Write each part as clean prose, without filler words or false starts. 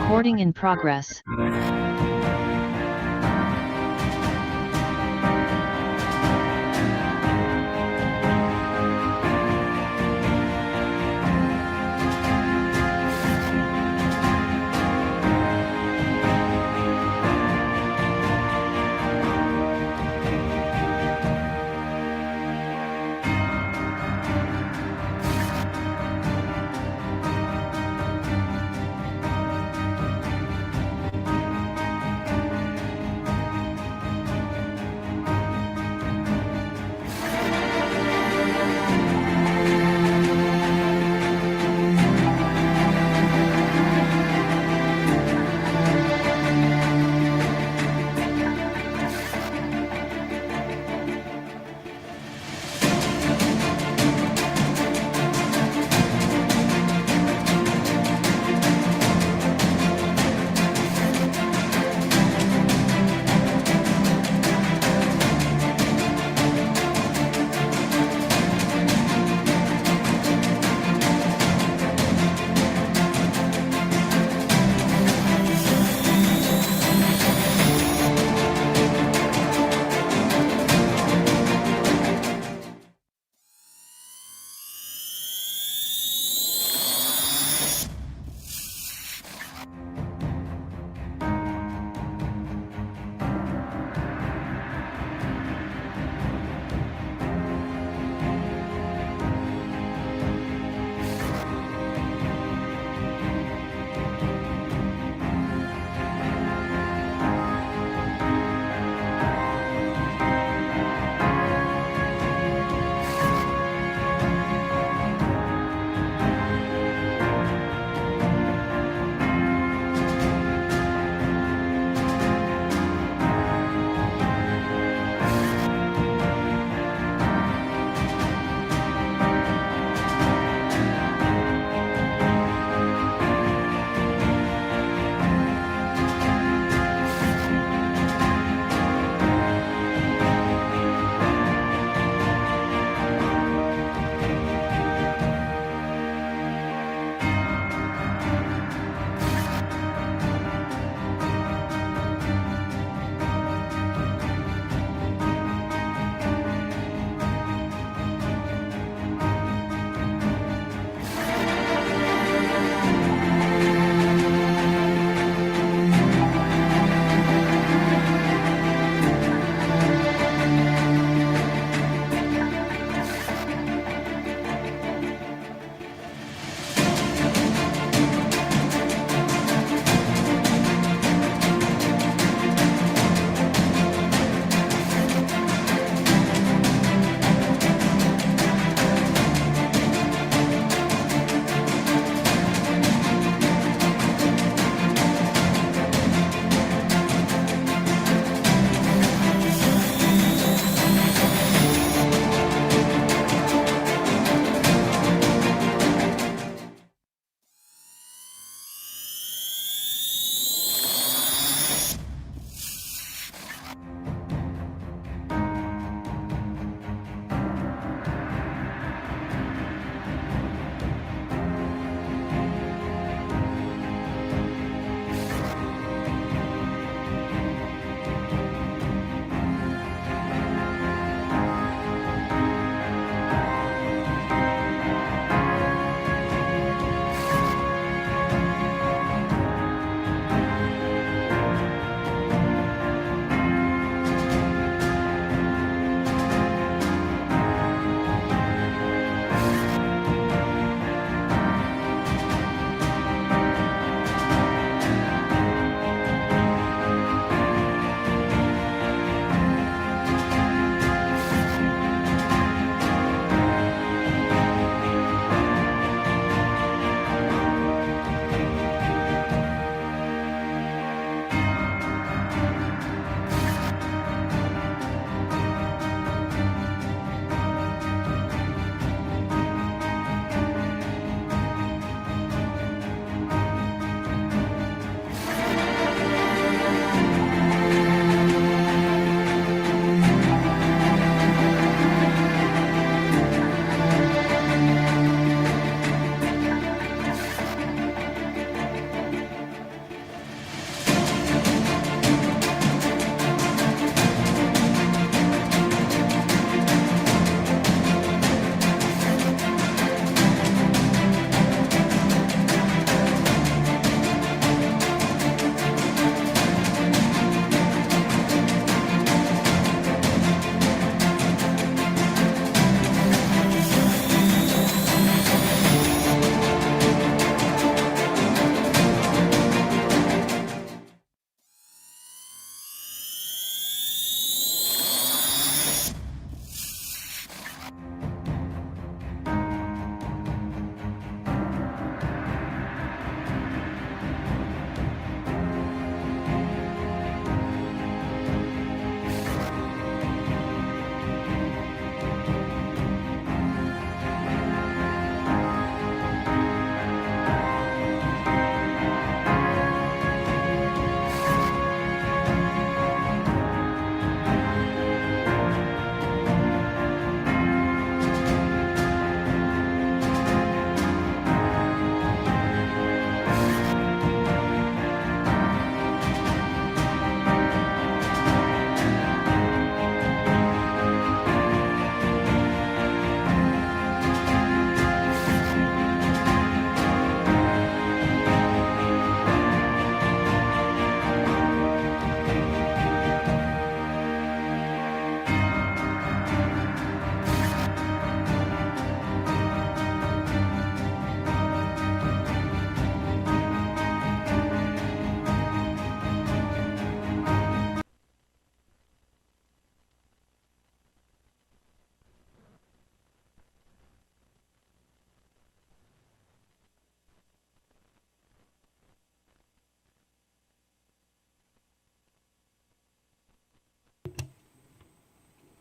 Recording in progress.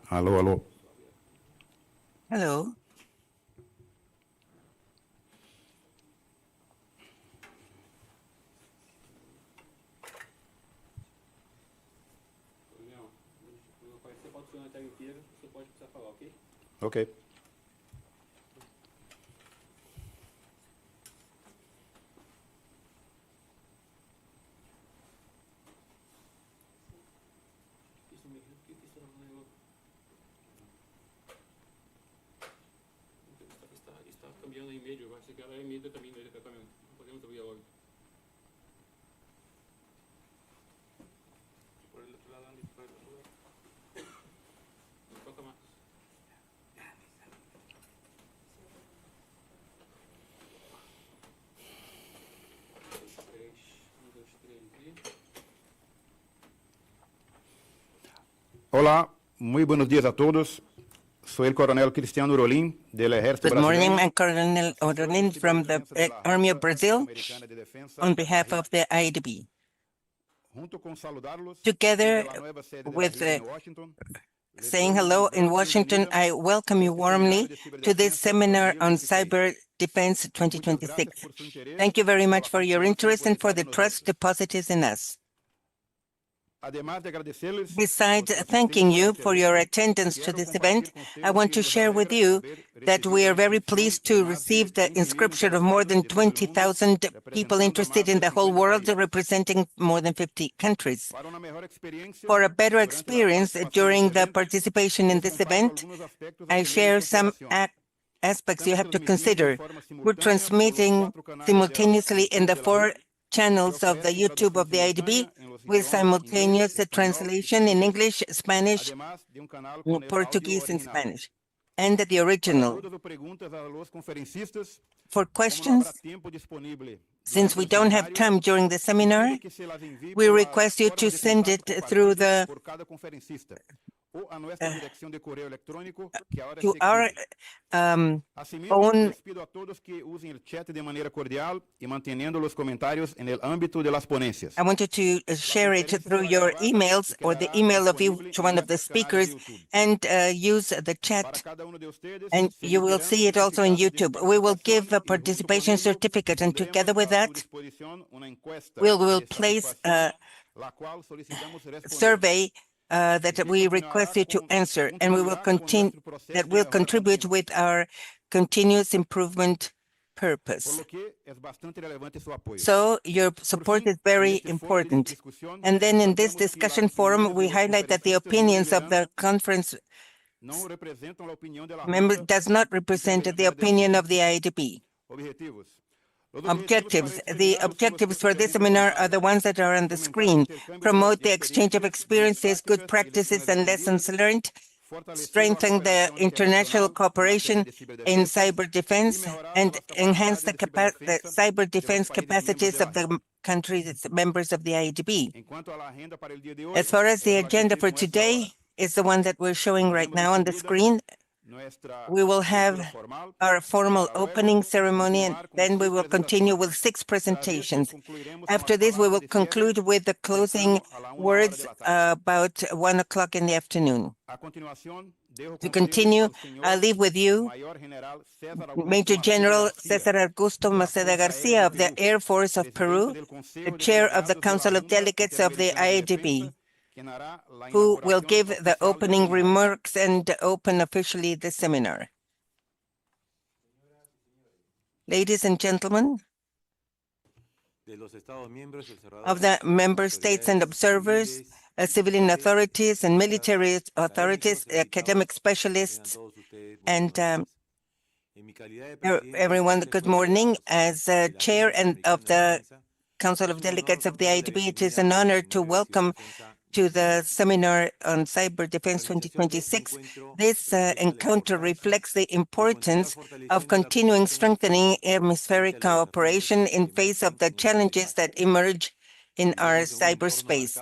Alô, alô. Hello. Ok. Está cambiando em medio, vai ser que ela é medio também no tratamento. Não podemos ouvir agora. Por el otro lado, por el otro lado. Não toca mais. Olá, muito buenos dias a todos. Soy el coronel Cristiano Rolim, del Ejército Good morning, Brasileño. I'm Colonel Orolin from the Army of Brazil on behalf of the IADB. Junto con saludarlos Together desde la nueva sede de with Brasília en Washington, saying hello in Washington, I welcome you warmly to this seminar on Cyber Defense 2026. Thank you very much for your interest and for the trust deposited in us. Besides thanking you for your attendance to this event, I want to share with you that we are very pleased to receive the inscription of more than 20,000 people interested in the whole world, representing more than 50 countries. For a better experience during the participation in this event, I share some aspects you have to consider. We're transmitting simultaneously in the 4 channels of the YouTube of the IADB with simultaneous translation in English, Spanish, Portuguese, and Spanish, and the original. For questions, since we don't have time during the seminar, we request you to send it through the to our own. I want you to share it through your emails or the email of each one of the speakers and use the chat, and you will see it also in YouTube. We will give a participation certificate, and together with that, we will place a survey that we request you to answer, and we will continue, that will contribute with our continuous improvement purpose. So your support is very important. And then in this discussion forum, we highlight that the opinions of the conference member does not represent the opinion of the IADB. Objectives. The objectives for this seminar are the ones that are on the screen. Promote the exchange of experiences, good practices, and lessons learned. Strengthen the international cooperation in cyber defense and enhance the cyber defense capacities of the countries members of the IADB. As far as the agenda for today is the one that we're showing right now on the screen, we will have our formal opening ceremony, and then we will continue with 6 presentations. After this, we will conclude with the closing words about 1 o'clock in the afternoon. To continue, I'll leave with you Major General César Augusto Maceda Garcia of the Air Force of Peru, the chair of the Council of Delegates of the IADB, who will give the opening remarks and open officially the seminar. Ladies and gentlemen, of the member states and observers, civilian authorities and military authorities, academic specialists, and everyone, good morning. As chair of the Council of Delegates of the IADB, it is an honor to welcome to the seminar on Cyber Defense 2026. This encounter reflects the importance of continuing strengthening hemispheric cooperation in face of the challenges that emerge in our cyberspace.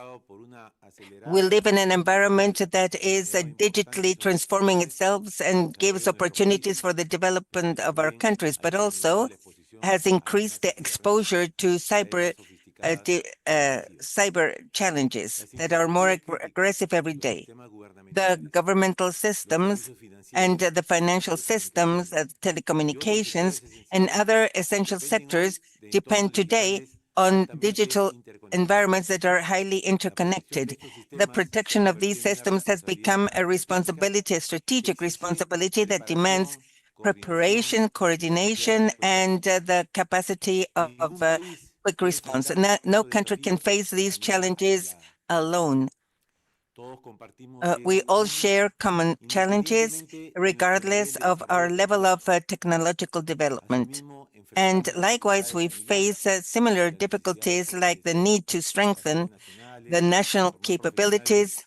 We live in an environment that is digitally transforming itself and gives opportunities for the development of our countries, but also has increased the exposure to cyber cyber challenges that are more aggressive every day. The governmental systems and the financial systems, telecommunications, and other essential sectors depend today on digital environments that are highly interconnected. The protection of these systems has become a responsibility, a strategic responsibility that demands preparation, coordination, and the capacity of quick response. No country can face these challenges alone. We all share common challenges regardless of our level of technological development. And likewise, we face similar difficulties like the need to strengthen the national capabilities,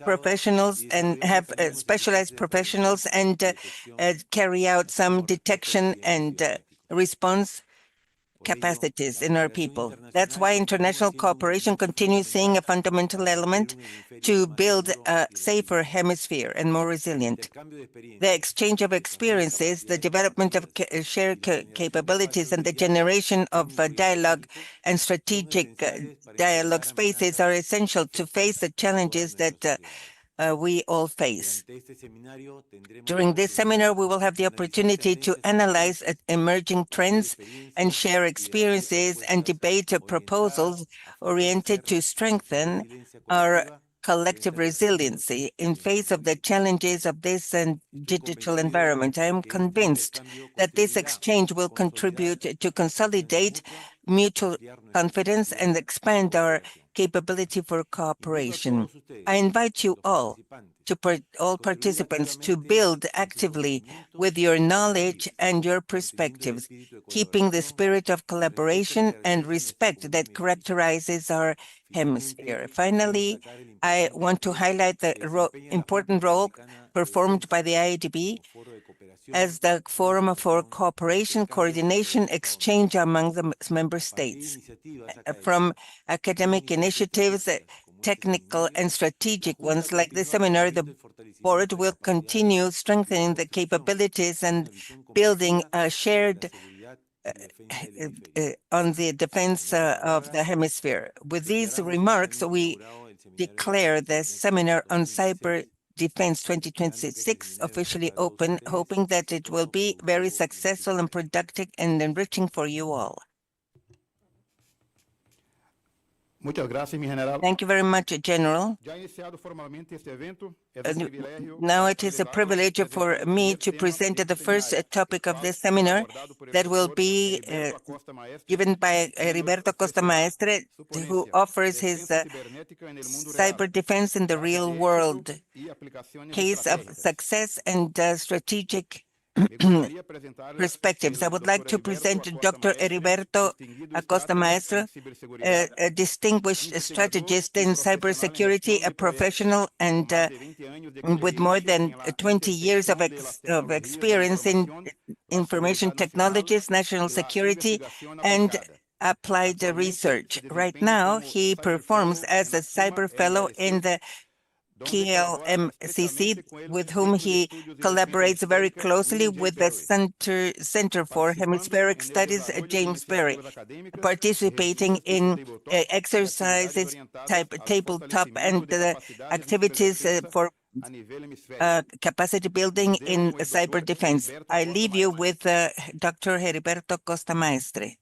professionals, and have specialized professionals and carry out some detection and response capacities in our people. That's why international cooperation continues being a fundamental element to build a safer hemisphere and more resilient. The exchange of experiences, the development of shared capabilities, and the generation of dialogue and strategic dialogue spaces are essential to face the challenges that we all face. During this seminar, we will have the opportunity to analyze emerging trends and share experiences and debate proposals oriented to strengthen our collective resiliency in face of the challenges of this digital environment. I am convinced that this exchange will contribute to consolidate mutual confidence and expand our capability for cooperation. I invite you all participants to build actively with your knowledge and your perspectives, keeping the spirit of collaboration and respect that characterizes our hemisphere. Finally, I want to highlight the important role performed by the IADB as the forum for cooperation, coordination, exchange among the member states. From academic initiatives, technical and strategic ones like this seminar, the board will continue strengthening the capabilities and building a shared on the defense of the hemisphere. With these remarks, we declare the seminar on cyber Defense 2026 officially open, hoping that it will be very successful and productive and enriching for you all. Muchas gracias, mi general. Thank you very much, General. Now it is a privilege for me to present the first topic of this seminar that will be given by Heriberto Costa Maestre, who offers his cyber defense in the real world, case of success and strategic perspectives. I would like to present Dr. Heriberto Acosta Maestro, a distinguished strategist in cybersecurity, a professional and with more than 20 years of experience in information technologies, national security, and applied research. Right now, he performs as a cyber fellow in the KLMCC, with whom he collaborates very closely with the Center for Hemispheric Studies at James Berry, participating in exercises, tabletop, and activities for capacity building in cyber defense. I leave you with Dr. Heriberto Costa Maestre.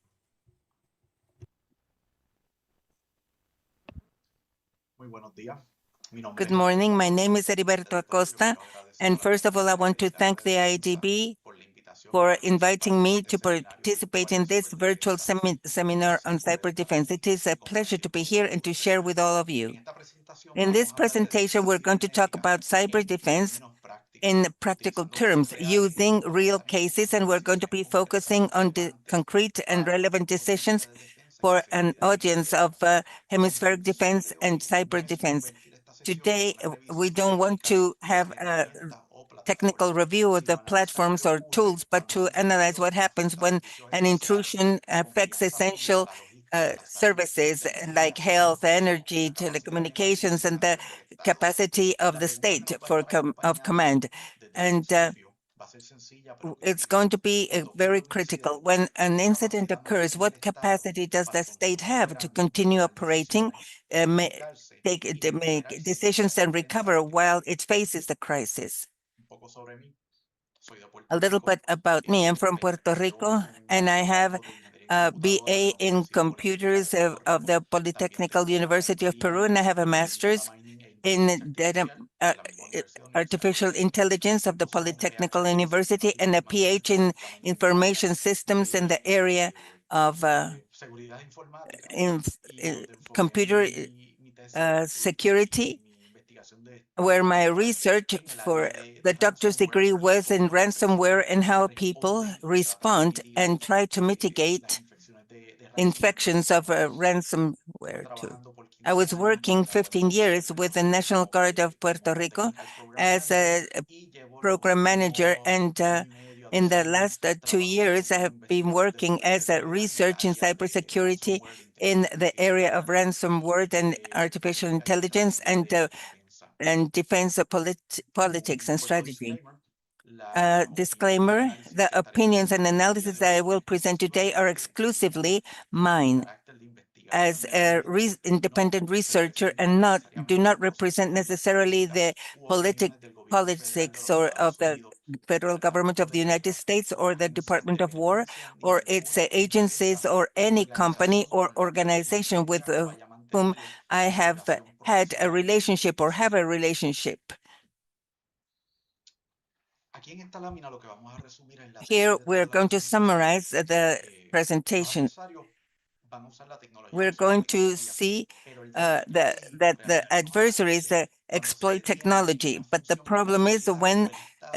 Muy buenos días. Good morning. My name is Heriberto Acosta, and first of all, I want to thank the IADB for inviting me to participate in this virtual seminar on cyber defense. It is a pleasure to be here and to share with all of you. In this presentation, we're going to talk about cyber defense in practical terms, using real cases, and we're going to be focusing on the concrete and relevant decisions for an audience of hemispheric defense and cyber defense. Today, we don't want to have a technical review of the platforms or tools, but to analyze what happens when an intrusion affects essential services like health, energy, telecommunications, and the capacity of the state of command. And it's going to be very critical. When an incident occurs, what capacity does the state have to continue operating, make decisions and recover while it faces the crisis? A little bit about me. I'm from Puerto Rico, and I have a BA in computers of the Polytechnical University of Peru, and I have a master's in artificial intelligence of the Polytechnical University, and a PhD in information systems in the area of computer security, where my research for the doctor's degree was in ransomware and how people respond and try to mitigate infections of ransomware too. I was working 15 years with the National Guard of Puerto Rico as a program manager, and in the last 2 years, I have been working as a research in cybersecurity in the area of ransomware and artificial intelligence and defense of politics and strategy. Disclaimer, the opinions and analysis that I will present today are exclusively mine as an independent researcher and do not represent necessarily the politics or of the federal government of the United States or the Department of War or its agencies or any company or organization with whom I have had a relationship or have a relationship. Here we're going to summarize the presentation. We're going to see that the adversaries exploit technology, but the problem is when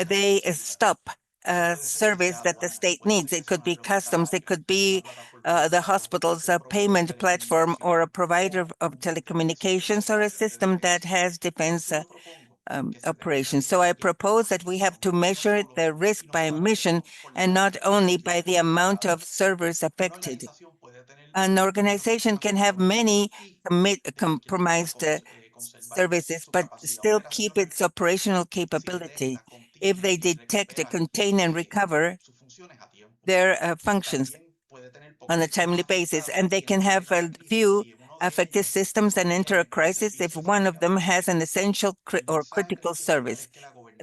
they stop a service that the state needs. It could be customs, it could be the hospital's payment platform, or a provider of telecommunications, or a system that has defense operations. So I propose that we have to measure the risk by mission and not only by the amount of servers affected. An organization can have many compromised services, but still keep its operational capability if they detect, contain, and recover their functions on a timely basis. And they can have a few affected systems and enter a crisis if one of them has an essential or critical service.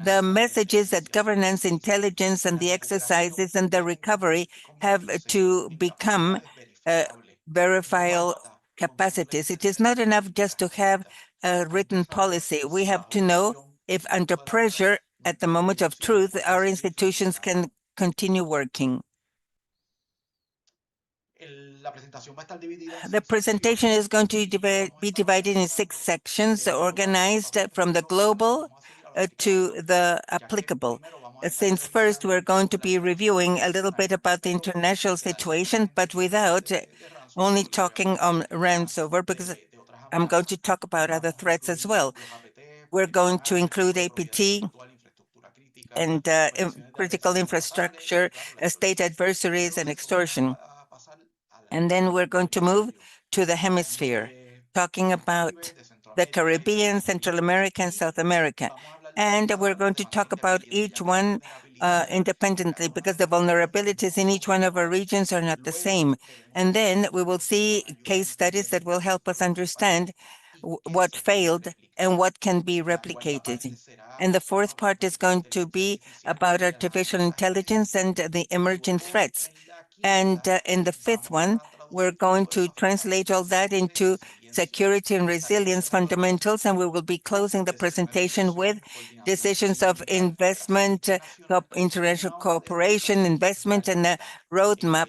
The message is that governance, intelligence, and the exercises and the recovery have to become verifiable capacities. It is not enough just to have a written policy. We have to know if under pressure at the moment of truth, our institutions can continue working. The presentation is going to be divided in 6 sections, organized from the global to the applicable. Since first we're going to be reviewing a little bit about the international situation, but without only talking on ransomware, because I'm going to talk about other threats as well. We're going to include APT and critical infrastructure, state adversaries, and extortion. And then we're going to move to the hemisphere, talking about the Caribbean, Central America, and South America. And we're going to talk about each one independently, because the vulnerabilities in each one of our regions are not the same. And then we will see case studies that will help us understand what failed and what can be replicated. And the fourth part is going to be about artificial intelligence and the emerging threats. And in the fifth one, we're going to translate all that into security and resilience fundamentals, and we will be closing the presentation with decisions of investment, international cooperation, investment, and a roadmap,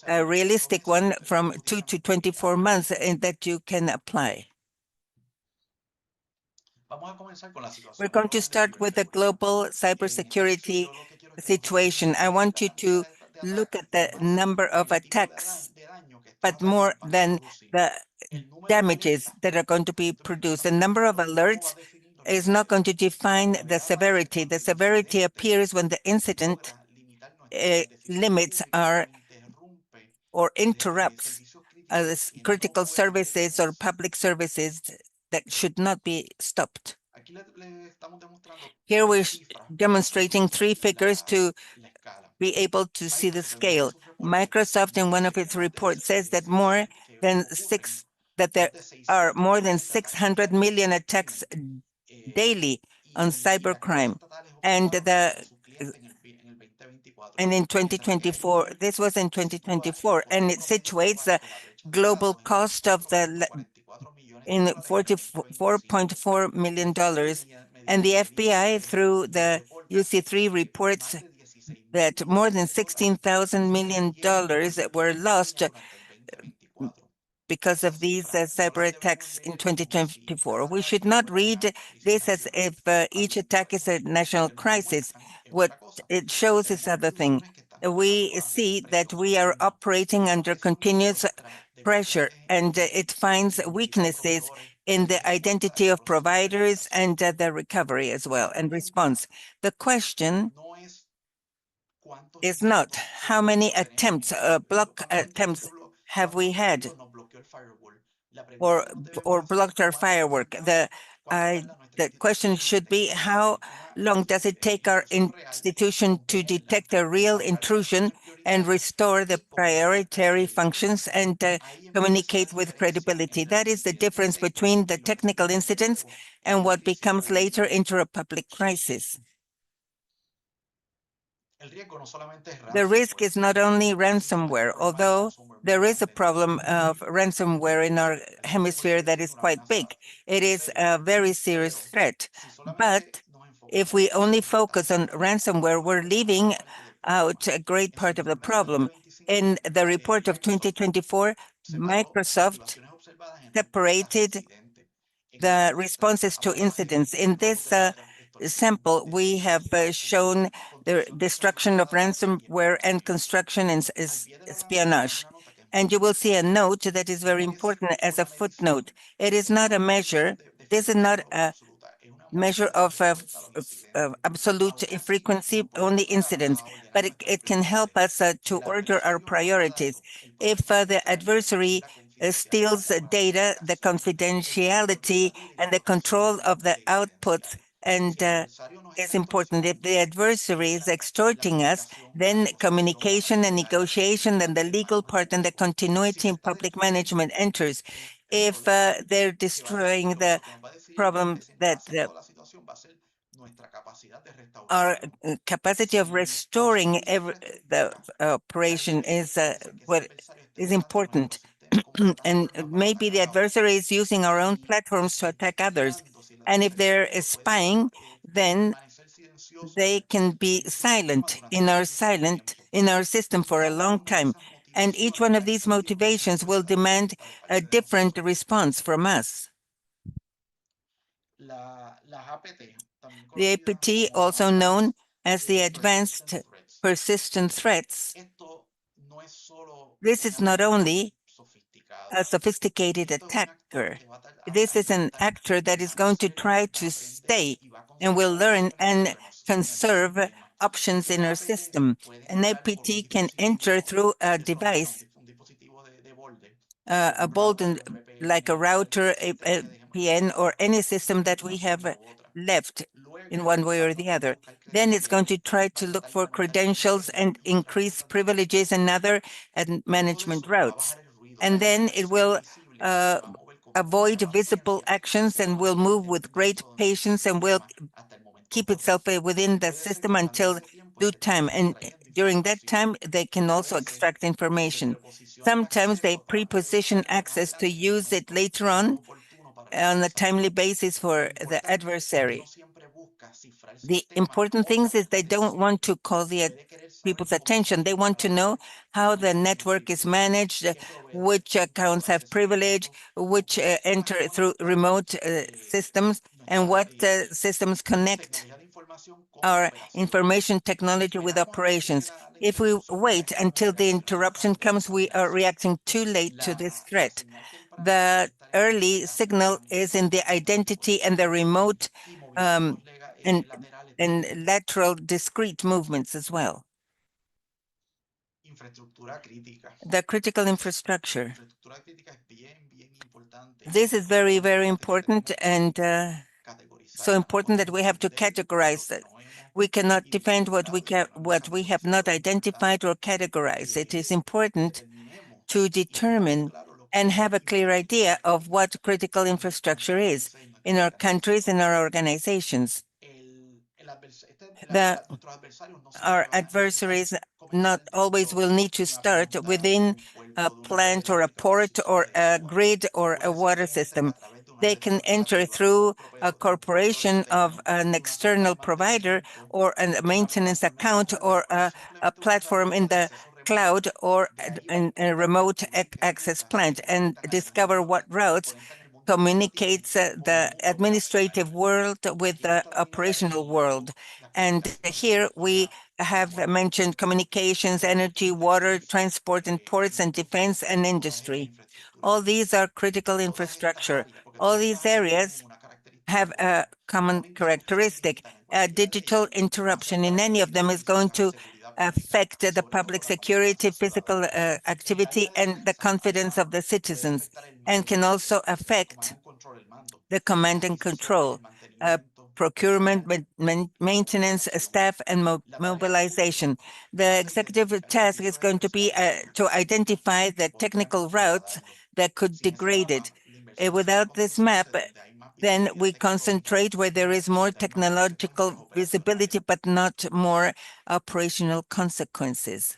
a realistic one from 2 to 24 months that you can apply. We're going to start with the global cybersecurity situation. I want you to look at the number of attacks, but more than the damages that are going to be produced. The number of alerts is not going to define the severity. The severity appears when the incident limits are or interrupts critical services or public services that should not be stopped. Here we're demonstrating three figures to la escala. be able to see the Microsoft, en uno de scale. sus reportes, Microsoft, in one of dice its que más de reports, says that más de there are more than 680 ataques 600 million attacks diariamente. daily Y on las agencias cybercrime. estatales And observaron contra sus clientes en el 2024, in mientras que 2024, IADB this was in sitúa el 2024, and costo it promedio situates global the de la brecha de global datos cost of en 44 millones de in dólares en el 2025. $44.4 million. And the Mediante evidencia FBI, through nos the reporta UC3 que reports más de 16 mil that more than millones de dólares $16,000 se million perdieron were en lost China durante el 2024. because Esta of these cifra no cyber la debemos attacks in leer como si 2024. cada We ataque should not fuera read una crisis this as nacional. if each attack is Adulto, a national lo que nos crisis. demuestran es What otra cosa. it shows is Tenemos other thing. instituciones que están pasando We bajo see that presión we are continua, operating under estableciendo continuous pressure, debilidades and en it la finds identidad de weaknesses proveedores, in en la the respuesta identity y of procesos de providers recuperación. and the recovery as well, La and pregunta response. The question no es cuántos is not intentos de how many bloqueo tenemos en Estados Unidos, block cuántos intentos attempts have cuántos we had intentos nos bloqueó el firewall. La or pregunta que nos debemos hacer es blocked our cuánto firework. tarda nuestra The question institución en should be detectar how una long does it take our intrusión real, institution to contenerla, detect a real restablecer intrusion funciones and prioritarias restore the y comunicar con prioritary credibilidad. functions and Ahí empieza la communicate with diferencia credibility? entre los That is the incidentes difference técnicos between the y lo que se technical convierte incidents luego en and una what crisis becomes later pública. into a public crisis. El riesgo no solamente es The risk ransomware, is not only existen otros ransomware, problemas de although ransomware muy there is a grandes en el problem mundo. of ransomware in our El ransomware hemisphere sigue that siendo is una quite amenaza big. It muy is seria, a very serious pero threat. si But solamente nos if enfocamos we only en esta focus on amenaza, ransomware, we're olvidamos gran leaving parte del out problema. a great En su part of the informe del problem. 2025, In the report of Microsoft 2024, separó Microsoft activaciones observadas en respuestas a separated incidentes. En esta the muestra responses to aparecen incidents. In los this verdaderos sample, we have shown the construcción destruction of sofisticada y ransomware and espionaje. construction and Al pie de la nota tenemos espionage. una nota que es muy And you will see a importante. note that is very No es important as a una footnote. medición, It is esto not no a es una measure. medición de This is frecuencia not probable a absoluta, es una measure muestra que of reporta los incidentes. absolute Aún así, frequency, nos puede only ayudar incidents, a ordenar but nuestras it can help prioridades. us Si to el order our adversario roba priorities. datos, el If problema the central es adversary la confidencialidad steals de nuestras data, the aplicaciones, el control de confidentiality salida y and la the protección control of the de outputs credenciales. and Si el adversario nos is está important. If the extorsionando, adversary is entra la extorting us, comunicación, la then negociación, la communication and propiedad y negotiation la and the el legal manejo part and the público. Si continuity se and está public management destruyendo enters. el If problema, they're lo destroying the que nos va a decir el problem that desenlace de toda la situación va a ser nuestra capacidad de our restauración. capacity of Si restoring construimos una the estructura, la operation is diferencia puede ser que ese what adversario esté is usando nuestro important. sistema como And plataforma para maybe the atacar a otros. adversary is using our own Si platforms to está attack others. espiando, si el And if adversario they're puede spying, then permanecer silencioso they can be en nuestro sistema silent durante muchísimo tiempo. in our system for a Cada long una de time. esas And each one motivaciones of these exige una motivations will respuesta demand distinta de a parte de different nosotros. response from us. Las APT, también The conocidas APT, como also known Advanced as the Persistent advanced Threats. persistent threats, Esto no es solo this un is not atacante only a sofisticado. sophisticated Esto es un actor attacker. que va This a is an intentar actor that is going to permanecer, try va a to aprender stay y va a and will conservar learn opciones and en nuestro conserve sistema. options in Una our APT system. puede An entrar por un APT can enter dispositivo through a de frontera, device, un dispositivo de borde, a un router, bolden un like a VPN, router, cualquier sistema a que dejemos PN, or instalado any para system acceder a that una we have zona u otra. left in Luego one way va a or the tratar de other. buscar Then it's going to credenciales, try va a to look tratar de for aumentar el credentials nivel and y usar increase otras ataques. privileges and other Luego de management eso va a routes. bajar el ruido, va a And then eliminar it acciones will visibles y se uh, va a mover con avoid mucha visible paciencia y actions se va a and will mantener move en with un great punto de nuestro patience and will sistema hasta el momento keep itself apropiado. within the Puede ser system que durante until ese tiempo due esté time. And extrayendo during that información. time, they can A also veces extract se information. preposiciona el Sometimes they acceso preposition para access to atacar en el use it momento later más on oportuno para el on a adversario. timely basis Lo for the importante es que no adversary. siempre busca cifrar el The sistema important o things is saber they lo que se don't want siente. to call the Puede querer saber people's cómo se attention. They want to know administra la red, how the quién se network is configura, managed, qué proveedores which tienen accounts mayor have acceso privilege, inmediato, con which qué sistemas enter through conectan remote systems, and what systems connect tecnología de información con our operaciones. information Si technology with esperamos hasta que llegue operations. la If we interrupción, ya wait estamos until the reaccionando interruption tarde comes, a we mi are acción. reacting too late to this La threat. señal temprana puede The estar en la early identidad signal is in the de los identity and the dispositivos remote y um, movimientos and, laterales del and network. lateral discrete movements as well. Infraestructura crítica. The critical infrastructure. Infraestructura crítica es bien importante This is y tan very importante que important tenemos que and so categorizarla. No important that podemos we have to entender lo categorize que it. no We cannot defend what we have not identified or categorized. It is important to determine and have a clear idea of what critical infrastructure is in our countries and our organizations. Our adversaries not always will need to start within a plant or a port or a grid or a water system. They can enter through a corporation of an external provider or a maintenance account or a platform in the cloud or a remote access plant and discover what routes communicates the administrative world with the operational world. And here we have mentioned communications, energy, water, transport, and ports, and defense and industry. All these are critical infrastructure. All these areas have a common characteristic. A digital interruption in any of them is going to affect the public security, physical activity, and the confidence of the citizens, and can also affect the command and control, procurement, maintenance, staff, and mobilization. The executive task is going to be to identify the technical routes that could degrade it. Without this map, then we concentrate where there is more technological visibility, but not more operational consequences.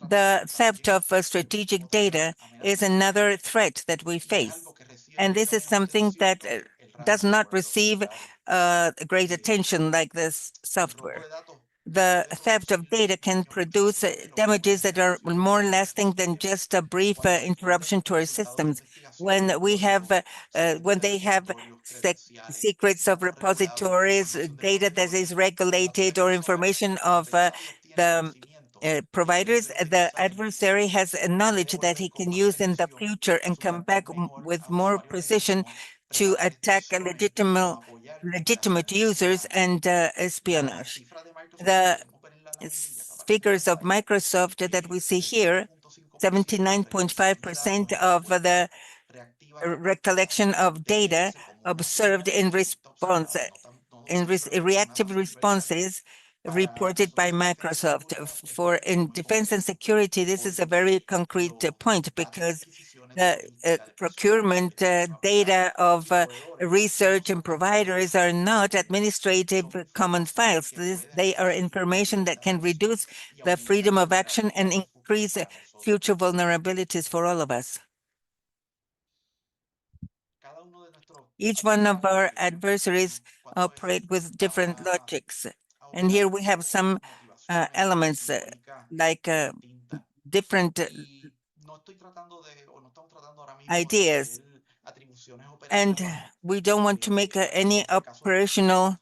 The theft of strategic data is another threat that we face. And this is something that does not receive great attention like this software. The theft of data can produce damages that are more lasting than just a brief interruption to our systems. When they have secrets of repositories, data that is regulated, or information of the providers, the adversary has a knowledge that he can use in the future and come back with more precision to attack legitimate users and espionage. The figures of Microsoft that we see here, 79.5% of the recollection of data observed in response, reactive responses reported by Microsoft. For in defense and security, this is a very concrete point because the procurement data of research and providers are not administrative common files. They are information that can reduce the freedom of action and increase future vulnerabilities for all of us. Each one of our adversaries operate with different logics. And here we have some elements like different ideas. And we don't want to make any operational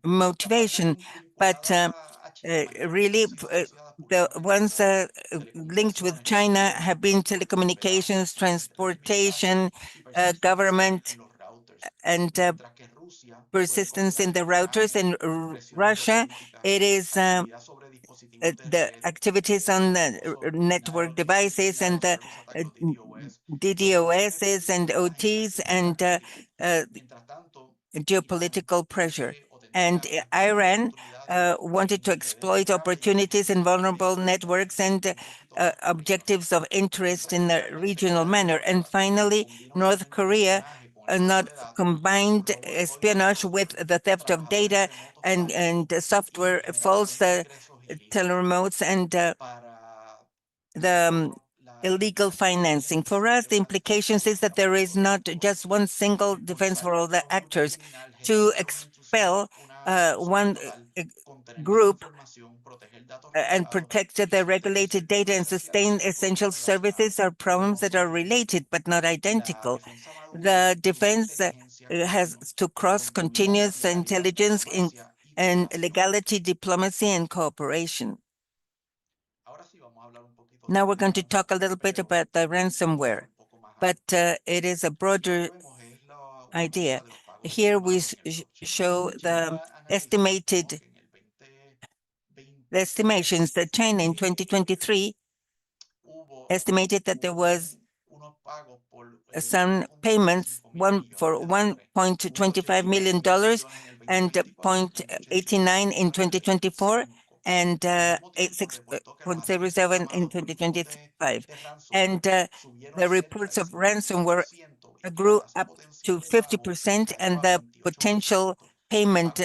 motivation, but really the ones linked with China have been telecommunications, transportation, government, and persistence in the routers. In Russia, it is the activities on the network devices and the DDoSs and OTs and geopolitical pressure. And Iran wanted to exploit opportunities in vulnerable networks and objectives of interest in a regional manner. And finally, North Korea not combined espionage with the theft of data and software, false teleremotes, and the illegal financing. For us, the implications is that there is not just one single defense for all the actors. To expel one group and protect the regulated data and sustain essential services are problems that are related but not identical. The defense has to cross continuous intelligence and legality, diplomacy, and cooperation. Now we're going to talk a little bit about the ransomware, but it is a broader idea. Here we show the estimations that China in 2023 estimated that there was some payments, one for $1.25 million and 0.89 in 2024 and 6.07 in 2025. And the reports of ransomware grew up to 50%, and the potential payment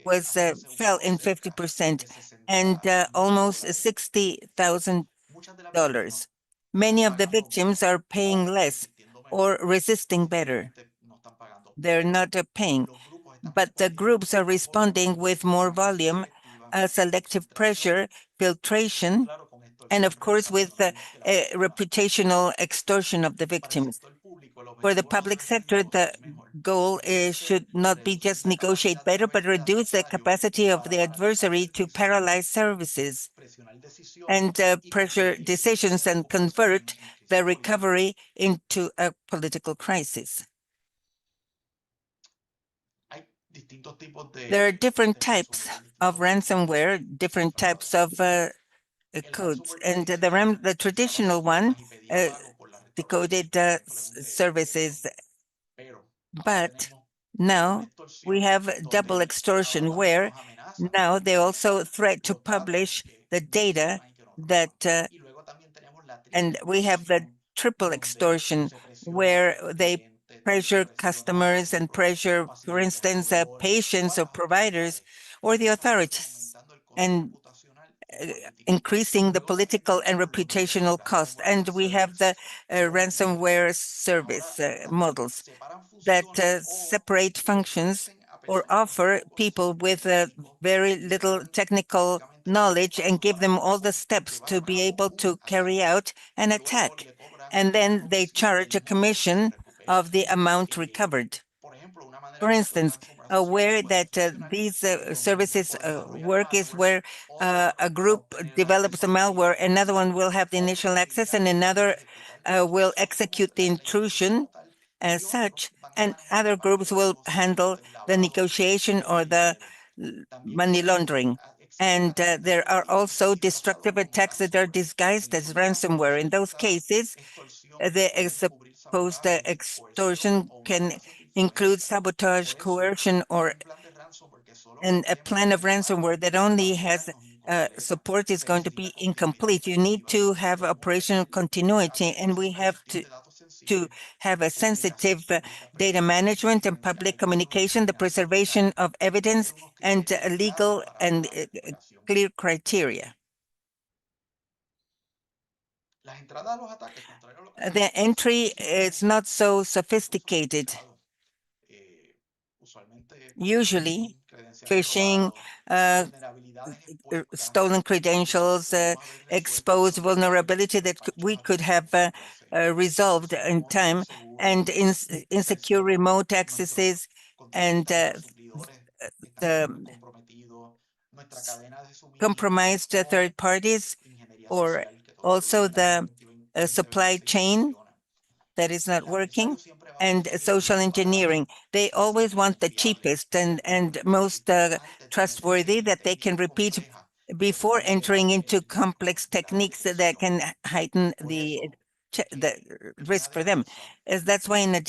was fell in 50%, and almost $60,000. Many of the victims are paying less or resisting better. They're not paying, but the groups are responding with more volume, selective pressure, filtration, and of course with reputational extortion of the victims. For the public sector, the goal should not be just negotiate better, but reduce the capacity of the adversary to paralyze services and pressure decisions and convert the recovery into a political crisis. There are different types of ransomware, different types of codes, and the traditional one decoded services, but now we have double extortion where now they also threat to publish the data that and we have the triple extortion where they pressure customers and pressure, for instance, patients or providers or the authorities, and increasing the political and reputational cost. And we have the ransomware service models that separate functions or offer people with very little technical knowledge and give them all the steps to be able to carry out an attack. And then they charge a commission of the amount recovered. For instance, where that these services work is where a group develops a malware, another one will have the initial access, and another will execute the intrusion as such, and other groups will handle the negotiation or the money laundering. And there are also destructive attacks that are disguised as ransomware. In those cases, the supposed extortion can include sabotage, coercion, or a plan of ransomware that only has support is going to be incomplete. You need to have operational continuity, and we have to have a sensitive data management and public communication, the preservation of evidence, and legal and clear criteria. The entry is not so sophisticated. Usually, phishing, stolen credentials, exposed vulnerability that we could have resolved in time, and insecure remote accesses, and the compromised third parties, or also the supply chain that is not working, and social engineering. They always want the cheapest and most trustworthy that they can repeat before entering into complex techniques that can heighten the risk for them. That's why in our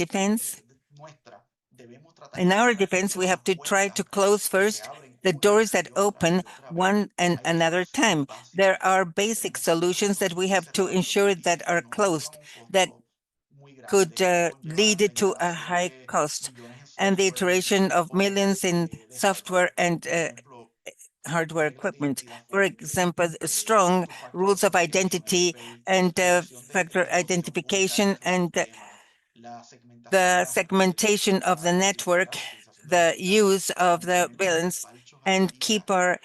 defense, we have to try to close first the doors that open one and another time. There are basic solutions that we have to ensure that are closed, that could lead to a high cost and the iteration of millions in software and hardware equipment. For example, strong rules of identity and factor identification and the segmentation of the network, the use of the balance, and keep our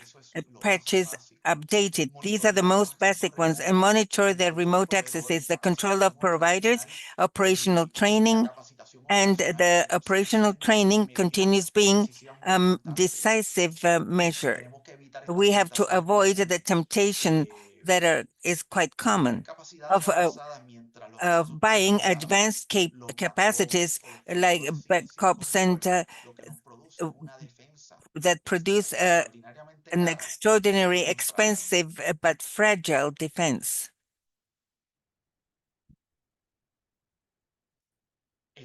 patches updated. These are the most basic ones, and monitor the remote accesses, the control of providers, operational training, and the operational training continues being decisive measure. We have to avoid the temptation that is quite common of buying advanced capacities like backups and that produce an extraordinary, expensive, but fragile defense.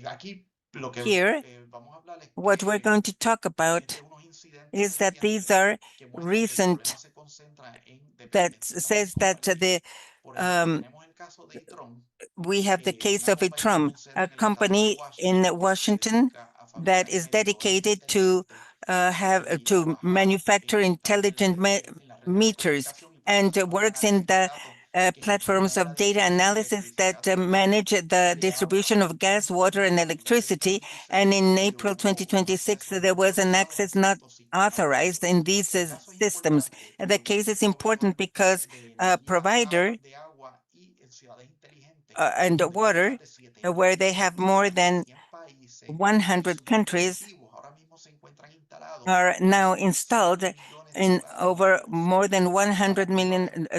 Aquí lo que Here, vamos a hablar es what we're going to talk de about unos incidentes is that these recientes are que muestran que el recent, problema se concentra en that dependencias says that naturales. Por ejemplo, um, tenemos el caso de Itron, we have the case una of compañía Itrom, con sede a en el estado de company in Washington que se Washington dedica a that fabricar is medidores dedicated to inteligentes y to trabaja manufacture está intelligent en las redes de meters comunicación y and procesos de works in análisis de the datos que gestionan platforms la of data distribución de analysis that electricidad y gas, manage the y ahora distribution of gas, en water, and junio del electricity. And 2026 in April hubo un 2026, acceso no there was an autorizado a access not ciertos sistemas de authorized ellos. in these El caso es systems. importante The porque case muchos is important proveedores because de a energía provider de agua y en ciudades inteligentes, and donde tienen water, más de where 7.000 they have more sistemas en than 100 países, y 100 sus countries, dispositivos ahora mismo se encuentran instalados are en now más de installed 100 millones de in hogares y over more negocios. than $100 Vamos a million ver,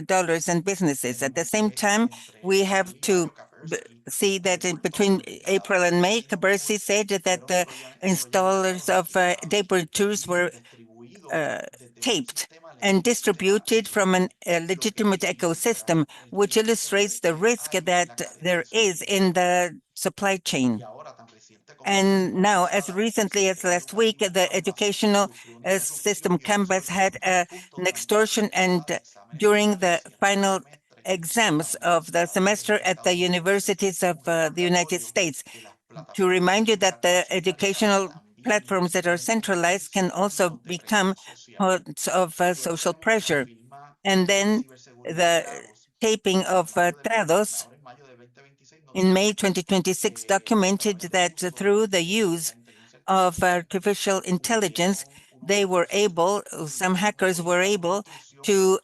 and businesses. At the tenemos same que time, entre we have abril y to mayo Kaspersky see that in reportó between que cada April uno de and sus May, Cabersi dispositivos said that fueron the installers of troyaneados Debretters y were distribuidos desde un taped sistema and legítimo federal, distributed from a lo que legitimate ilustra ecosystem, el which triste illustrates fraude the que risk hay en that la cadena de there is in suministro. the supply Y chain. ahora, tan reciente como la And semana now, as pasada, recently as el last week, educativo the Canvas educational sufrió una interrupción system y una Canvas had insolvencia justo an durante la extortion, and temporada de exámenes during finales de the cierre de final semestre en las exams of the universidades semester en at the Estados Unidos. universities of Un the United recordatorio States. que las To plataformas de remind you that the centralizadas educational también platforms that are pueden centralized can convertirse en also hilos de become presión social. points of Luego social tenemos la pressure. firma And de then ciberseguridad the Tragos, taping que of Trados ahora en mayo de 2026 in May notificó 2026 que a documented través del that uso through the de use la inteligencia of artificial artificial intelligence, tuvieron unos they were accesos able, some no hackers were autorizados, una able intrusión to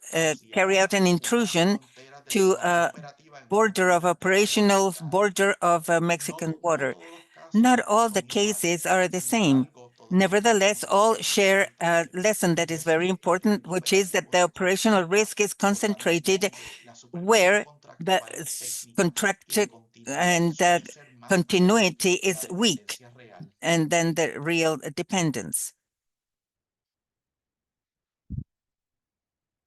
carry out hacia an una intrusion frontera de to desarrollo a operativa en border of fronteras de agua operational mexicana. border of No, Mexican no water. todos los Not casos all the son iguales. cases are the Sin same. embargo, todos Nevertheless, representan all un riesgo share a concentrado lesson that y is es very que el important, riesgo which is that operativo the se operational concentra risk is por la concentrated región de la supervisión where the contractual técnica y de contract continuidad and the suele ser más débil continuity que la is weak, dependencia real. and then the real dependence.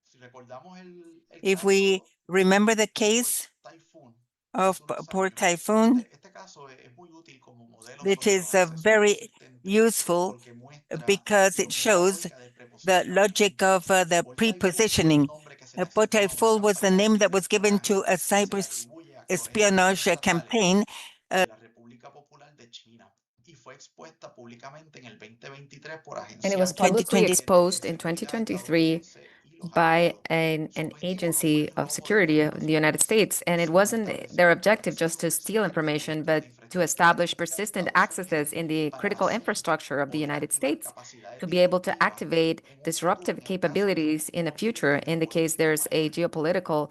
Si recordamos el If we caso remember the de Port case Typhoon of hace unos Port años, Typhoon, este caso es muy útil como modelo it sobre is los accesos very persistentes useful porque muestra because it lo que es la shows lógica de the logic preposicionamiento. of the Port Typhoon fue el prepositioning. nombre que se le Port asignó a una Typhoon was the campaña de name that was given ciberespionaje to a que se le cyber atribuye a actores espionage estatales campaign. de la República Popular de China y fue expuesta públicamente en el 2023 por And it was agencias publicly 2020. exposed de in seguridad 2023 estadounidenses y los by aliados. Su an objetivo no fue agency el of robo de security in the información, United States. And it sino el wasn't their establecimiento de objective just accesos to steal persistentes information, directos a but la to infraestructura establish crítica de persistent Estados Unidos accesses in the para critical así infrastructure of the poder United activar States capacidades to be able to disruptivas activate en un futuro disruptive en el caso de capabilities un in the posible future in the case geopolítico there's a mayor. geopolitical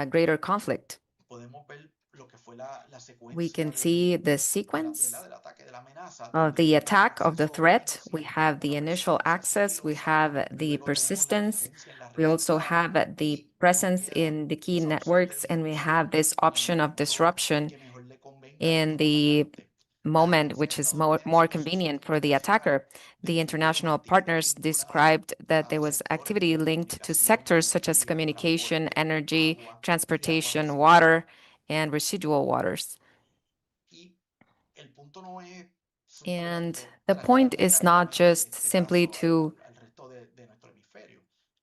greater conflict. Podemos ver lo que fue la We secuencia can see the ¿verdad? sequence Del ataque, de la amenaza, of donde the tenemos el attack, of the acceso threat. We inicial, have the una initial presencia access, we sigilosa, have the luego tenemos la persistence, presencia en las we redes also clave have the y nos presence queda in the key esa opción de networks, and we disrupción have this en el option of momento disruption que mejor le convenga al in the contraatacante. Las moment agencias which is estadounidenses more y sus convenient for sistemas the de seguridad attacker. The descubrieron international actividad partners vinculada described that a there was sectores activity como linked to comunicación, sectors such as energía, communication, transporte, energy, agua y aguas transportation, residuales. water, and residual waters. Y el punto no es And simplemente the tratar de point is not aplicar just este simply caso to al resto de nuestro hemisferio.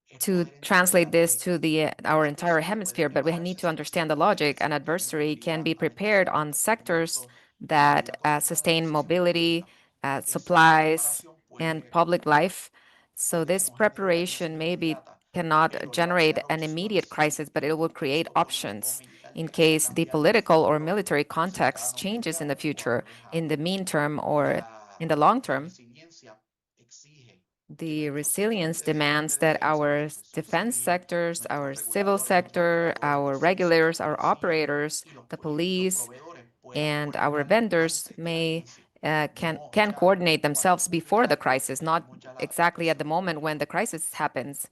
Es to poder entender la translate this lógica. to the Un our entire adversario puede hemisphere, but we need prepararse to understand the sectores que logic. An sostienen adversary can movilidad, be prepared on abastecimiento, sectors cubierto y la that conducta de sustain decisiones mobility, públicas. Esa supplies, preparación and public life. So puede que this no genere una crisis preparation maybe inmediata, cannot pero le va a generate crear an immediate opciones crisis, but it will en el create futuro político o options militar in que puede case the cambiar en el political or futuro military los context ciudadanos changes in the americanos o a future, lo in lejano. the mean term or in La, the long la term. resiliencia exige que The nuestros sectores resilience demands de that defensa, la our Defensa defense Civil, sectors, nuestros our civil reguladores, nuestros sector, operadores, our nuestros vecinos, la regulators, our policía operators, y the los police, proveedores puedan and our coordinarnos vendors antes de la may crisis, no can ya coordinate cuando themselves before the porque crisis, not tenemos ya la exactly at the presión moment when imperial. the crisis happens.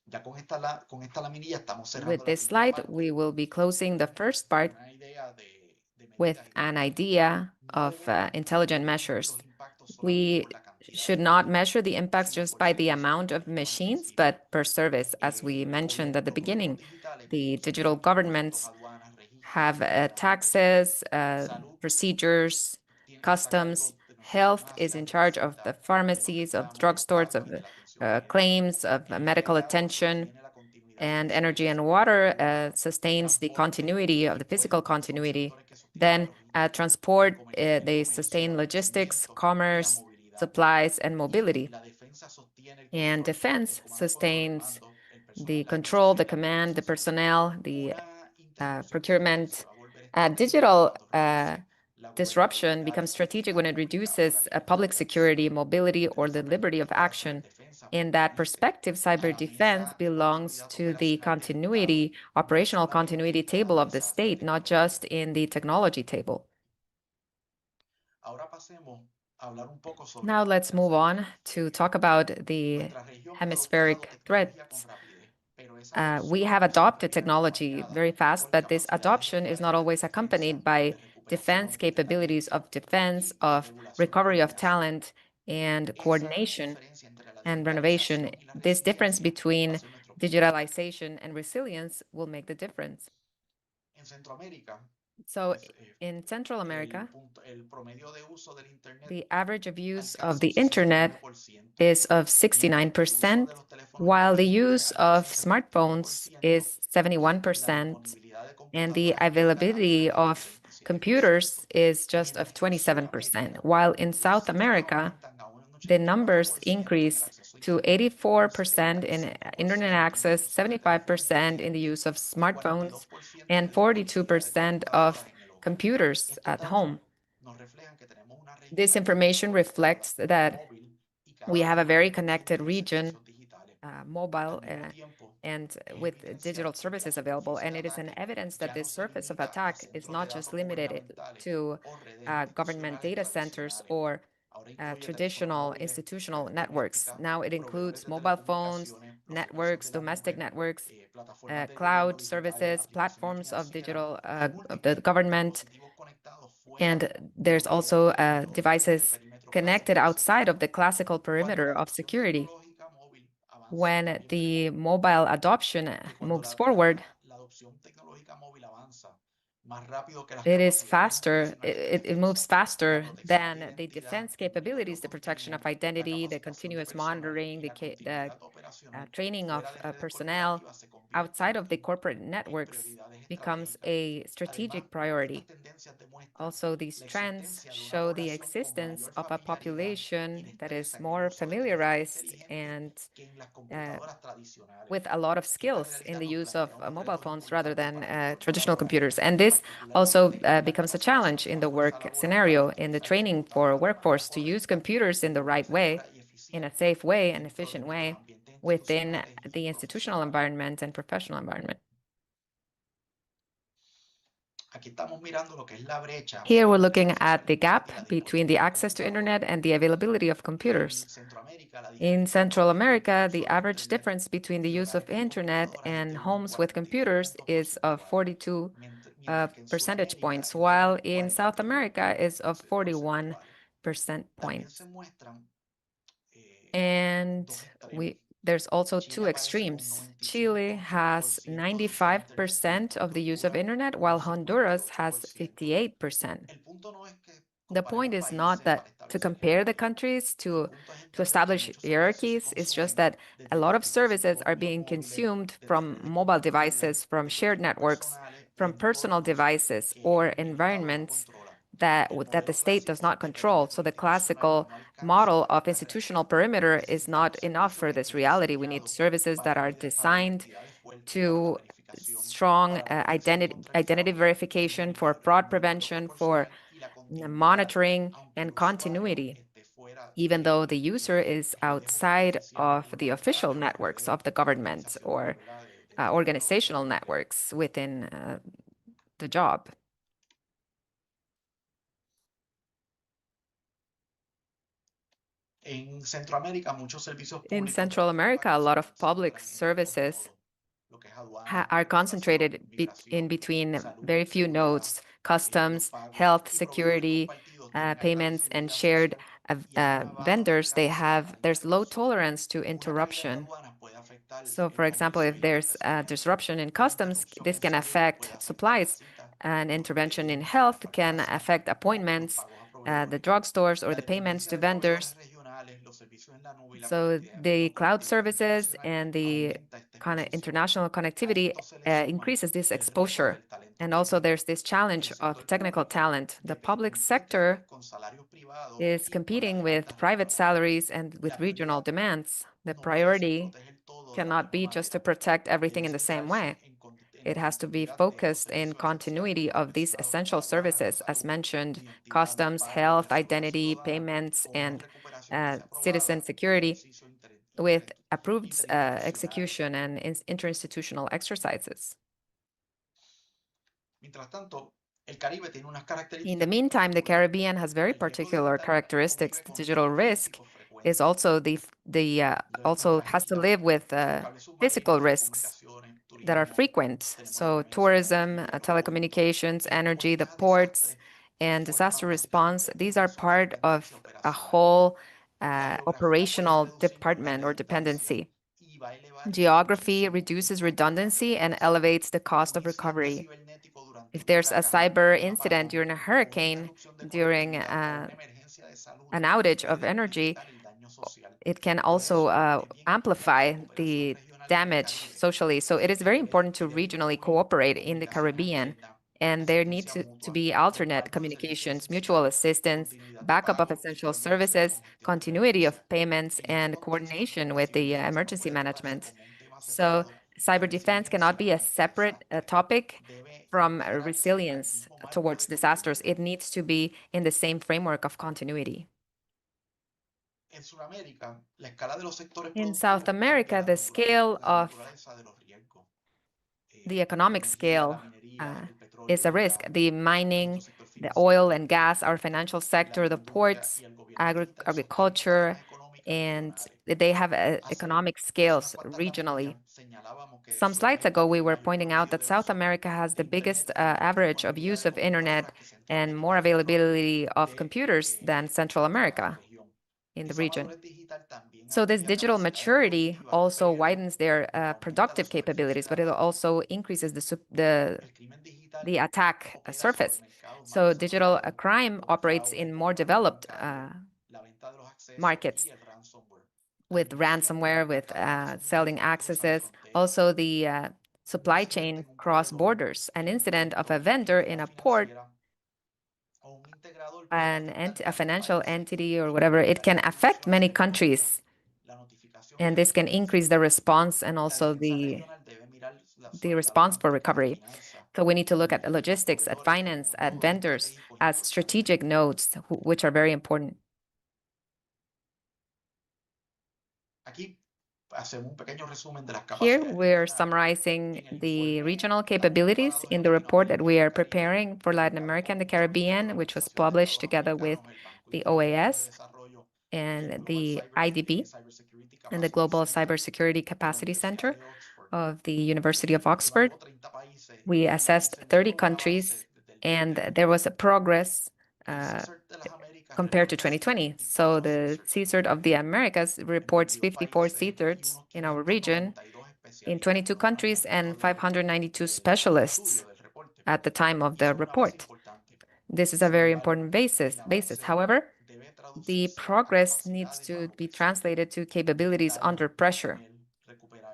Ya con esta laminilla estamos cerrando With la this primera slide, parte we will be closing the first con part una idea de with medidas y an mecanismos. idea No of debemos intelligent medir measures. los impactos solamente We por la cantidad de should not máquinas, measure the impacts sino just por by the servicios amount como of mencionaba al machines, principio. but per service, as we El mentioned at the gobierno, los gobiernos beginning. digitales The digital serán impuestos, governments aduanas, registros, have taxes, procedures, customs. Health is in charge of the pharmacies, of drugstores, of claims, of medical attention. And energy and water sustains the continuity of the physical continuity. Then transport, they sustain logistics, commerce, supplies, and mobility. And defense sustains the control, the command, the personnel, the procurement. Digital disruption becomes strategic when it reduces public security, mobility, or the liberty of action. In that perspective, cyber defense belongs to the continuity, operational continuity table of the state, not just in the technology table. Now let's move on to talk about the hemispheric threats. We have adopted technology very fast, but this adoption is not always accompanied by defense capabilities of defense, of recovery of talent, and coordination and renovation. This difference between digitalization and resilience will make the difference. So in Central America, the average of use of the internet is of 69%, while the use of smartphones is 71%, and the availability of computers is just of 27%, while in South America, the numbers increase to 84% in internet access, 75% in the use of smartphones, and 42% of computers at home. This information reflects that we have a very connected region, mobile, and with digital services available. And it is an evidence that this surface of attack is not just limited to government data centers or traditional institutional networks. Now it includes mobile phones, networks, domestic networks, cloud services, platforms of digital of the government, and there's also devices connected outside of the classical perimeter of security. When the mobile adoption moves forward, it is faster, it moves faster than the defense capabilities, the protection of identity, the continuous monitoring, the training of personnel outside of the corporate networks becomes a strategic priority. Also, these trends show the existence of a population that is more familiarized and with a lot of skills in the use of mobile phones rather than traditional computers. And this also becomes a challenge in the work scenario, in the training for a workforce to use computers in the right way, in a safe way and efficient way within the institutional environment and professional environment. Here we're looking at the gap between the access to internet and the availability of computers. In Central America, the average difference between the use of internet and homes with computers is of 42 percentage points, while in South America is of 41 percentage points. And there's also two extremes. Chile has 95% of the use of internet, while Honduras has 58%. The point is not that to compare the countries, to establish hierarchies. It's just that a lot of services are being consumed from mobile devices, from shared networks, from personal devices or environments that the state does not control. So the classical model of institutional perimeter is not enough for this reality. We need services that are designed to strong identity verification, for fraud prevention, for monitoring and continuity, even though the user is outside of the official networks of the government or organizational networks within the job. In Central America, a lot of public services are concentrated in between very few nodes: customs, health, security, payments, and shared vendors. There's low tolerance to interruption. So, for example, if there's a disruption in customs, this can affect supplies an intervention in health can affect appointments, the drugstores, or the payments to vendors. So the cloud services and the kind of international connectivity increases this exposure. And also there's this challenge of technical talent. The public sector is competing with private salaries and with regional demands. The priority cannot be just to protect everything in the same way. It has to be focused in continuity of these essential services, as mentioned, customs, health, identity, payments, and citizen security, with approved execution and interinstitutional exercises. In the meantime, the Caribbean has very particular characteristics. The digital risk is also also has to live with physical risks that are frequent. So tourism, telecommunications, energy, the ports, and disaster response, these are part of a whole operational department or dependency. Geography reduces redundancy and elevates the cost of recovery. If there's a cyber incident during a hurricane, during an outage of energy, it can also amplify the damage socially. So it is very important to regionally cooperate in the Caribbean. And there need to be alternate communications, mutual assistance, backup of essential services, continuity of payments, and coordination with the emergency management. So cyber defense cannot be a separate topic from resilience towards disasters. It needs to be in the same framework of continuity. In South America, the scale of the economic scale is a risk. The mining, the oil and gas, our financial sector, the ports, agriculture, and they have economic scales regionally. Some slides ago, we were pointing out that South America has the biggest average of use of internet and more availability of computers than Central America in the region. So this digital maturity also widens their productive capabilities, but it also increases the attack surface. So digital crime operates in more developed markets with ransomware, with selling accesses. Also, the supply chain cross borders. An incident of a vendor in a port, a financial entity or whatever, it can affect many countries. And this can increase the response and also the response for recovery. So we need to look at logistics, at finance, at vendors as strategic nodes, which are very important. Here we're summarizing the regional capabilities in the report that we are preparing for Latin America and the Caribbean, which was published together with the OAS and the IDB and the Global Cybersecurity Capacity Center of the University of Oxford. We assessed 30 countries, and there was a progress compared to 2020. So the CSIRT of the Americas reports 54 CSIRTs in our region in 22 countries and 592 specialists at the time of the report. This is a very important basis. However, the progress needs to be translated to capabilities under pressure,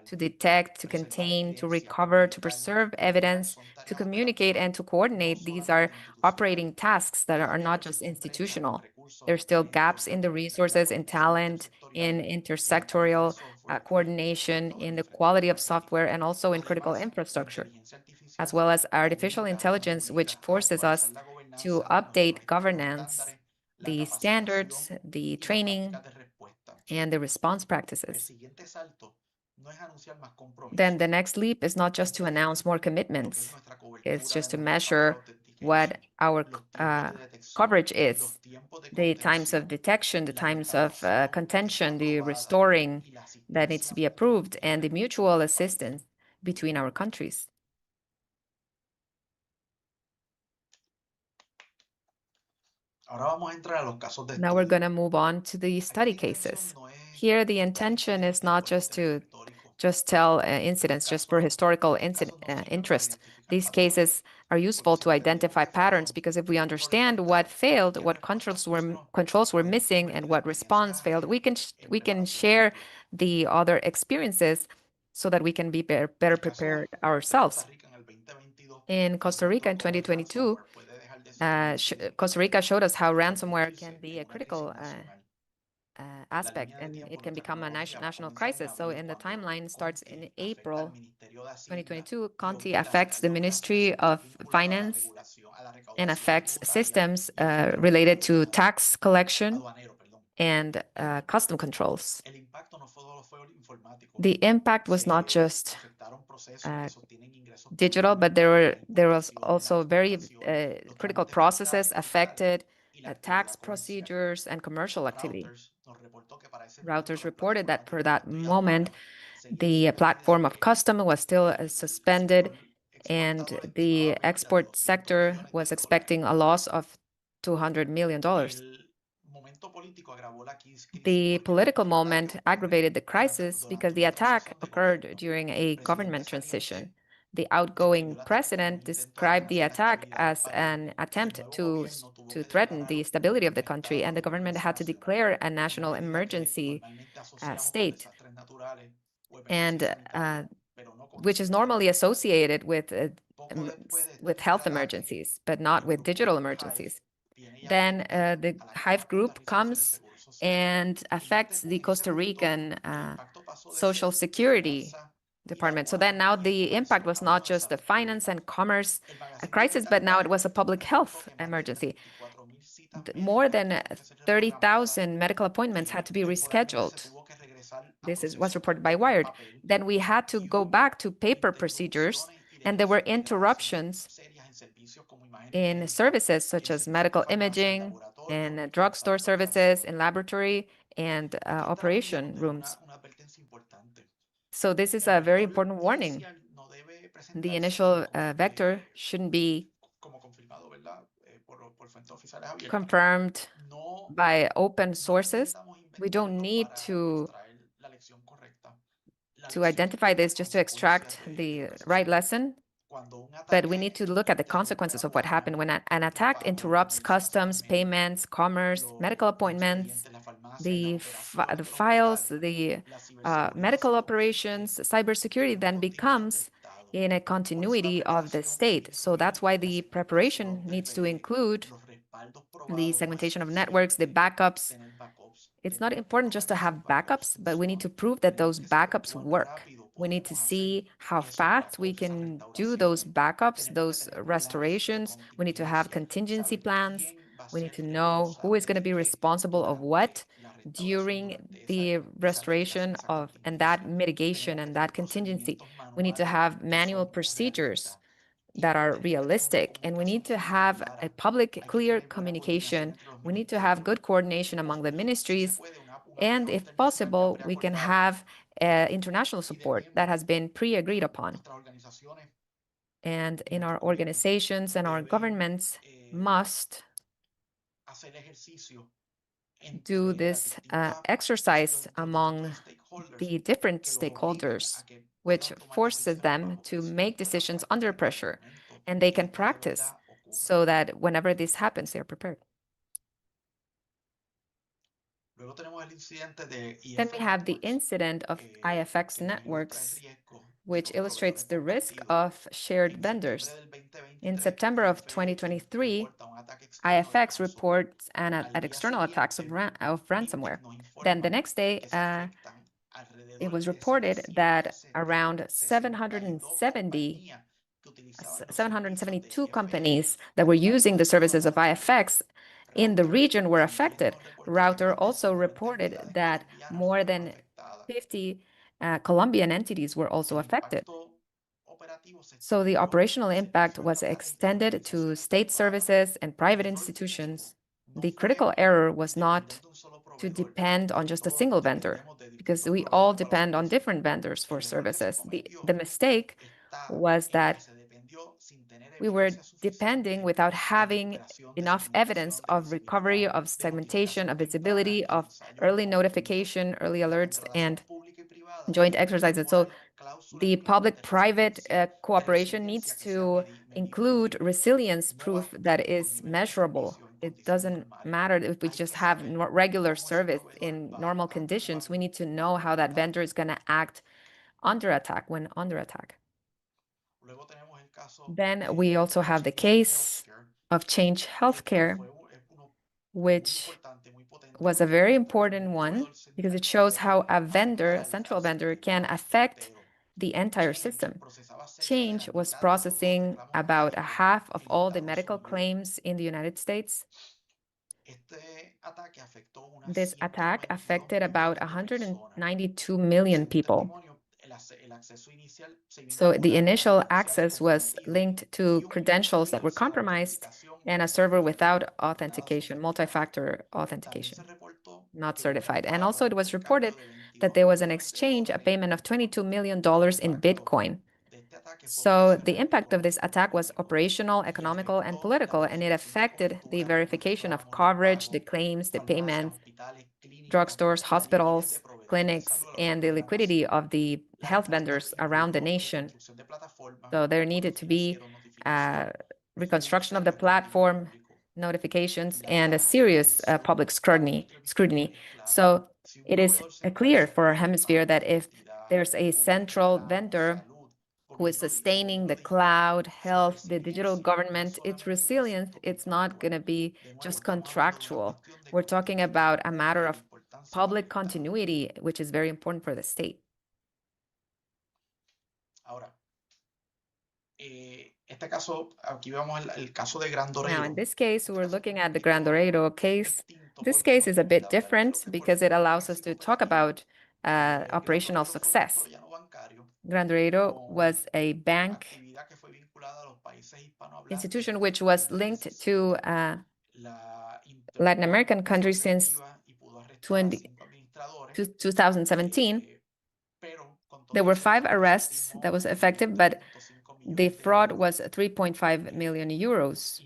to detect, to contain, to recover, to preserve evidence, to communicate, and to coordinate. These are operating tasks that are not just institutional. There's still gaps in the resources, in talent, in intersectorial coordination, in the quality of software, and also in critical infrastructure, as well as artificial intelligence, which forces us to update governance, the standards, the training, and the response practices. Then the next leap is not just to announce more commitments. It's just to measure what our coverage is, the times of detection, the times of contention, the restoring that needs to be approved, and the mutual assistance between our countries. Now we're going to move on to the study cases. Here, the intention is not just to tell incidents just for historical interest. These cases are useful to identify patterns, because if we understand what failed, what controls were missing, and what response failed, we can share the other experiences so that we can be better prepared ourselves. In Costa Rica in 2022, Costa Rica showed us how ransomware can be a critical aspect, and it can become a national crisis. So in the timeline starts in April 2022, Conti affects the Ministry of Finance and affects systems related to tax collection and custom controls. The impact was not just digital, but there was also very critical processes affected, tax procedures and commercial activity. Reuters reported that for that moment, the platform of custom was still suspended, and the export sector was expecting a loss of $200 million. The political moment aggravated the crisis because the attack occurred during a government transition. The outgoing president described the attack as an attempt to threaten the stability of the country, and the government had to declare a national emergency state, and which is normally associated with health emergencies, but not with digital emergencies. Then the Hive group comes and affects the Costa Rican Social Security Department. So then now the impact was not just the finance and commerce crisis, but now it was a public health emergency. More than 30,000 medical appointments had to be rescheduled. This was reported by Wired. Then we had to go back to paper procedures, and there were interruptions in services such as medical imaging and drugstore services, in laboratory and operation rooms. So this is a very important warning. The initial vector shouldn't be confirmed by open sources. We don't need to identify this just to extract the right lesson, but we need to look at the consequences of what happened when an attack interrupts customs, payments, commerce, medical appointments, the files, the medical operations. Cybersecurity then becomes in a continuity of the state. So that's why the preparation needs to include the segmentation of networks, the backups. It's not important just to have backups, but we need to prove that those backups work. We need to see how fast we can do those backups, those restorations. We need to have contingency plans. We need to know who is going to be responsible of what during the restoration of and that mitigation and that contingency. We need to have manual procedures that are realistic, and we need to have a public, clear communication. We need to have good coordination among the ministries, and if possible, we can have international support that has been pre-agreed upon. And in our organizations and our governments must do this exercise among the different stakeholders, which forces them to make decisions under pressure, and they can practice so that whenever this happens, they are prepared. Then we have the incident of IFX networks, which illustrates the risk of shared vendors. In September of 2023, IFX reports an external attacks of ransomware. Then the next day, it was reported that around 772 companies that were using the services of IFX in the region were affected. Reuters also reported that more than 50 Colombian entities were also affected. So the operational impact was extended to state services and private institutions. The critical error was not to depend on just a single vendor, because we all depend on different vendors for services. The mistake was that we were depending without having enough evidence of recovery, of segmentation, of visibility, of early notification, early alerts, and joint exercises. So the public-private cooperation needs to include resilience proof that is measurable. It doesn't matter if we just have regular service in normal conditions. We need to know how that vendor is going to act under attack, when under attack. Then we also have the case of Change Healthcare, which was a very important one because it shows how a vendor, a central vendor, can affect the entire system. Change was processing about a half of all the medical claims in the United States. This attack affected about 192 million people. So the initial access was linked to credentials that were compromised and a server without authentication, multi-factor authentication, not certified. And also it was reported that there was an exchange, a payment of $22 million in Bitcoin. So the impact of this attack was operational, economical, and political, and it affected the verification of coverage, the claims, the payments, drugstores, hospitals, clinics, and the liquidity of the health vendors around the nation. So there needed to be reconstruction of the platform, notifications, and a serious public scrutiny. So it is clear for our hemisphere that if there's a central vendor who is sustaining the cloud, health, the digital government, its resilience, it's not going to be just contractual. We're talking about a matter of public continuity, which is very important for the state. Now, in this case, we're looking at the Gran Dorado case. This case is a bit different because it allows us to talk about operational success. Gran Dorado was a bank institution which was linked to Latin American countries since 2017. There were 5 arrests that was effective, but the fraud was 3.5 million euros.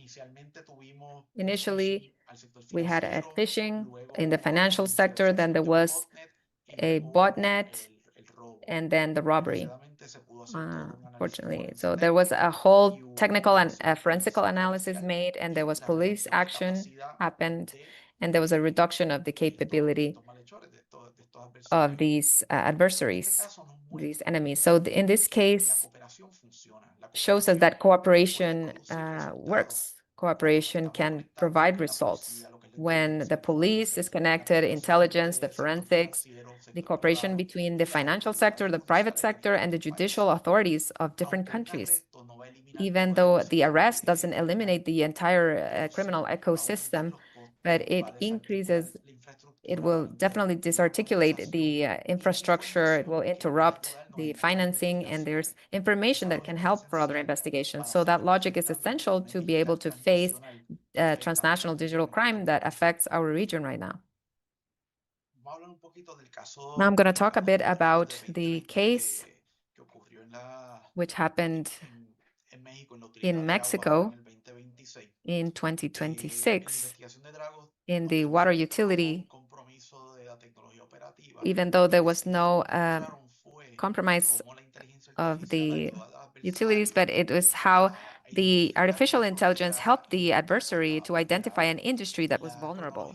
Initially, we had a phishing in the financial sector, then there was a botnet, and then the robbery, unfortunately. So there was a whole technical and forensic analysis made, and there was police action happened, and there was a reduction of the capability of these adversaries, these enemies. So in this case, shows us that cooperation works. Cooperation can provide results. When the police is connected, intelligence, the forensics, the cooperation between the financial sector, the private sector, and the judicial authorities of different countries. Even though the arrest doesn't eliminate the entire criminal ecosystem, but it increases, it will definitely disarticulate the infrastructure, it will interrupt the financing, and there's information that can help for other investigations. So that logic is essential to be able to face transnational digital crime that affects our region right now. Now I'm going to talk a bit about the case which happened in Mexico in 2026 in the water utility. Even though there was no compromise of the utilities, but it was how the artificial intelligence helped the adversary to identify an industry that was vulnerable.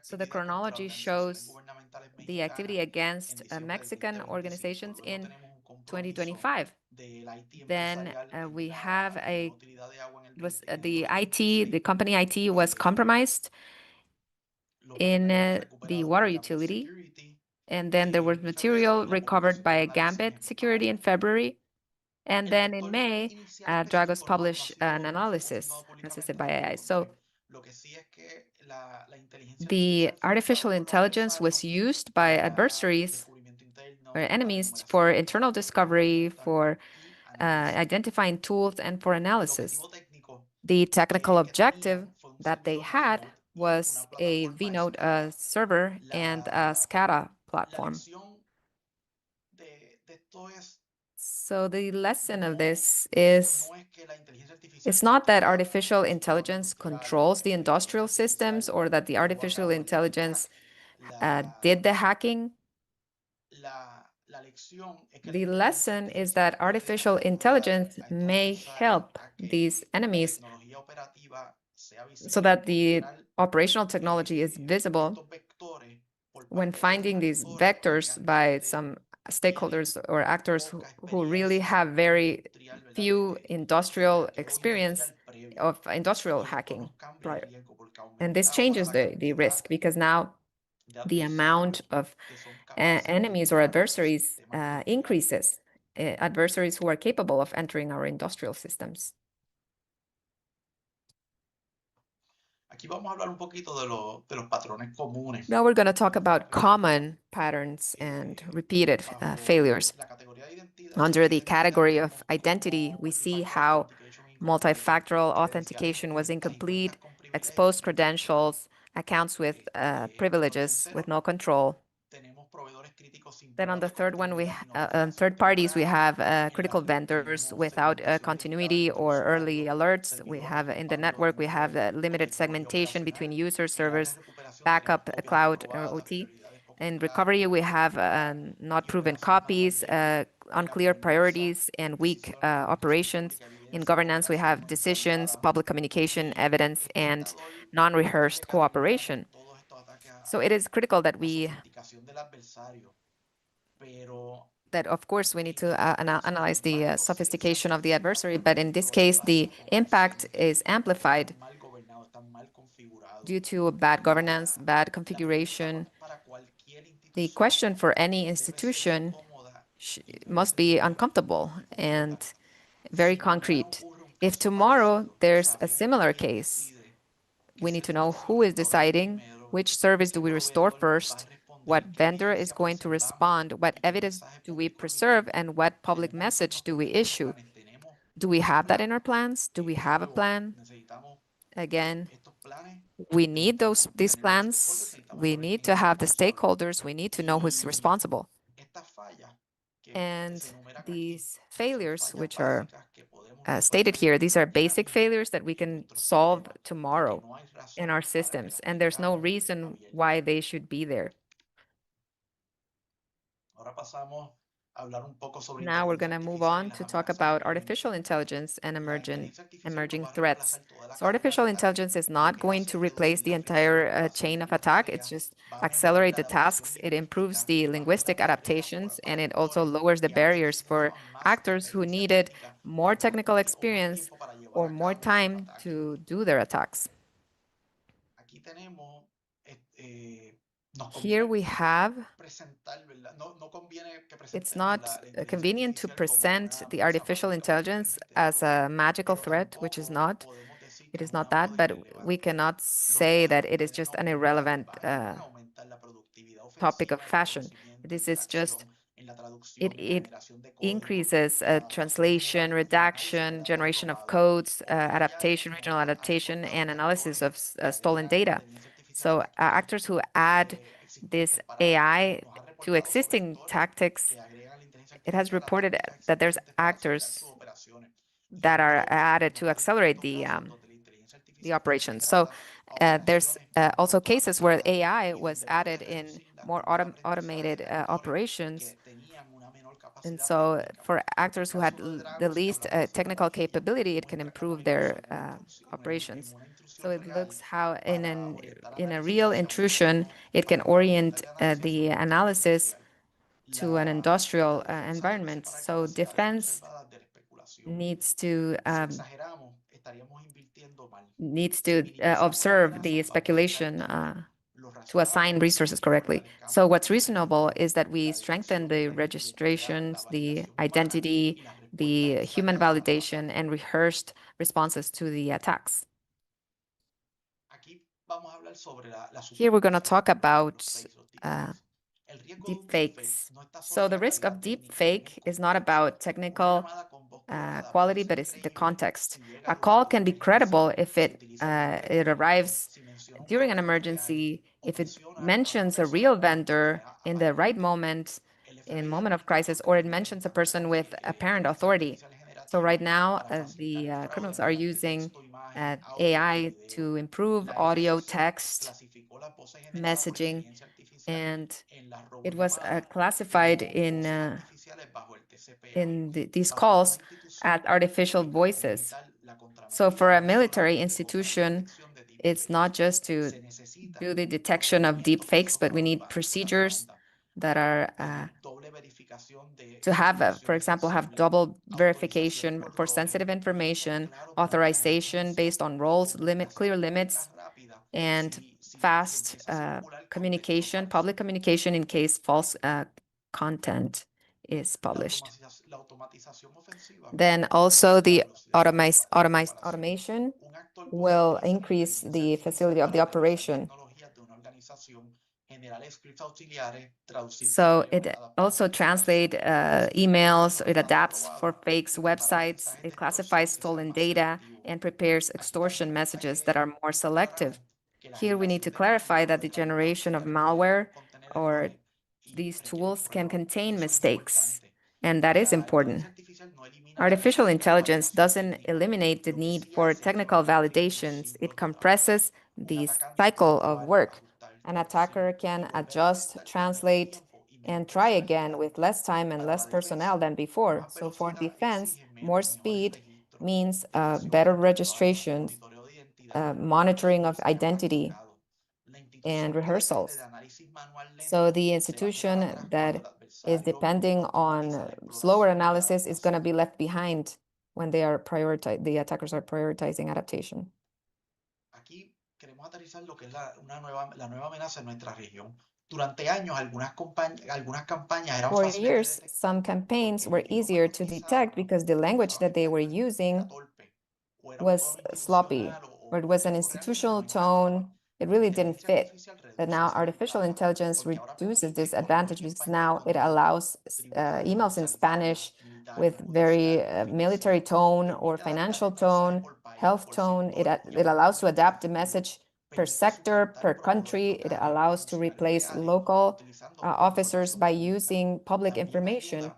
So the chronology shows the activity against Mexican organizations in 2025. Then we have the company IT was compromised in the water utility. And then there was material recovered by Gambit Security in February. And then in May, Dragos published an analysis assisted by AI. So the artificial intelligence was used by adversaries or enemies for internal discovery, for identifying tools, and for analysis. The technical objective that they had was a vNode server and a SCADA platform. So the lesson of this is, it's not that artificial intelligence controls the industrial systems or that the artificial intelligence did the hacking. The lesson is that artificial intelligence may help these enemies so that the operational technology is visible when finding these vectors by some stakeholders or actors who really have very few industrial experience of industrial hacking prior. And this changes the risk because now the amount of enemies or adversaries increases, adversaries who are capable of entering our industrial systems. Aquí vamos a hablar un poquito de los patrones comunes. Now we're going to talk about common patterns and repeated failures. Under the category of identity, we see how multifactorial authentication was incomplete, exposed credentials, accounts with privileges with no control. Then on the third one, third parties, we have critical vendors without continuity or early alerts. We have in the network, we have limited segmentation between user servers, backup, cloud, or OT. In recovery, we have not proven copies, unclear priorities, and weak operations. In governance, we have decisions, public communication, evidence, and non-rehearsed cooperation. So it is critical that of course, we need to analyze the sophistication of the adversary, but in this case, the impact is amplified due to bad governance, bad configuration. The question for any institution must be uncomfortable and very concrete. If tomorrow there's a similar case, we need to know who is deciding, which service do we restore first, what vendor is going to respond, what evidence do we preserve, and what public message do we issue. Do we have that in our plans? Do we have a plan? Again, we need these plans. We need to have the stakeholders. We need to know who's responsible. And these failures, which are stated here, these are basic failures that we can solve tomorrow in our systems, and there's no reason why they should be there. Now we're going to move on to talk about artificial intelligence and emerging threats. So artificial intelligence is not going to replace the entire chain of attack. It's just accelerate the tasks. It improves the linguistic adaptations, and it also lowers the barriers for actors who needed more technical experience or more time to do their attacks. Here we have, it's not convenient to present the artificial intelligence as a magical threat, which is not. It is not that, but we cannot say that it is just an irrelevant topic of fashion. This is just, it increases translation, redaction, generation of codes, adaptation, regional adaptation, and analysis of stolen data. So actors who add this AI to existing tactics, it has reported that there's actors that are added to accelerate the operations. So there's also cases where AI was added in more automated operations. And so for actors who had the least technical capability, it can improve their operations. So it looks how in a real intrusion, it can orient the analysis to an industrial environment. So defense needs to observe the speculation to assign resources correctly. So what's reasonable is that we strengthen the registrations, the identity, the human validation, and rehearsed responses to the attacks. Here we're going to talk about deepfakes. So the risk of deepfake is not about technical quality, but it's the context. A call can be credible if it arrives during an emergency, if it mentions a real vendor in the right moment, in moment of crisis, or it mentions a person with apparent authority. So right now, the criminals are using AI to improve audio, text, messaging, and it was classified in these calls as artificial voices. So for a military institution, it's not just to do the detection of deep fakes, but we need procedures that are to have, for example, have double verification for sensitive information, authorization based on roles, clear limits, and fast communication, public communication in case false content is published. Then also the automation will increase the facility of the operation. So it also translates emails, it adapts for fakes websites, it classifies stolen data, and prepares extortion messages that are more selective. Here we need to clarify that the generation of malware or these tools can contain mistakes, and that is important. Artificial intelligence doesn't eliminate the need for technical validations. It compresses the cycle of work. An attacker can adjust, translate, and try again with less time and less personnel than before. So for defense, more speed means better registrations, monitoring of identity, and rehearsals. So the institution that is depending on slower analysis is going to be left behind when the attackers are prioritizing adaptation. Aquí queremos aterrizar lo que es la nueva amenaza en nuestra región. Durante años, algunas campañas eran For fáciles years, some campaigns were easier to detect because the language that they were using was sloppy, or it was an institutional tone. It really didn't fit. But now artificial intelligence reduces this advantage because now it allows emails in Spanish with very military tone or financial tone, health tone. It allows to adapt the message per sector, per country. It allows to replace local officers by using public information.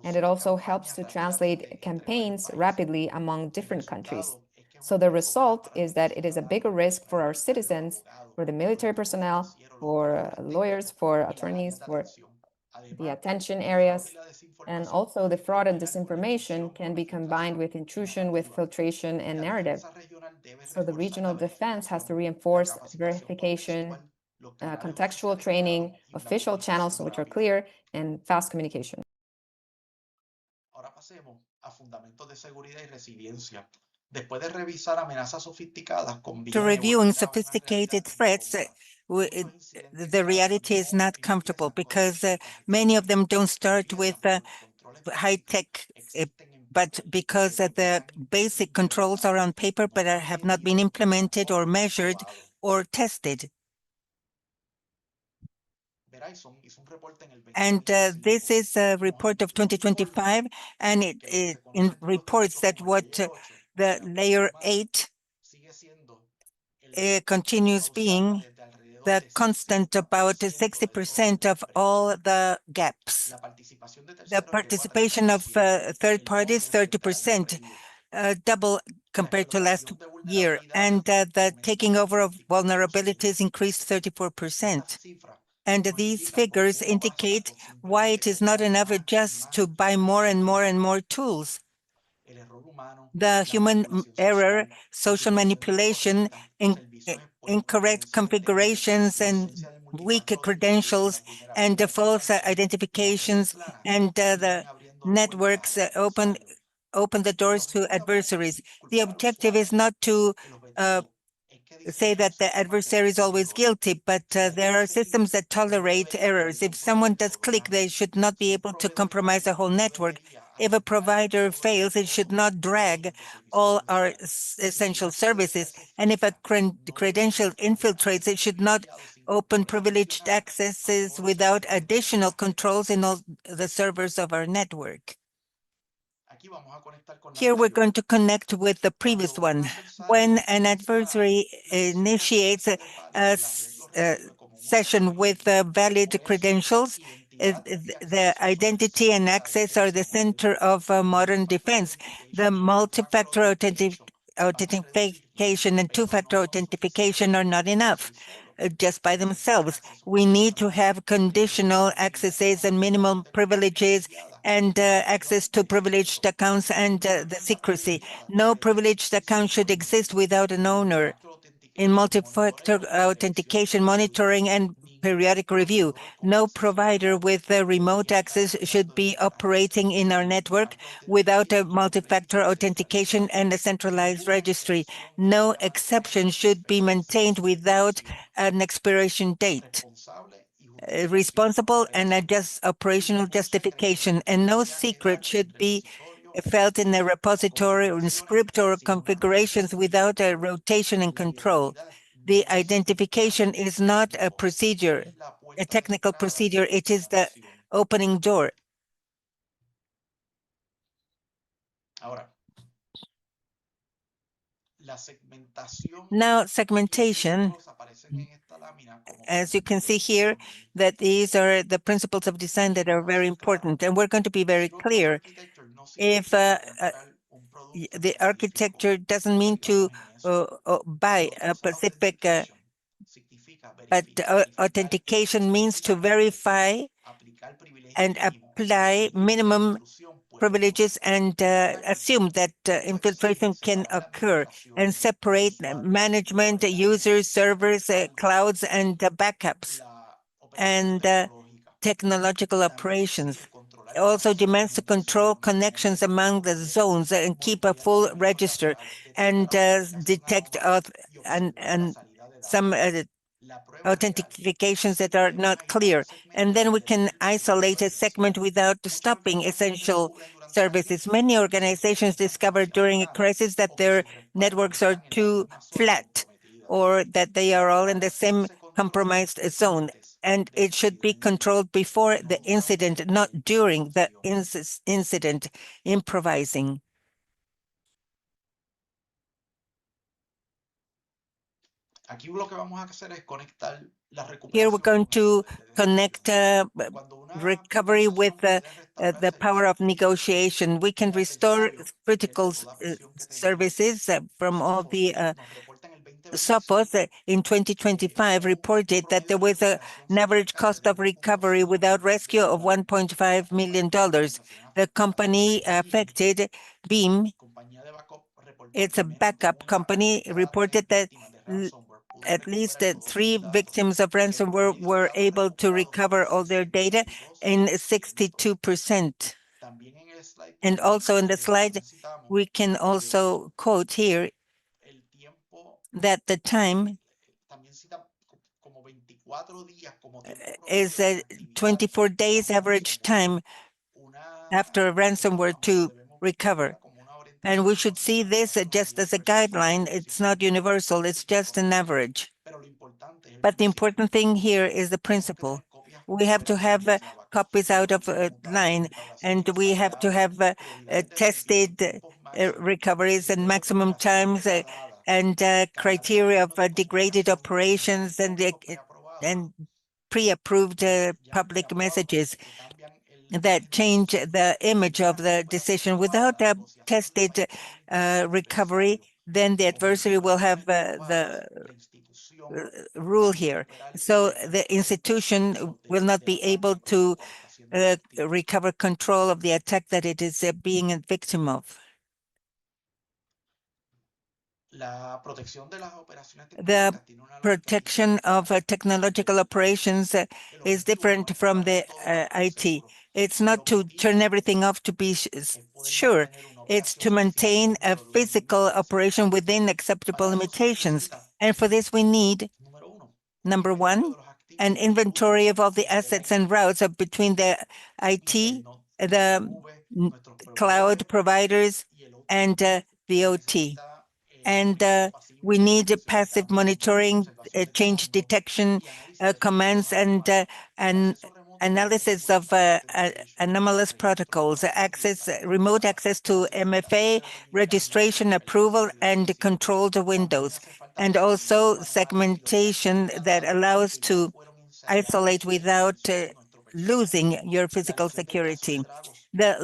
And it also helps to translate campaigns rapidly among different countries. So the result is that it is a bigger risk for our citizens, for the military personnel, for lawyers, for attorneys, for the attention areas. And also the fraud and disinformation can be combined with intrusion, with filtration and narrative. So the regional defense has to reinforce verification, contextual training, official channels which are clear, and fast communication. Ahora pasemos a fundamentos de seguridad y resiliencia. Después de revisar amenazas sofisticadas con To reviewing sophisticated threats, the reality is not comfortable because many of them don't start with high-tech, but because the basic controls are on paper but have not been implemented or measured or tested. And this is a report of 2025, and it reports that what the layer 8 continues being the constant about 60% of all the gaps. The participation of third parties, 30%, double compared to last year. And the taking over of vulnerabilities increased 34%. And these figures indicate why it is not enough just to buy more and more and more tools. The human error, social manipulation, incorrect configurations and weak credentials and the false identifications and the networks open the doors to adversaries. The objective is not to say that the adversary is always guilty, but there are systems that tolerate errors. If someone does click, they should not be able to compromise the whole network. If a provider fails, it should not drag all our essential services. And if a credential infiltrates, it should not open privileged accesses without additional controls in all the servers of our network. Here we're going to connect with the previous one. When an adversary initiates a session with valid credentials, the identity and access are the center of modern defense. The multi-factor authentication and two-factor authentication are not enough. just by themselves. We need to have conditional accesses and minimum privileges and access to privileged accounts and the secrecy. No privileged account should exist without an owner. In multi-factor authentication, monitoring, and periodic review, no provider with remote access should be operating in our network without a multi-factor authentication and a centralized registry. No exception should be maintained without an expiration date. Responsible and a just operational justification, and no secret should be felt in a repository or in script or configurations without a rotation and control. The identification is not a procedure, a technical procedure, it is the opening door. Now, segmentation, as you can see here, that these are the principles of design that are very important, and we're going to be very clear. If the architecture doesn't mean to buy a specific, but authentication means to verify and apply minimum privileges and assume that infiltration can occur, and separate management, users, servers, clouds, and backups, and technological operations. It also demands to control connections among the zones and keep a full register, and detect and some authentications that are not clear. And then we can isolate a segment without stopping essential services. Many organizations discover during a crisis that their networks are too flat, or that they are all in the same compromised zone. And it should be controlled before the incident, not during the incident, improvising. Here we're going to connect recovery with the power of negotiation. We can restore critical services from all the SOPOS in 2025 reported that there was an average cost of recovery without rescue of $1.5 million. The company affected, Beam, it's a backup company, reported that at least 3 victims of ransomware were able to recover all their data in 62%. And also in the slide, we can also quote here that the time is 24 days average time after ransomware to recover. And we should see this just as a guideline. It's not universal, it's just an average. But the important thing here is the principle. We have to have copies out of line, and we have to have tested recoveries and maximum times and criteria of degraded operations and pre-approved public messages that change the image of the decision. Without a tested recovery, then the adversary will have the rule here. So the institution will not be able to recover control of the attack that it is being a victim of. The protection of technological operations is different from the IT. It's not to turn everything off to be sure. It's to maintain a physical operation within acceptable limitations. And for this, we need, number one, an inventory of all the assets and routes between the IT, the cloud providers, and the OT. And we need passive monitoring, change detection commands, and analysis of anomalous protocols, remote access to MFA, registration, approval, and controlled windows, and also segmentation that allows to isolate without losing your physical security. The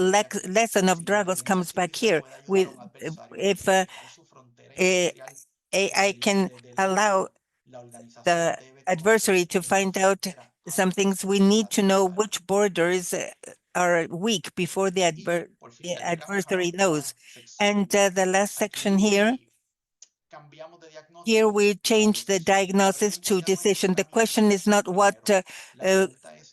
lesson of Dragos comes back here. If AI can allow the adversary to find out some things. We need to know which borders are weak before the adversary knows. And the last section here, we change the diagnosis to decision. The question is not what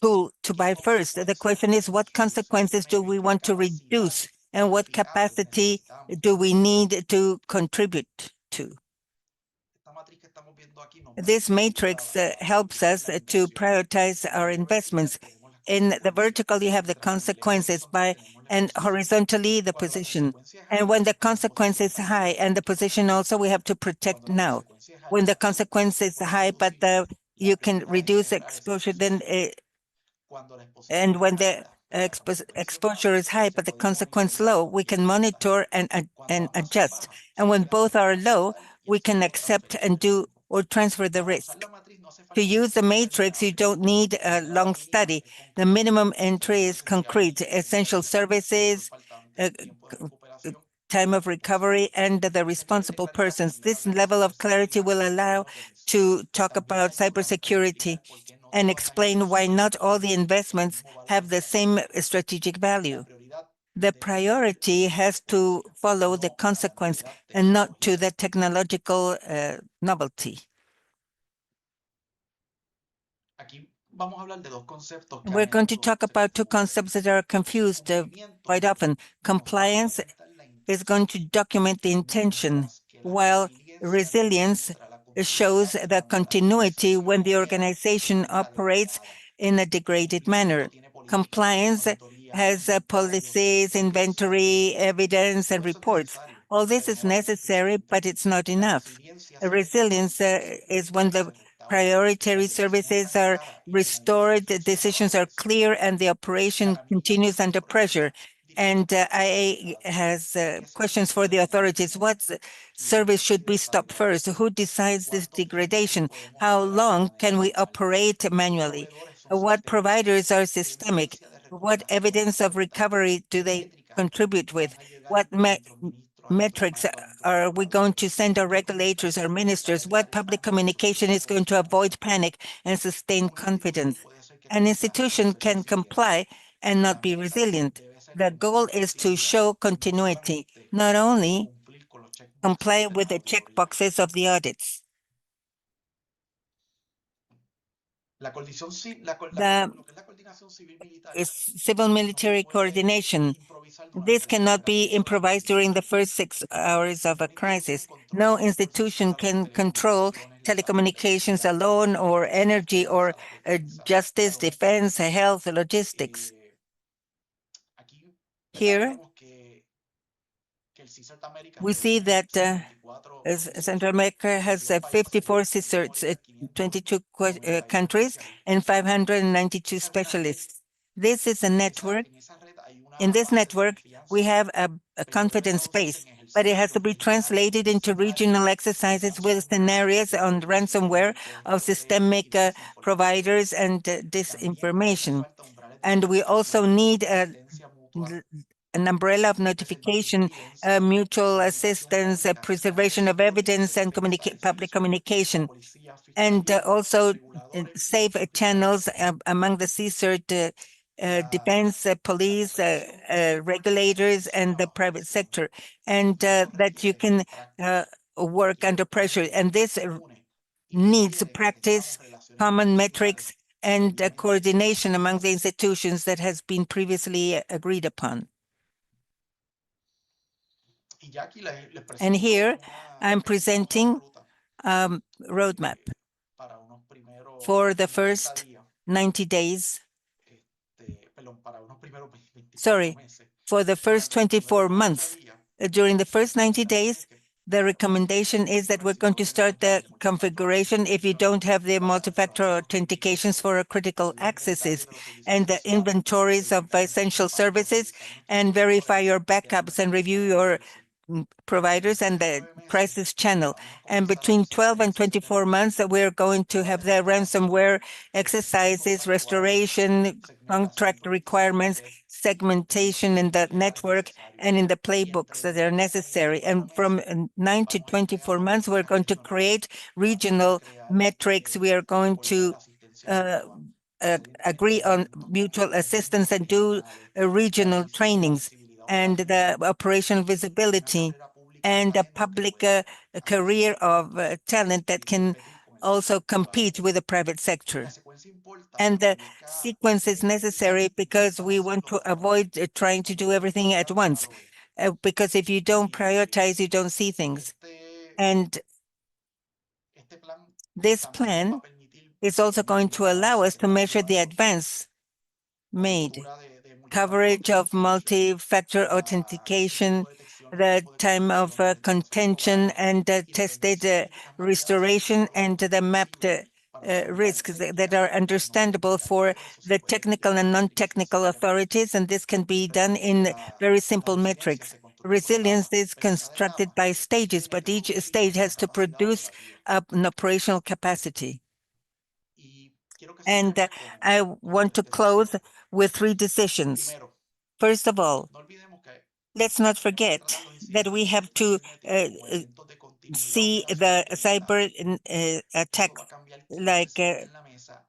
tool to buy first. The question is what consequences do we want to reduce and what capacity do we need to contribute to. This matrix helps us to prioritize our investments. In the vertical, you have the consequences and horizontally the position. And when the consequence is high and the position also, we have to protect now. When the consequence is high, but you can reduce exposure, then and when the exposure is high, but the consequence low, we can monitor and adjust. And when both are low, we can accept and do or transfer the risk. To use the matrix, you don't need a long study. The minimum entry is concrete, essential services, time of recovery, and the responsible persons. This level of clarity will allow to talk about cybersecurity and explain why not all the investments have the same strategic value. The priority has to follow the consequence and not to the technological novelty. We're going to talk about two concepts that are confused quite often. Compliance is going to document the intention, while resilience shows the continuity when the organization operates in a degraded manner. Compliance has policies, inventory, evidence, and reports. All this is necessary, but it's not enough. Resilience is when the priority services are restored, the decisions are clear, and the operation continues under pressure. And IA has questions for the authorities. What service should be stopped first? Who decides this degradation? How long can we operate manually? What providers are systemic? What evidence of recovery do they contribute with? What metrics are we going to send our regulators or ministers? What public communication is going to avoid panic and sustain confidence? An institution can comply and not be resilient. The goal is to show continuity, not only comply with the checkboxes of the audits. The civil-military coordination. This cannot be improvised during the first 6 hours of a crisis. No institution can control telecommunications alone, or energy, or justice, defense, health, logistics. Here, we see that Central America has 54 CSIRTs, 22 countries, and 592 specialists. This is a network. In this network, we have a confidence space, but it has to be translated into regional exercises with scenarios on ransomware of systemic providers and disinformation. And we also need an umbrella of notification, mutual assistance, preservation of evidence, and public communication, and also safe channels among the CSIRT defense, police, regulators, and the private sector, and that you can work under pressure. And this needs practice, common metrics, and coordination among the institutions that has been previously agreed upon. And here I'm presenting a roadmap for the first 90 days. Sorry, for the first 24 months. During the first 90 days, the recommendation is that we're going to start the configuration if you don't have the multi-factor authentications for critical accesses, and the inventories of essential services, and verify your backups and review your providers and the crisis channel. And between 12 and 24 months, we're going to have the ransomware exercises, restoration, contract requirements, segmentation in the network and in the playbooks that are necessary. And from 9 to 24 months, we're going to create regional metrics. We are going to agree on mutual assistance and do regional trainings and the operational visibility and a public career of talent that can also compete with the private sector. And the sequence is necessary because we want to avoid trying to do everything at once. Because if you don't prioritize, you don't see things. And this plan is also going to allow us to measure the advance made, coverage of multi-factor authentication, the time of contention and tested restoration, and the mapped risks that are understandable for the technical and non-technical authorities, and this can be done in very simple metrics. Resilience is constructed by stages, but each stage has to produce an operational capacity. And I want to close with 3 decisions. First of all, let's not forget that we have to see the cyber attacks like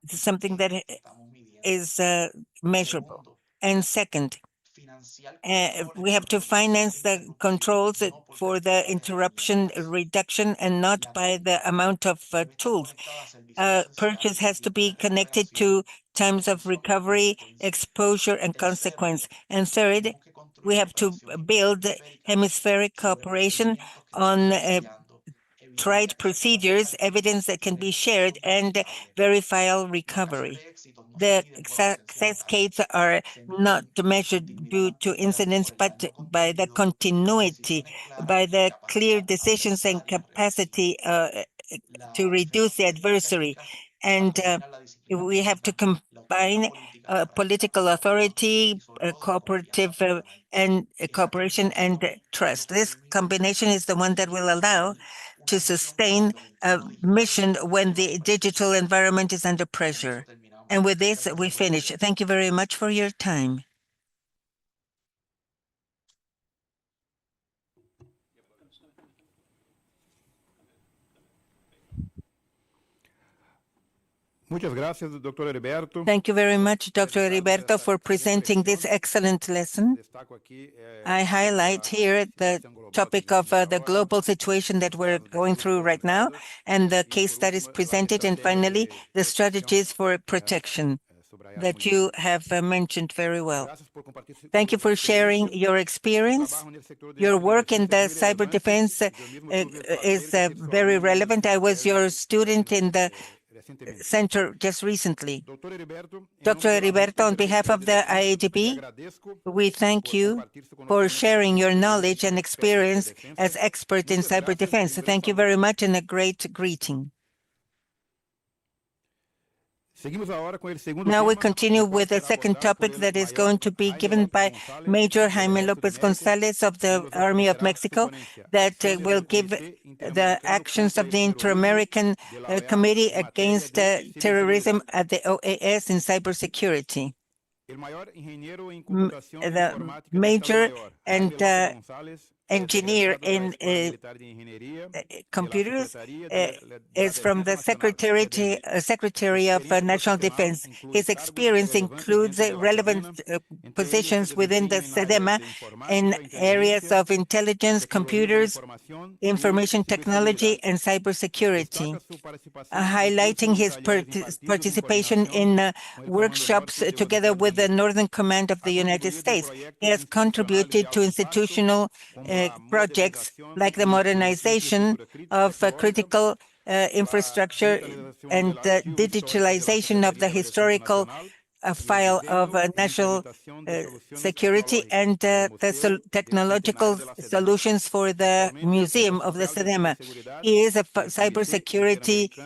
something that is measurable. And second, we have to finance the controls for the interruption reduction and not by the amount of tools. Purchase has to be connected to times of recovery, exposure, and consequence. And third, we have to build hemispheric cooperation on tried procedures, evidence that can be shared, and verifiable recovery. The success cases are not measured due to incidents, but by the continuity, by the clear decisions and capacity to reduce the adversary. And we have to combine political authority, cooperative and cooperation and trust. This combination is the one that will allow to sustain a mission when the digital environment is under pressure. And with this, we finish. Thank you very much for your time. Muchas gracias, Dr. Heriberto. Thank you very much, Dr. Heriberto, for presenting this excellent lesson. I highlight here the topic of the global situation that we're going through right now and the case studies presented, and finally, the strategies for protection that you have mentioned very well. Thank you for sharing your experience. Your work in the cyber defense is very relevant. I was your student in the center just recently. Dr. Heriberto, on behalf of the IADB, we thank you for sharing your knowledge and experience as expert in cyber defense. Thank you very much and a great greeting. Now we continue with the second topic that is going to be given by Major Jaime Lopez Gonzalez of the Army of Mexico, that will give the actions of the Inter-American Committee Against Terrorism at the OAS in cybersecurity. The major and engineer in computers is from the Secretary of National Defense. His experience includes relevant positions within the SEDEMA in areas of intelligence, computers, information technology, and cybersecurity, highlighting his participation in workshops together with the Northern Command of the United States. He has contributed to institutional projects like the modernization of critical infrastructure and the digitalization of the historical file of national security and the technological solutions for the Museum of the SEDEMA. He is a cybersecurity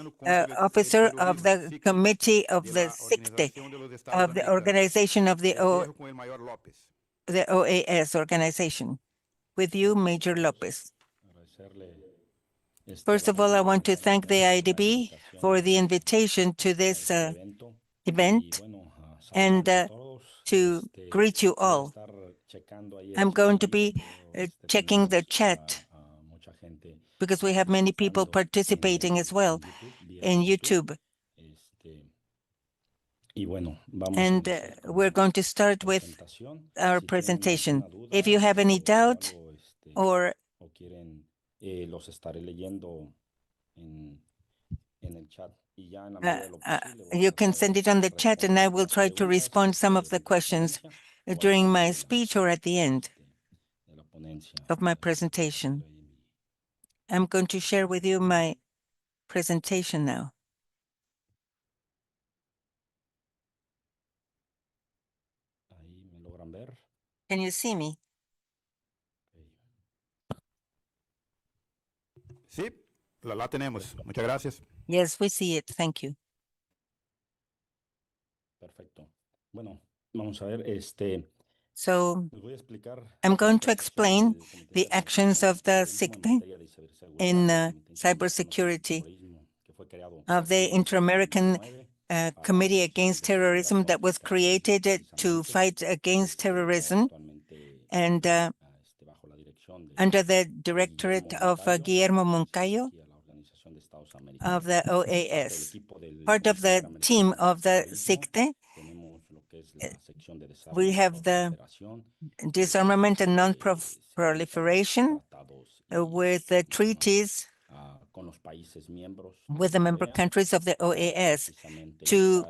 officer of the Committee of the 60 of the organization of the OAS organization. with you, Major Lopez. First of all, I want to thank the IADB for the invitation to this event and to greet you all. I'm going to be checking the chat because we have many people participating as well in YouTube. And we're going to start with our presentation. If you have any doubt or you can send it on the chat and I will try to respond some of the questions during my speech or at the end of my presentation. I'm going to share with you my presentation now. Can you see me? Sí, la tenemos. Muchas gracias. Yes, we see it. Thank you. Perfecto. Bueno, vamos a ver, So I'm going to explain the actions of the SICTE in cybersecurity of the Inter-American Committee Against Terrorism that was created to fight against terrorism and under the directorate of Guillermo Moncayo of the OAS. Part of the team of the SICTE, we have the disarmament and non-proliferation with the treaties with the member countries of the OAS to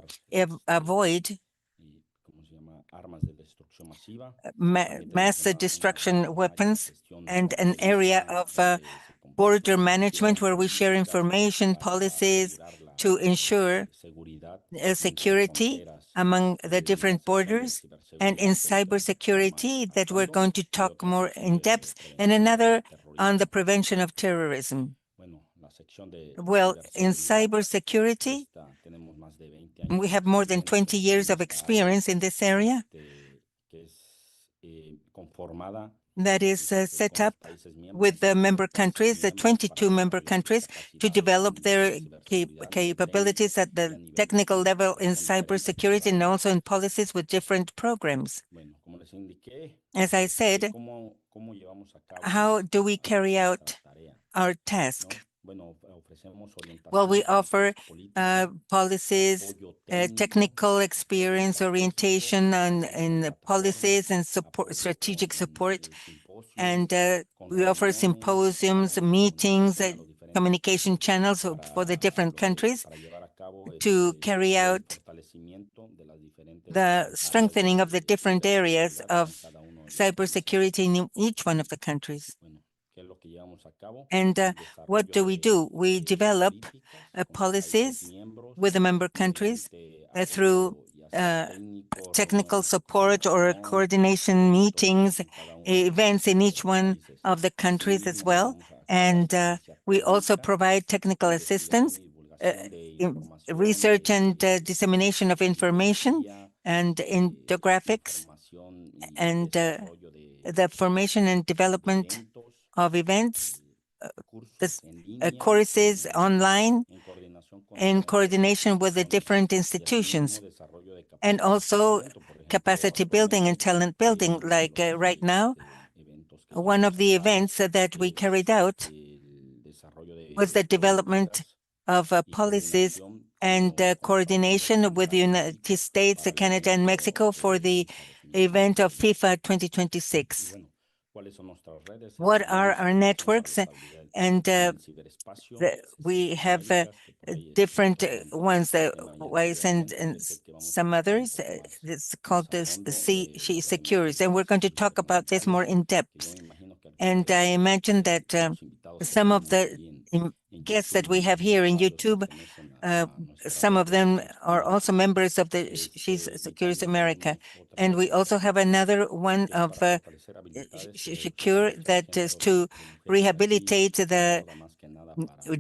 avoid mass destruction weapons and an area of border management where we share information policies to ensure security among the different borders, and in cybersecurity that we're going to talk more in depth, and another on the prevention of terrorism. Well, in cybersecurity, we have more than 20 years of experience in this area that is set up with the member countries, the 22 member countries, to develop their capabilities at the technical level in cybersecurity and also in policies with different programs. As I said, how do we carry out our task? Well, we offer policies, technical experience, orientation in policies and support, strategic support, and we offer symposiums, meetings, communication channels for the different countries to carry out the strengthening of the different areas of cybersecurity in each one of the countries. And what do? We develop policies with the member countries through technical support or coordination meetings, events in each one of the countries as well. And we also provide technical assistance, research and dissemination of information and infographics, and the formation and development of events, courses online in coordination with the different institutions, and also capacity building and talent building. Like right now, one of the events that we carried out was the development of policies and coordination with the United States, Canada, and Mexico for the event of FIFA 2026. What are our networks? And we have different ones, WISE and some others. It's called the She Secures, and we're going to talk about this more in depth. And I imagine that some of the guests that we have here in YouTube, some of them are also members of the She Secures America. And we also have another one of Secure that is to rehabilitate the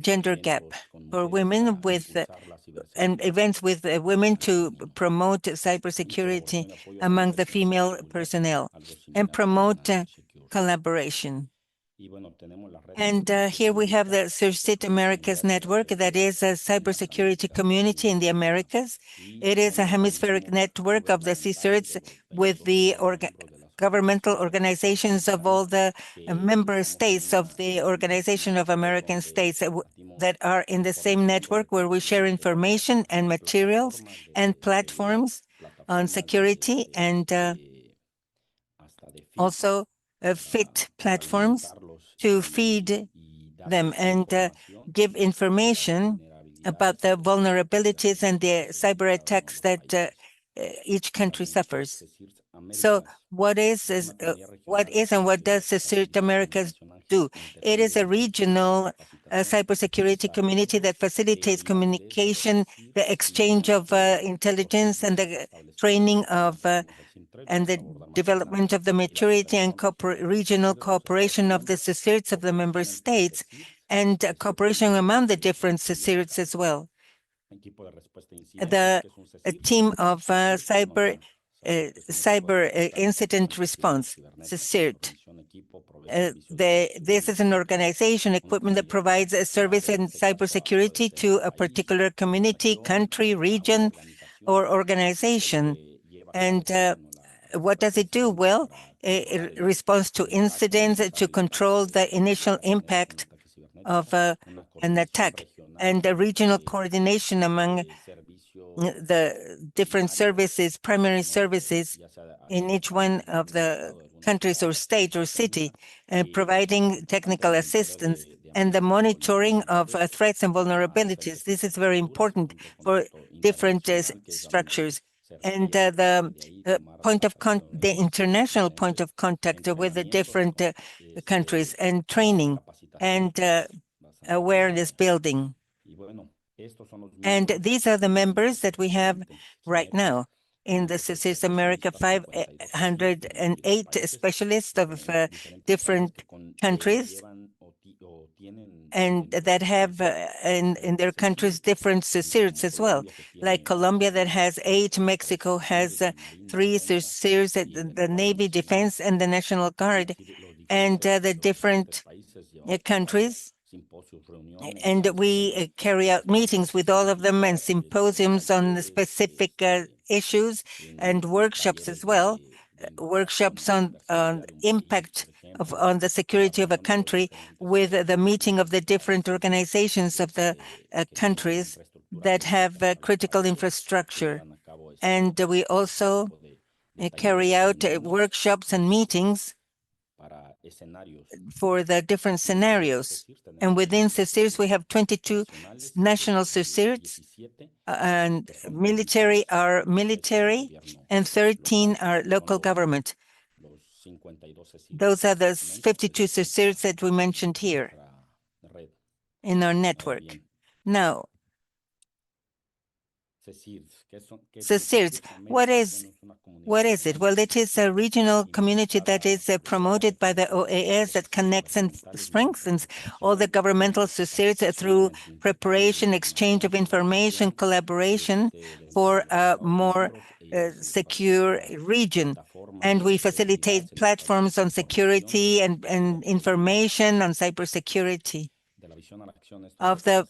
gender gap for women with and events with women to promote cybersecurity among the female personnel and promote collaboration. Y bueno, tenemos la red And here we have the CIRCIT Americas network, that is a cybersecurity community in the Americas. It is a hemispheric network of the CIRCITs with the governmental organizations of all the member states of the Organization of American States that are in the same network, where we share information and materials and platforms on security, and also fit platforms to feed them and give information about the vulnerabilities and the cyber attacks that each country suffers. So what is and what does CIRCIT Americas do? It is a regional cybersecurity community that facilitates communication, the exchange of intelligence, and the training of and the development of the maturity and regional cooperation of the CIRCITs of the member states, and cooperation among the different CIRCITs as well. The team of cyber incident response, CIRCIT. This is an organization, equipment that provides a service in cybersecurity to a particular community, country, region, or organization. And what does it do? Well, it responds to incidents to control the initial impact of an attack, and the regional coordination among the different services, primary services in each one of the countries or state or city, and providing technical assistance and the monitoring of threats and vulnerabilities. This is very important for different structures. And the international point of contact with the different countries, and training and awareness building. And these are the members that we have right now in the CIRCIT America, 508 specialists of different countries, and that have in their countries different CIRCITs as well, like Colombia that has 8, Mexico has 3 CIRCITs, the Navy, Defense, and the National Guard, and the different countries. And we carry out meetings with all of them and symposiums on the specific issues, and workshops as well, workshops on impact on the security of a country, with the meeting of the different organizations of the countries that have critical infrastructure. And we also carry out workshops and meetings for the different scenarios. And within CIRCITs, we have 22 national CIRCITs, and military are military, and 13 are local government. Those are the 52 CIRCITs that we mentioned here in our network. Now, CIRCITs, what is it? Well, it is a regional community that is promoted by the OAS, that connects and strengthens all the governmental CIRCITs through preparation, exchange of information, collaboration for a more secure region. And we facilitate platforms on security and information on cybersecurity.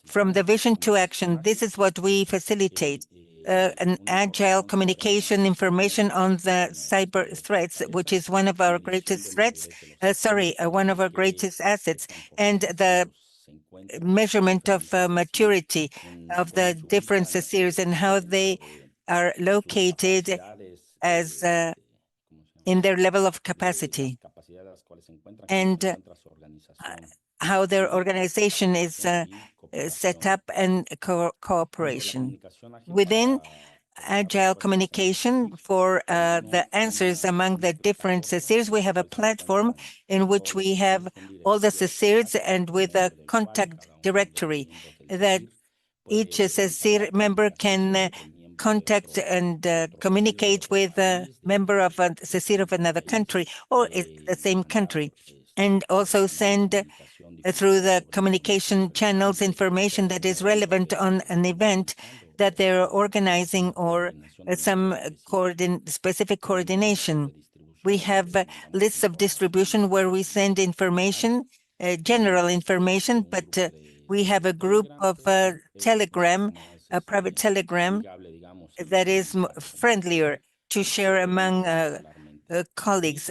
From the vision to action, this is what we facilitate. An agile communication, information on the cyber threats, which is one of our greatest one of our greatest assets, and the measurement of maturity of the different CIRCITs and how they are located as in their level of capacity, and how their organization is set up, and cooperation. Within agile communication for the answers among the different CIRCITs, we have a platform in which we have all the CIRCITs, and with a contact directory that each CIRCIT member can contact and communicate with a member of a CIRCIT of another country, or the same country, and also send through the communication channels information that is relevant on an event that they're organizing, or some specific coordination. We have lists of distribution where we send information, general information, but we have a group of Telegram, a private Telegram that is friendlier to share among colleagues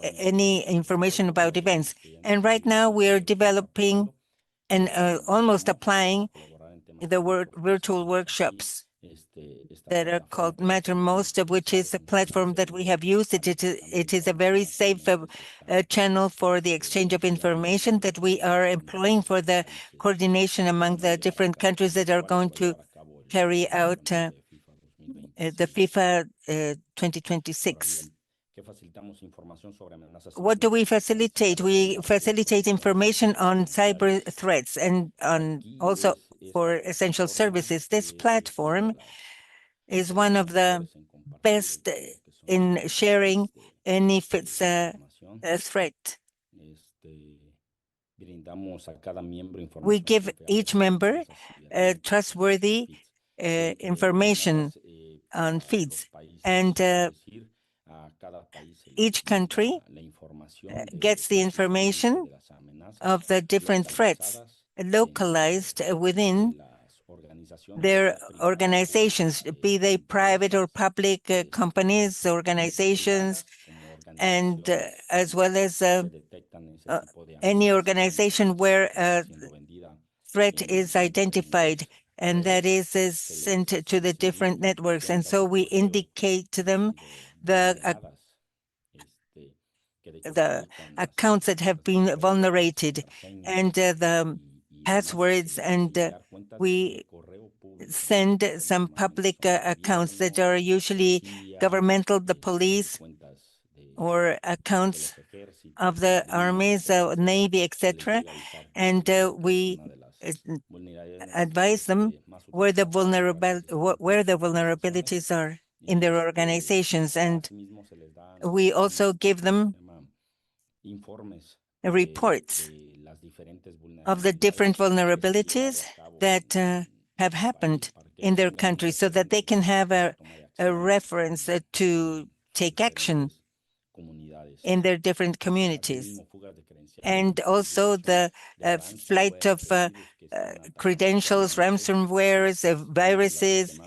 any information about events. And right now we are developing and almost applying the virtual workshops that are called Mattermost, which is a platform that we have used. It is a very safe channel for the exchange of information that we are employing for the coordination among the different countries that are going to carry out the FIFA 2026. What do we facilitate? We facilitate information on cyber threats and on also for essential services. This platform is one of the best in sharing any if it's a threat. We give each member trustworthy information on feeds, and each country gets the information of the different threats localized within their organizations, be they private or public companies, organizations, and as well as any organization where a threat is identified, and that is sent to the different networks. And so we indicate to them the accounts that have been vulnerated and the passwords, and we send some public accounts that are usually governmental, the police, or accounts of the armies, Navy, etc. And we advise them where the vulnerabilities are in their organizations, and we also give them reports of the different vulnerabilities that have happened in their country, so that they can have a reference to take action in their different communities. And also the flight of credentials, ransomwares, viruses.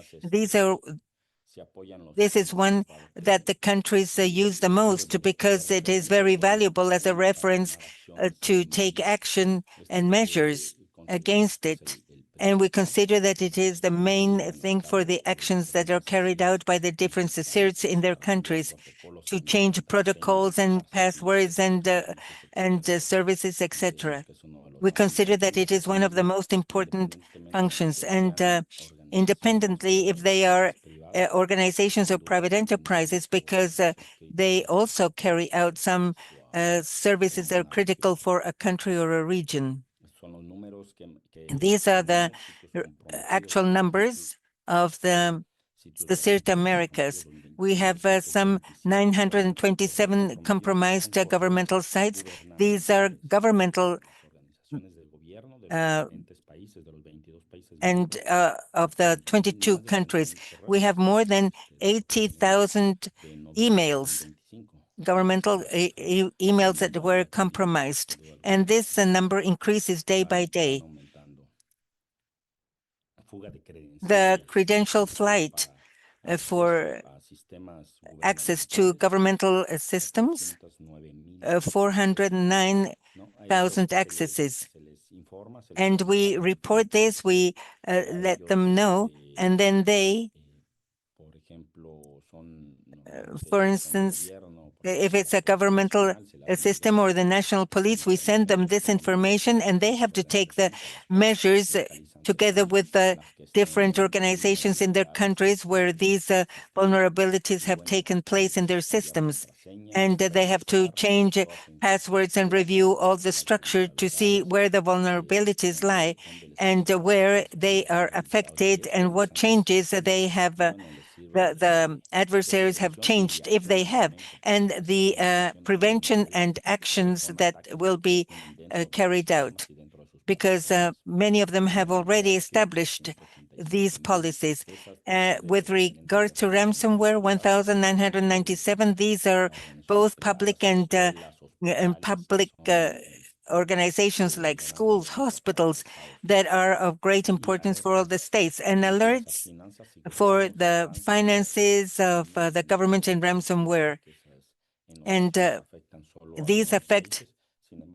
This is one that the countries use the most because it is very valuable as a reference to take action and measures against it. And we consider that it is the main thing for the actions that are carried out by the different CSIRTs in their countries to change protocols and passwords and services, etc. We consider that it is one of the most important functions, and independently if they are organizations or private enterprises, because they also carry out some services that are critical for a country or a region. These are the actual numbers of the CSIRT Americas. We have some 927 compromised governmental sites. These are governmental and of the 22 countries. We have more than 80,000 emails, governmental emails that were compromised. And this number increases day by day. The credential flight for access to governmental systems, 409,000 accesses. And we report this, we let them know, and then they, for instance, if it's a governmental system or the national police, we send them this information and they have to take the measures together with the different organizations in their countries where these vulnerabilities have taken place in their systems. And they have to change passwords and review all the structure to see where the vulnerabilities lie and where they are affected and what changes they have the adversaries have changed, if they have, and the prevention and actions that will be carried out, because many of them have already established these policies. With regard to ransomware, 1,997, these are both public and public organizations like schools, hospitals that are of great importance for all the states, and alerts for the finances of the government and ransomware. And these affect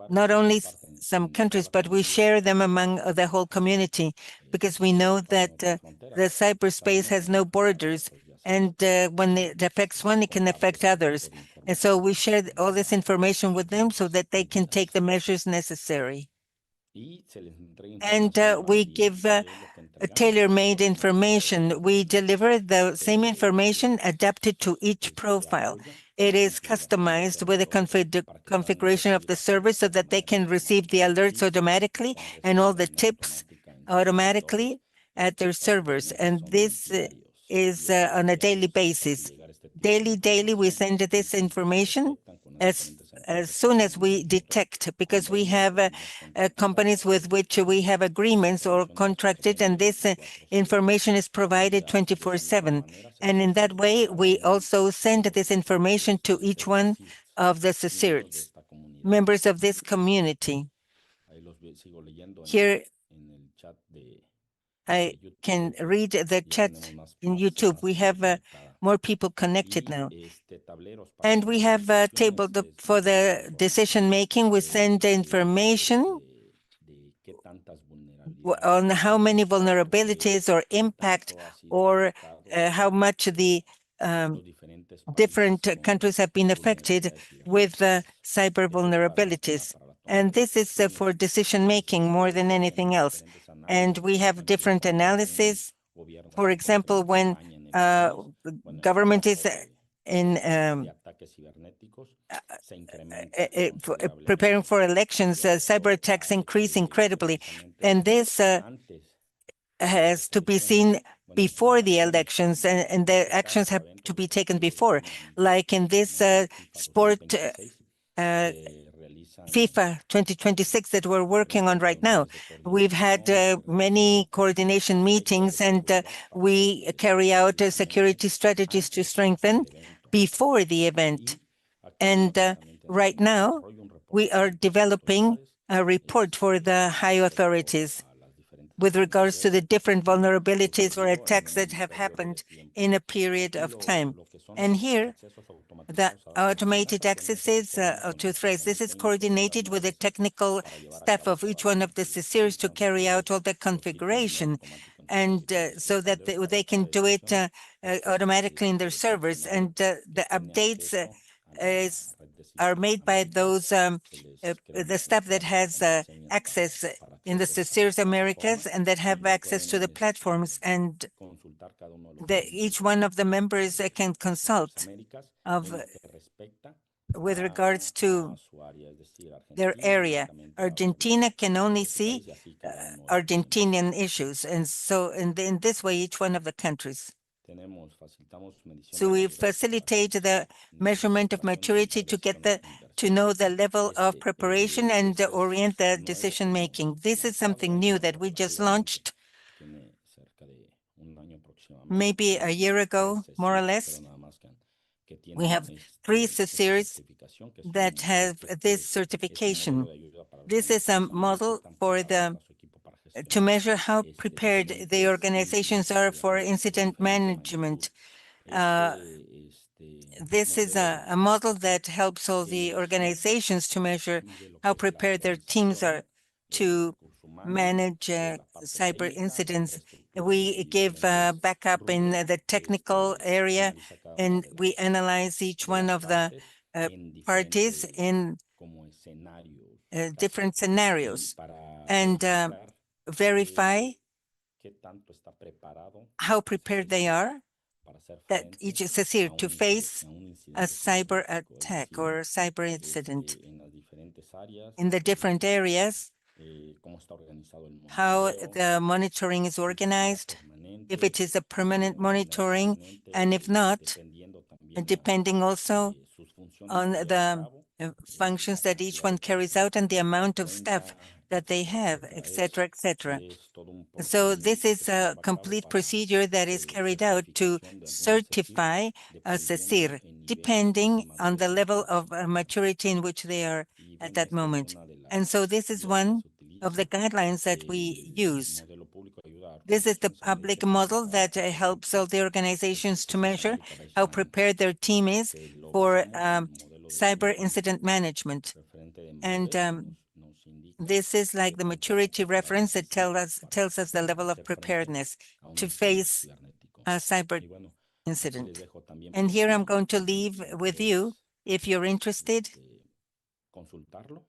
not only some countries, but we share them among the whole community, because we know that the cyberspace has no borders, and when it affects one, it can affect others. And so we share all this information with them so that they can take the measures necessary. And we give tailor-made information. We deliver the same information adapted to each profile. It is customized with a configuration of the server so that they can receive the alerts automatically and all the tips automatically at their servers. And this is on a daily basis. Daily, we send this information as soon as we detect, because we have companies with which we have agreements or contracted, and this information is provided 24/7. And in that way, we also send this information to each one of the CSIRTs, members of this community. Here, I can read the chat in YouTube. We have more people connected now. And we have a table for the decision making. We send information on how many vulnerabilities or impact, or how much the different countries have been affected with cyber vulnerabilities. And this is for decision making more than anything else. And we have different analysis. For example, when government is in preparing for elections, cyber attacks increase incredibly. And this has to be seen before the elections, and the actions have to be taken before. Like in this sport FIFA 2026 that we're working on right now. We've had many coordination meetings, and we carry out security strategies to strengthen before the event. And right now, we are developing a report for the high authorities with regards to the different vulnerabilities or attacks that have happened in a period of time. And here, the automated accesses to threats, this is coordinated with the technical staff of each one of the CSIRTs to carry out all the configuration, and so that they can do it automatically in their servers. And the updates are made by those the staff that has access in the CSIRTs Americas and that have access to the platforms, and each one of the members can consult with regards to their area. Argentina can only see Argentinian issues, and so in this way, each one of the countries. So we facilitate the measurement of maturity to get to know the level of preparation and orient the decision making. This is something new that we just launched maybe a year ago, more or less. We have 3 CSIRTs that have this certification. This is a model for to measure how prepared the organizations are for incident management. This is a model that helps all the organizations to measure how prepared their teams are to manage cyber incidents. We give backup in the technical area, and we analyze each one of the parties in different scenarios and verify how prepared they are, that each CSIRT to face a cyber attack or a cyber incident in the different areas, how the monitoring is organized, if it is a permanent monitoring, and if not, depending also on the functions that each one carries out and the amount of staff that they have, etcétera. etc., etc. Es todo un So this procedimiento is que se a lleva a cabo complete para procedure that is carried out to certificación de algunos certify a dependiendo CECIR, el nivel depending de on the madurez level que of maturity in which they are y at bueno, that esta es moment. una de And so las this is guías que one se of the utiliza. guidelines that we use. Modelo público ayuda a This is the organizaciones a medir public su model capacidad that helps all the organizations to measure how básicamente prepared their team is que lo for basamos en el modelo de cyber Clinton incident management. referente de And madurez nos indica this is like the cuánto maturity preparada reference that está tells us the level of hacer frente preparedness a un to incidente face cibernético. a cyber Y bueno, aquí les incident. dejo también And por here I'm si going to tienen leave with you, interés, if you're interested, consultarlo.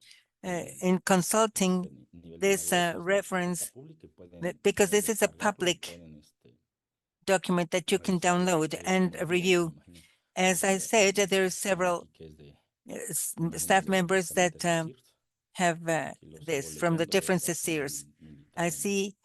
in consulting Nivel de this madurez es de reference, consulta pública y pueden, because pueden this is a descargarlo y public pueden document that you can revisarlo. download and Como les digo, review. imagino As I que said, there are alguien several aquí que es de staff alguno de los members that diferentes CSIRs. have Aquí lo this sigo from the leyendo, veo different personal CSIRs. I militar see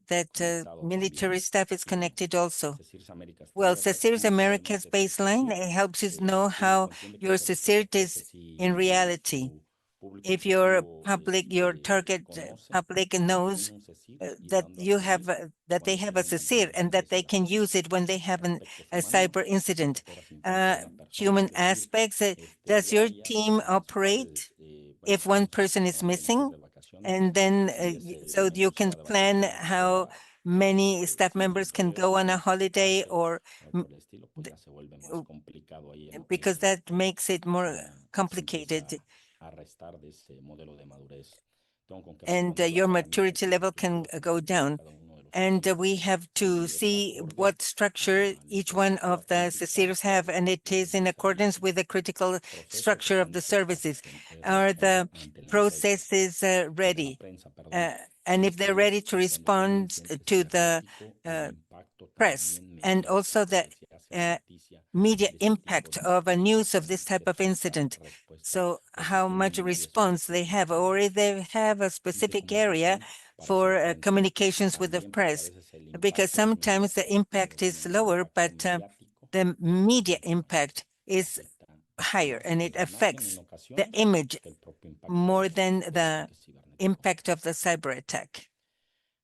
that conectado military también. staff is Y bueno, connected also. CSIRs Américas te Well, ayuda a saber CSIR's cómo America's realmente tu baseline CSIR helps you know tiene how condición de your crecer. CSIRT Entonces, is si in reality. tu público If your objetivo public, your target conoce public que knows tiene un CSIR y that dónde you have acudir that they cuando have a tiene una CSIR and that they can use it when they have aspectos a humanos, cyber incident. operas sin faltar una persona en Human el CSIR aspects. Does your diaria team y operate mensuales, bueno, if one algunas person personas is toman tiempos missing? de vacaciones And then y ese so you can mensualidad de plan vacaciones how se va many staff sin members can poder go on a holiday manifestarse or o por el estilo, pues ya se vuelve más complicado ahí because that makes it more se empieza complicated. a restar de ese modelo de madurez. Tengo con qué And responder your las maturity herramientas level que can utilizo go down. cada uno de los And CSIRs we have to y es see acorde what structure a each la one estructura of the crítica CSIRs have, and it de is in los accordance servicios. with the critical Procesos structure of están the listos para services. Are responder the ante la processes ante la ready? prensa, perdón. And Y if they're ready to cuando tiene un respond incidente to the cibernético, el impacto press también and mediático also the que se hace noticia media de este tipo impact of a news of this type of tanta incident. respuesta So o how existe una much muy response they have, específica or if they have a de specific area comunicación para for hacer frente communications with the también, porque a press, veces el because impacto es menor, sometimes the impact pero is bueno, el lower, impacto but mediático the media afecta, impact is afecta higher más and it la imagen en affects the ocasiones image que el propio impacto more than del the ataque cibernético. impact of the cyber attack.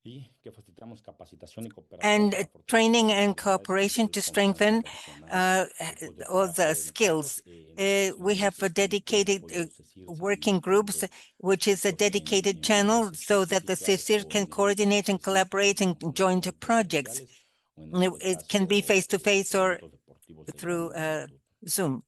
Y que facilitamos capacitación y cooperación And para fortalecer training las and habilidades y cooperation to confianza strengthen personal. Grupos de all the trabajo skills. dedicados, We have a comités de dedicated apoyo a los CSIRs working groups, diferentes which is a aspectos dedicated en channel áreas so that the específicas CSIR o can en distintos coordinate and CSIRs, collaborate in algunos joint son projects. presenciales o en este It can be caso face-to-face or eventos deportivos de gran through magnitud. Zoom.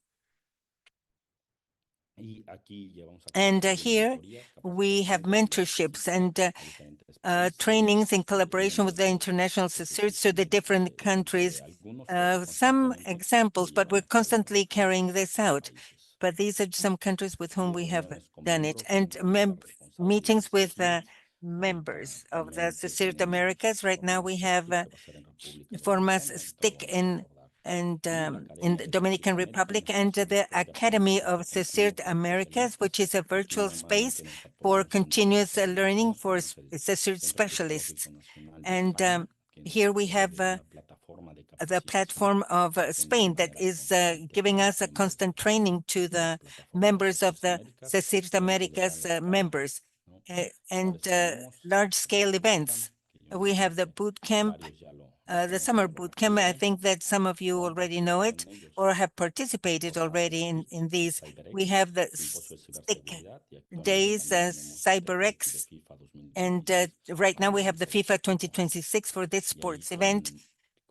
Y aquí llevamos a cabo And también here mentorías, we have capacitaciones de mentorships CSIRs and a diferentes países, trainings in collaboration with miembros the de international CSIRs to the CSIRs different de countries. algunos que Some constantemente examples, lo but llevan we're a cabo constantly en carrying this out. países. But these are some countries with whom Y we have reuniones con done it. miembros And en áreas responsables meetings de with CSIRs. members Ahorita of the próximamente CSIRT tenemos Americas. Right now we Formas have TIC, que va a ser en República Formas Dominicana, ahorita lo Stick vamos a abordar. and Y la in Academia the de Dominican CSIRs América, Republic, un and espacio the virtual de Academy of aprendizaje continuo CSIRT para Americas, which is especialistas. a Aquí virtual nada más no space tenemos apoyo for nacional de continuous learning capacitación, for tenemos el CSIRT Centro specialists. Tecnológico Nacional de And España, que here nos we have provee una plataforma de the capacitación platform of que tiene de Spain that manera is constante giving para us los a miembros constant training to de la the plataforma de members of CSIRs the Américas CSIRT y eventos de Americas gran escala, members. ¿no? And ¿Cuáles tenemos? large-scale El bootcamp, events. que yo We have the imagino que boot camp, varios ya lo the summer conocen, lo boot camp. I refieren think that some of you o han already know participado it en ellos. or have participated Jornadas de already TIC, in these. CyberX, We have the simposio de stick ciberseguridad y actualmente days, también tenemos el de CyberX, FIFA and 2026 right now para we have the eventos FIFA tipo 2026 for this y ahí sports event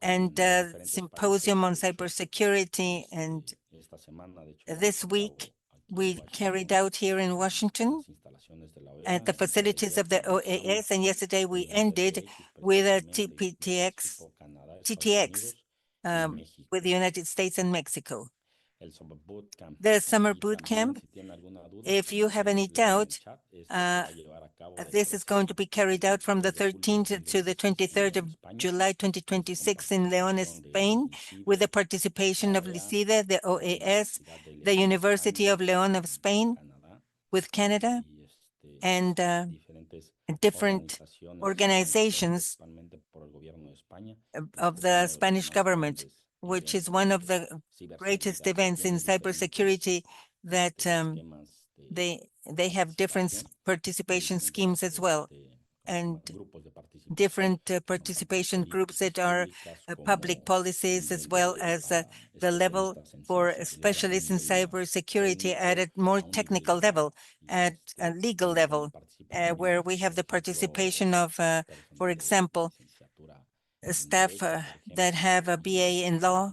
and con diferentes symposium on países. De hecho, cybersecurity. And esta semana, de hecho, this llevamos a week cabo aquí en we carried Washington, out here in Washington las instalaciones de la at the OEA, y facilities ayer of the finalizamos OAS, and yesterday we con el ended TPX with a precisamente, y participó Canadá, Estados TTX Unidos y México. with the United States and Mexico. El Summer Bootcamp. The summer Aquí boot también, camp, si tienen alguna duda, if you have any lean en el doubt, chat. Esto se va a llevar a cabo del this is going to be carried out from the 13 13th to the 23rd of July 2026 in León, Spain, with the participation of LICIDE, the OAS, the University of León of Spain, with Canada, and different organizations of the Spanish government, which is one of the greatest events in cybersecurity that they They have different participation schemes as well, and different participation groups that are public policies, as well as the level for specialists in cybersecurity at a more technical level, at a legal level, where we have the participation of, for example, staff that have a BA in law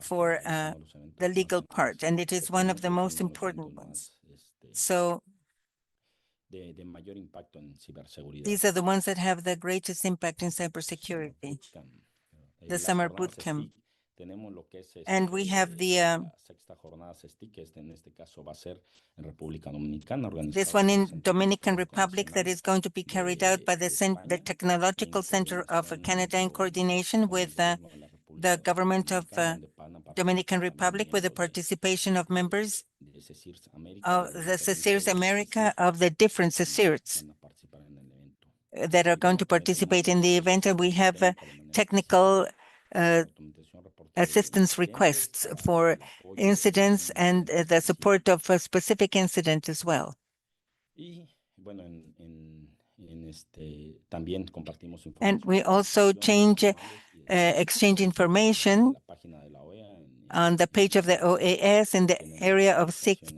for the legal part, and it is one of the most important ones. So these are the ones that have the greatest impact in cybersecurity, the summer boot camp. And we have the this one in Dominican Republic that is going to be carried out by the Technological Center of Canada in coordination with the government of Dominican Republic, with the participation of members of the CSIRS America, of the different CSIRS that are going to participate in the event. And we have technical assistance requests for incidents and the support of a specific incident as well. And we also exchange information on the page of the OAS in the area of safety.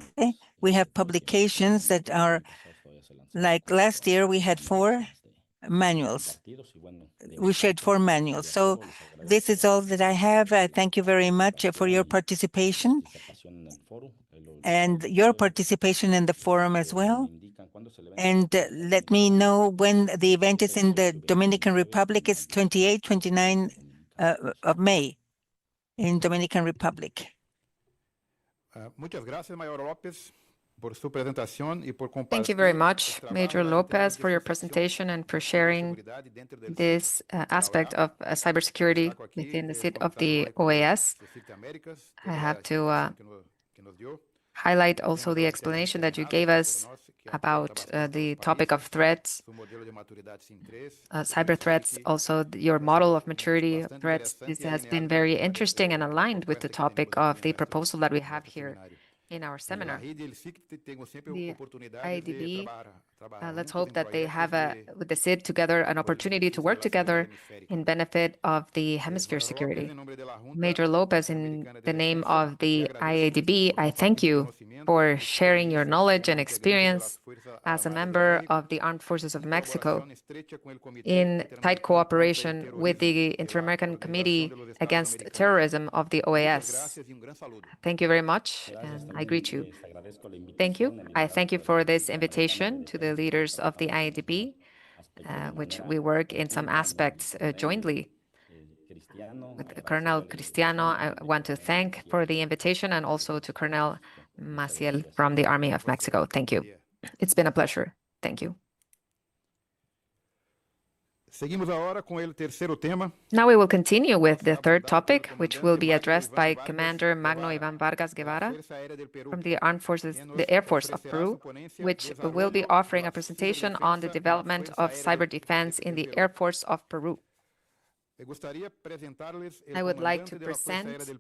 We have publications that are, like last year, we had 4 manuals. We shared 4 manuals. So this is all that I have. Thank you very much for your participation and your participation in the forum as well. And let me know when the event is in the Dominican Republic. It's 28, 29 of May in Dominican Republic. Muchas gracias, Mayor López, por su presentación y por compartir. Thank you very much, Major Lopez, for your presentation and for sharing this aspect of cybersecurity within the seat of the OAS. I have to highlight also the explanation that you gave us about the topic of threats, cyber threats, also your model of maturity of threats. This has been very interesting and aligned with the topic of the proposal that we have here in our seminar. The IADB, let's hope that they have, with the CID together, an opportunity to work together in benefit of the hemisphere security. Major Lopez, in the name of the IADB, I thank you for sharing your knowledge and experience as a member of the Armed Forces of Mexico in tight cooperation with the Inter-American Committee Against Terrorism of the OAS. Thank you very much, and I greet you. Thank you. I thank you for this invitation to the leaders of the IADB, which we work in some aspects jointly. With Colonel Cristiano, I want to thank for the invitation, and also to Colonel Maciel from the Army of Mexico. Thank you. It's been a pleasure. Thank you. Now we will continue with the third topic, which will be addressed by Commander Magno Iván Vargas Guevara from the Armed Forces, the Air Force of Peru, which will be offering a presentation on the development of cyber defense in the Air Force of Peru. I would like to present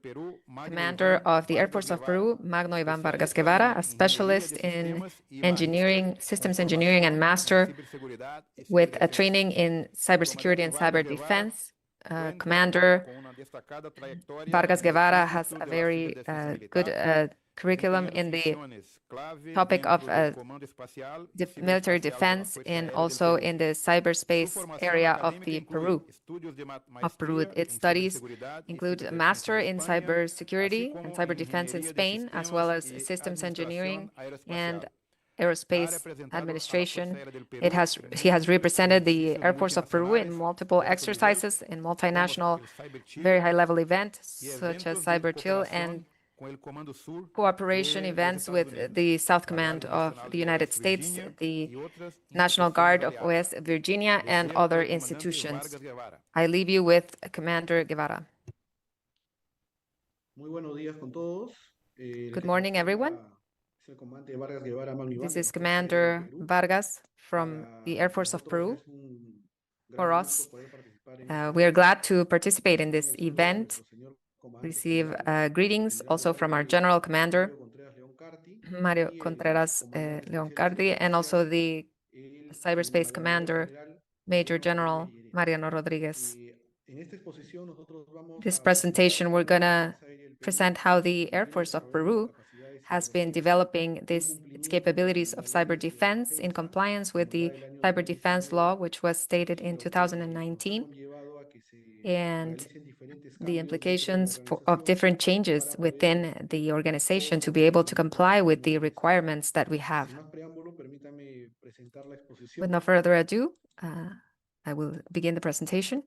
Commander of the Air Force of Peru, Magno Iván Vargas Guevara, a specialist in engineering, systems engineering, and master with a training in cybersecurity and cyber defense. Commander Vargas Guevara has a very good curriculum in the topic of military defense, and also in the cyberspace area of Peru. Its studies include a master in cybersecurity and cyber defense in Spain, as well as systems engineering and aerospace administration. He has represented the Air Force of Peru in multiple exercises in multinational, very high-level events, such as Cyber Chill and cooperation events with the South Command of the United States, the National Guard of West Virginia, and other institutions. I leave you with Commander Guevara. Good morning, everyone. This is Commander Vargas from the Air Force of Peru. For us, we are glad to participate in this event. Receive greetings also from our General Commander, Mario Contreras Leoncardi, and also the cyberspace commander, Major General Mariano Rodriguez. This presentation, we're going to present how the Air Force of Peru has been developing its capabilities of cyber defense in compliance with the cyber defense law, which was stated in 2019, and the implications of different changes within the organization to be able to comply with the requirements that we have. With no further ado, I will begin the presentation.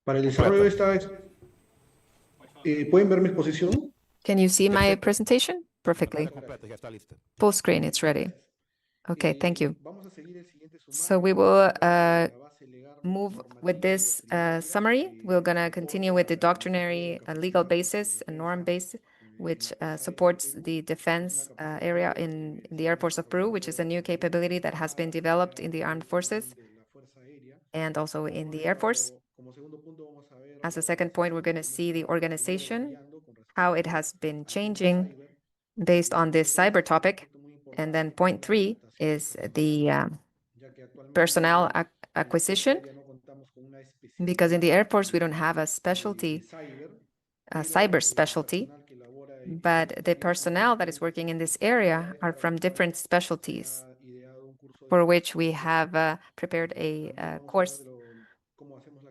Para el desarrollo de esta, ¿pueden ver mi exposición? Can you see my presentation? Perfectly. Completa, já está lista. Full screen, it's ready. Okay, thank you. So we will move with this summary. We're going to continue with the doctrinary legal basis and norm base, which supports the defense area in the Air Force of Peru, which is a new capability that has been developed in the armed forces and also in the Air Force. As a second point, we're going to see the organization, how it has been changing based on this cyber topic. And then point 3 is the personnel acquisition, because in the Air Force, we don't have a specialty, a cyber specialty, but the personnel that is working in this area are from different specialties, for which we have prepared a course.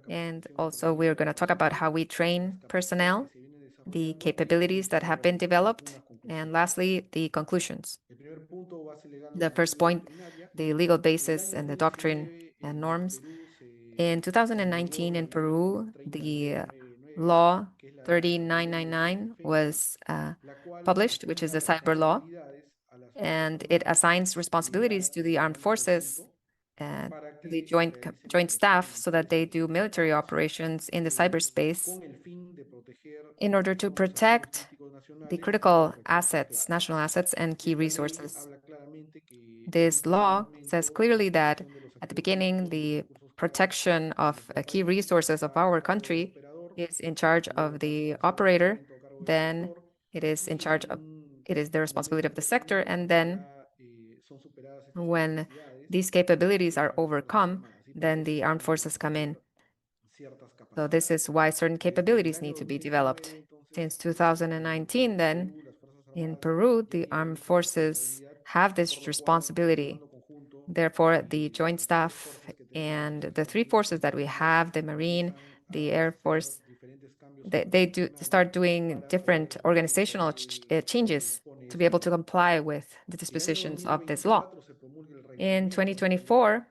And also, we're going to talk about how we train personnel, the capabilities that have been developed, and lastly, the conclusions. The first point, the legal basis and the doctrine and norms. In 2019 in Peru, the law 3999 was published, which is the cyber law, and it assigns responsibilities to the armed forces and the joint staff so that they do military operations in the cyberspace in order to protect the critical assets, national assets, and key resources. This law says clearly that at the beginning, the protection of key resources of our country is in charge of the operator, then it is the responsibility of the sector, and then when these capabilities are overcome, then the armed forces come in. So this is why certain capabilities need to be developed. Since 2019, then, in Peru, the armed forces have this responsibility. Therefore, the joint staff and the 3 forces that we have, the Marine, the Air Force, they start doing different organizational changes to be able to comply with the dispositions of this law. In 2024,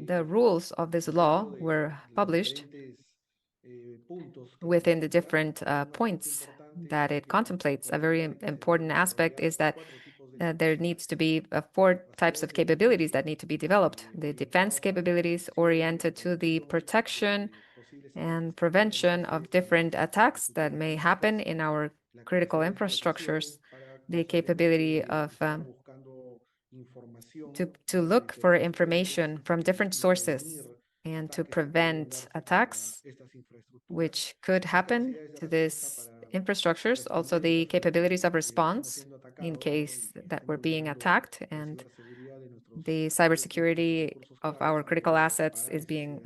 the rules of this law were published within the different points that it contemplates. A very important aspect is that there needs to be 4 types of capabilities that need to be developed. The defense capabilities oriented to the protection and prevention of different attacks that may happen in our critical infrastructures, the capability of to look for information from different sources and to prevent attacks which could happen to these infrastructures. Also, the capabilities of response in case that we're being attacked, and the cybersecurity of our critical assets is being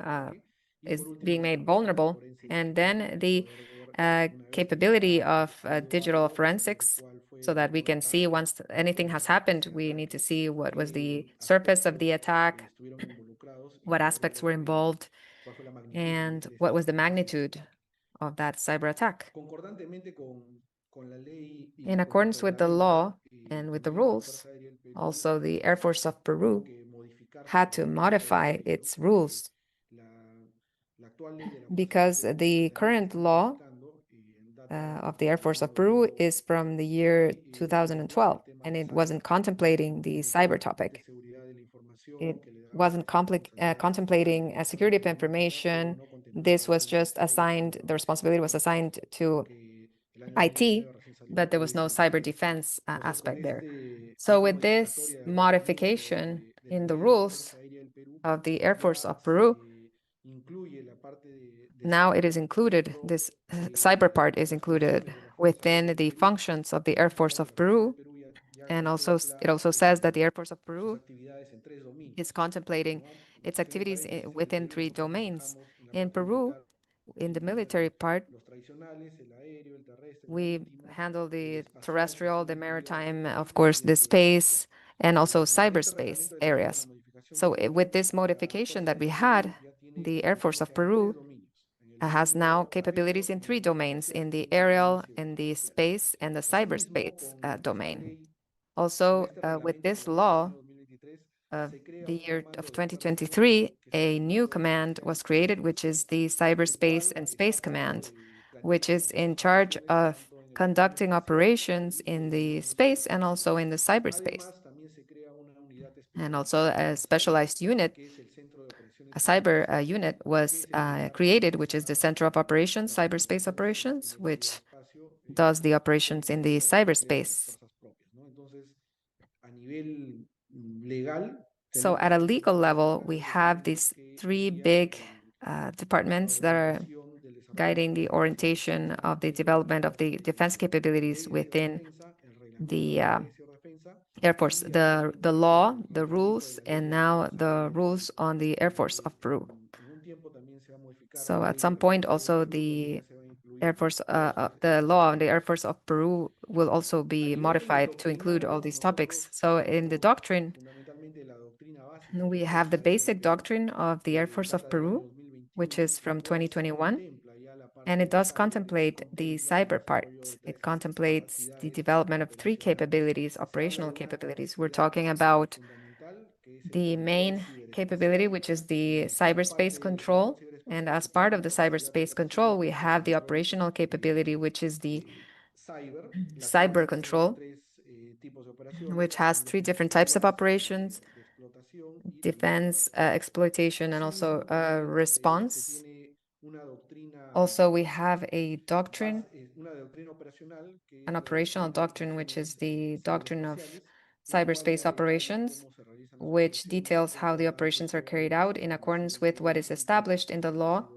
made vulnerable. And then the capability of digital forensics, so that we can see once anything has happened, we need to see what was the surface of the attack, what aspects were involved, and what was the magnitude of that cyber attack. In accordance with the law and with the rules, also the Air Force of Peru had to modify its rules because the current law of the Air Force of Peru is from the year 2012, and it wasn't contemplating the cyber topic. It wasn't contemplating a security of information. This was just assigned, the responsibility was assigned to IT, but there was no cyber defense aspect there. So with this modification in the rules of the Air Force of Peru. Now it is included, this cyber part is included within the functions of the Air Force of Peru. And also, it also says that the Air Force of Peru is contemplating its activities within 3 domains. In Peru, in the military part, we handle the terrestrial, the maritime, of course, the space, and also cyberspace areas. So with this modification that we had, the Air Force of Peru has now capabilities in 3 domains, in the aerial, in the space, and the cyberspace domain. Also, with this law of the year of 2023, a new command was created, which is the Cyberspace and Space Command, which is in charge of conducting operations in the space and also in the cyberspace. And also a specialized unit, a cyber unit was created, which is the Center of Operations, Cyberspace Operations, which does the operations in the cyberspace. So at a legal level, we have these 3 big departments that are guiding the orientation of the development of the defense capabilities within the Air Force, the law, the rules, and now the rules on the Air Force of Peru. So at some point, also the Air Force, the law on the Air Force of Peru will also be modified to include all these topics. So in the doctrine, we have the basic doctrine of the Air Force of Peru, which is from 2021, and it does contemplate the cyber parts. It contemplates the development of 3 capabilities, operational capabilities. We're talking about the main capability, which is the cyberspace control. And as part of the cyberspace control, we have the operational capability, which is the cyber control, which has 3 different types of operations: defense, exploitation, and also response. Also, we have a doctrine, an operational doctrine, which is the doctrine of cyberspace operations, which details how the operations are carried out in accordance with what is established in the law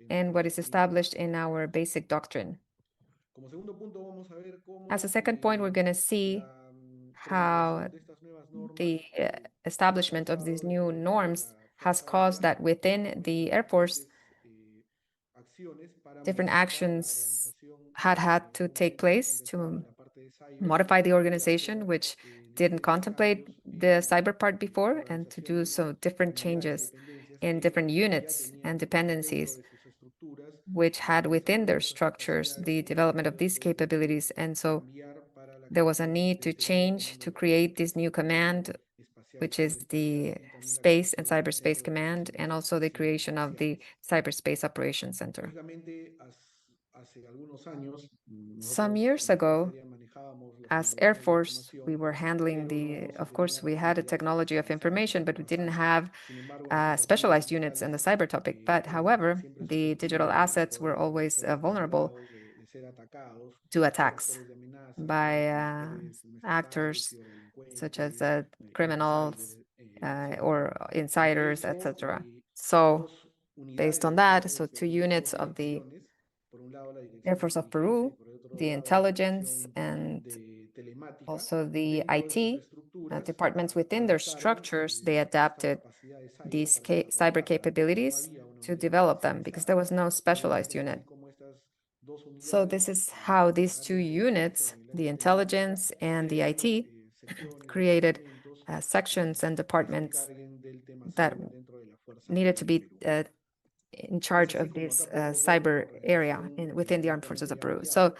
and what is established in our basic doctrine. As a second point, we're going to see how the establishment of these new norms has caused that within the Air Force, different actions had to take place to modify the organization, which didn't contemplate the cyber part before, and to do so different changes in different units and dependencies, which had within their structures the development of these capabilities. And so there was a need to change, to create this new command, which is the Space and Cyberspace Command, and also the creation of the Cyberspace Operations Center. Some years ago, as Air Force, we were handling of course, we had a technology of information, but we didn't have specialized units in the cyber topic. But however, the digital assets were always vulnerable to attacks by actors such as criminals or insiders, etc. So based on that, so 2 units of the Air Force of Peru, the intelligence and also the IT departments within their structures, they adapted these cyber capabilities to develop them because there was no specialized unit. So this is how these 2 units, the intelligence and the IT, created sections and departments that needed to be in charge of this cyber area within the Armed Forces of Peru. So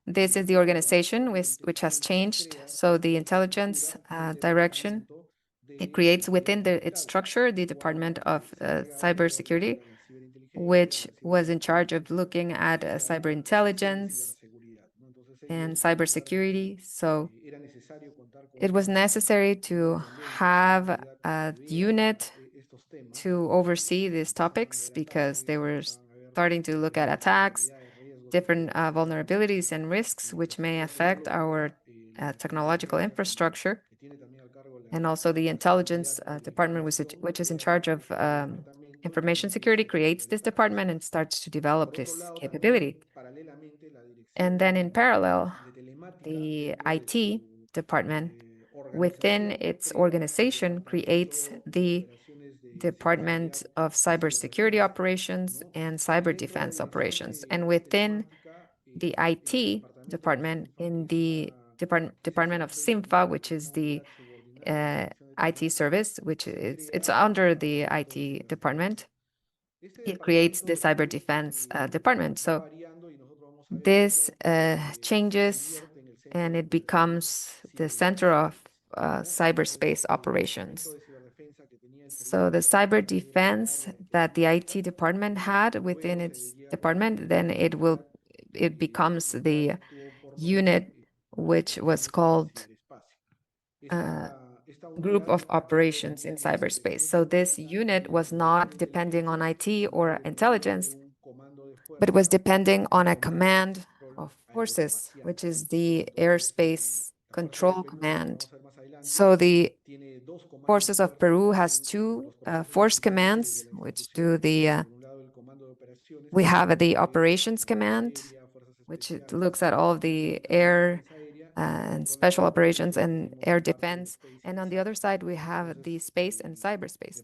this is the organization which has changed. So the intelligence direction, it creates within its structure the Department of Cybersecurity, which was in charge of looking at cyber intelligence and cybersecurity. So it was necessary to have a unit to oversee these topics because they were starting to look at attacks, different vulnerabilities and risks which may affect our technological infrastructure. and also the intelligence department, which is in charge of information security, creates this department and starts to develop this capability. And then in parallel, the IT department within its organization creates the Department of Cybersecurity Operations and Cyber Defense Operations. And within the IT department, in the Department of SIMFA, which is the IT service, it's under the IT department, it creates the Cyber Defense Department. So this changes and it becomes the center of cyberspace operations. So the cyber defense that the IT department had within its department, then it becomes the unit which was called group of operations in cyberspace. So this unit was not depending on IT or intelligence, but was depending on a command of forces, which is the airspace control command. So the forces of Peru has two force commands, which do we have the operations command, which looks at all of the air and special operations and air defense. And on the other side, we have the space and cyberspace.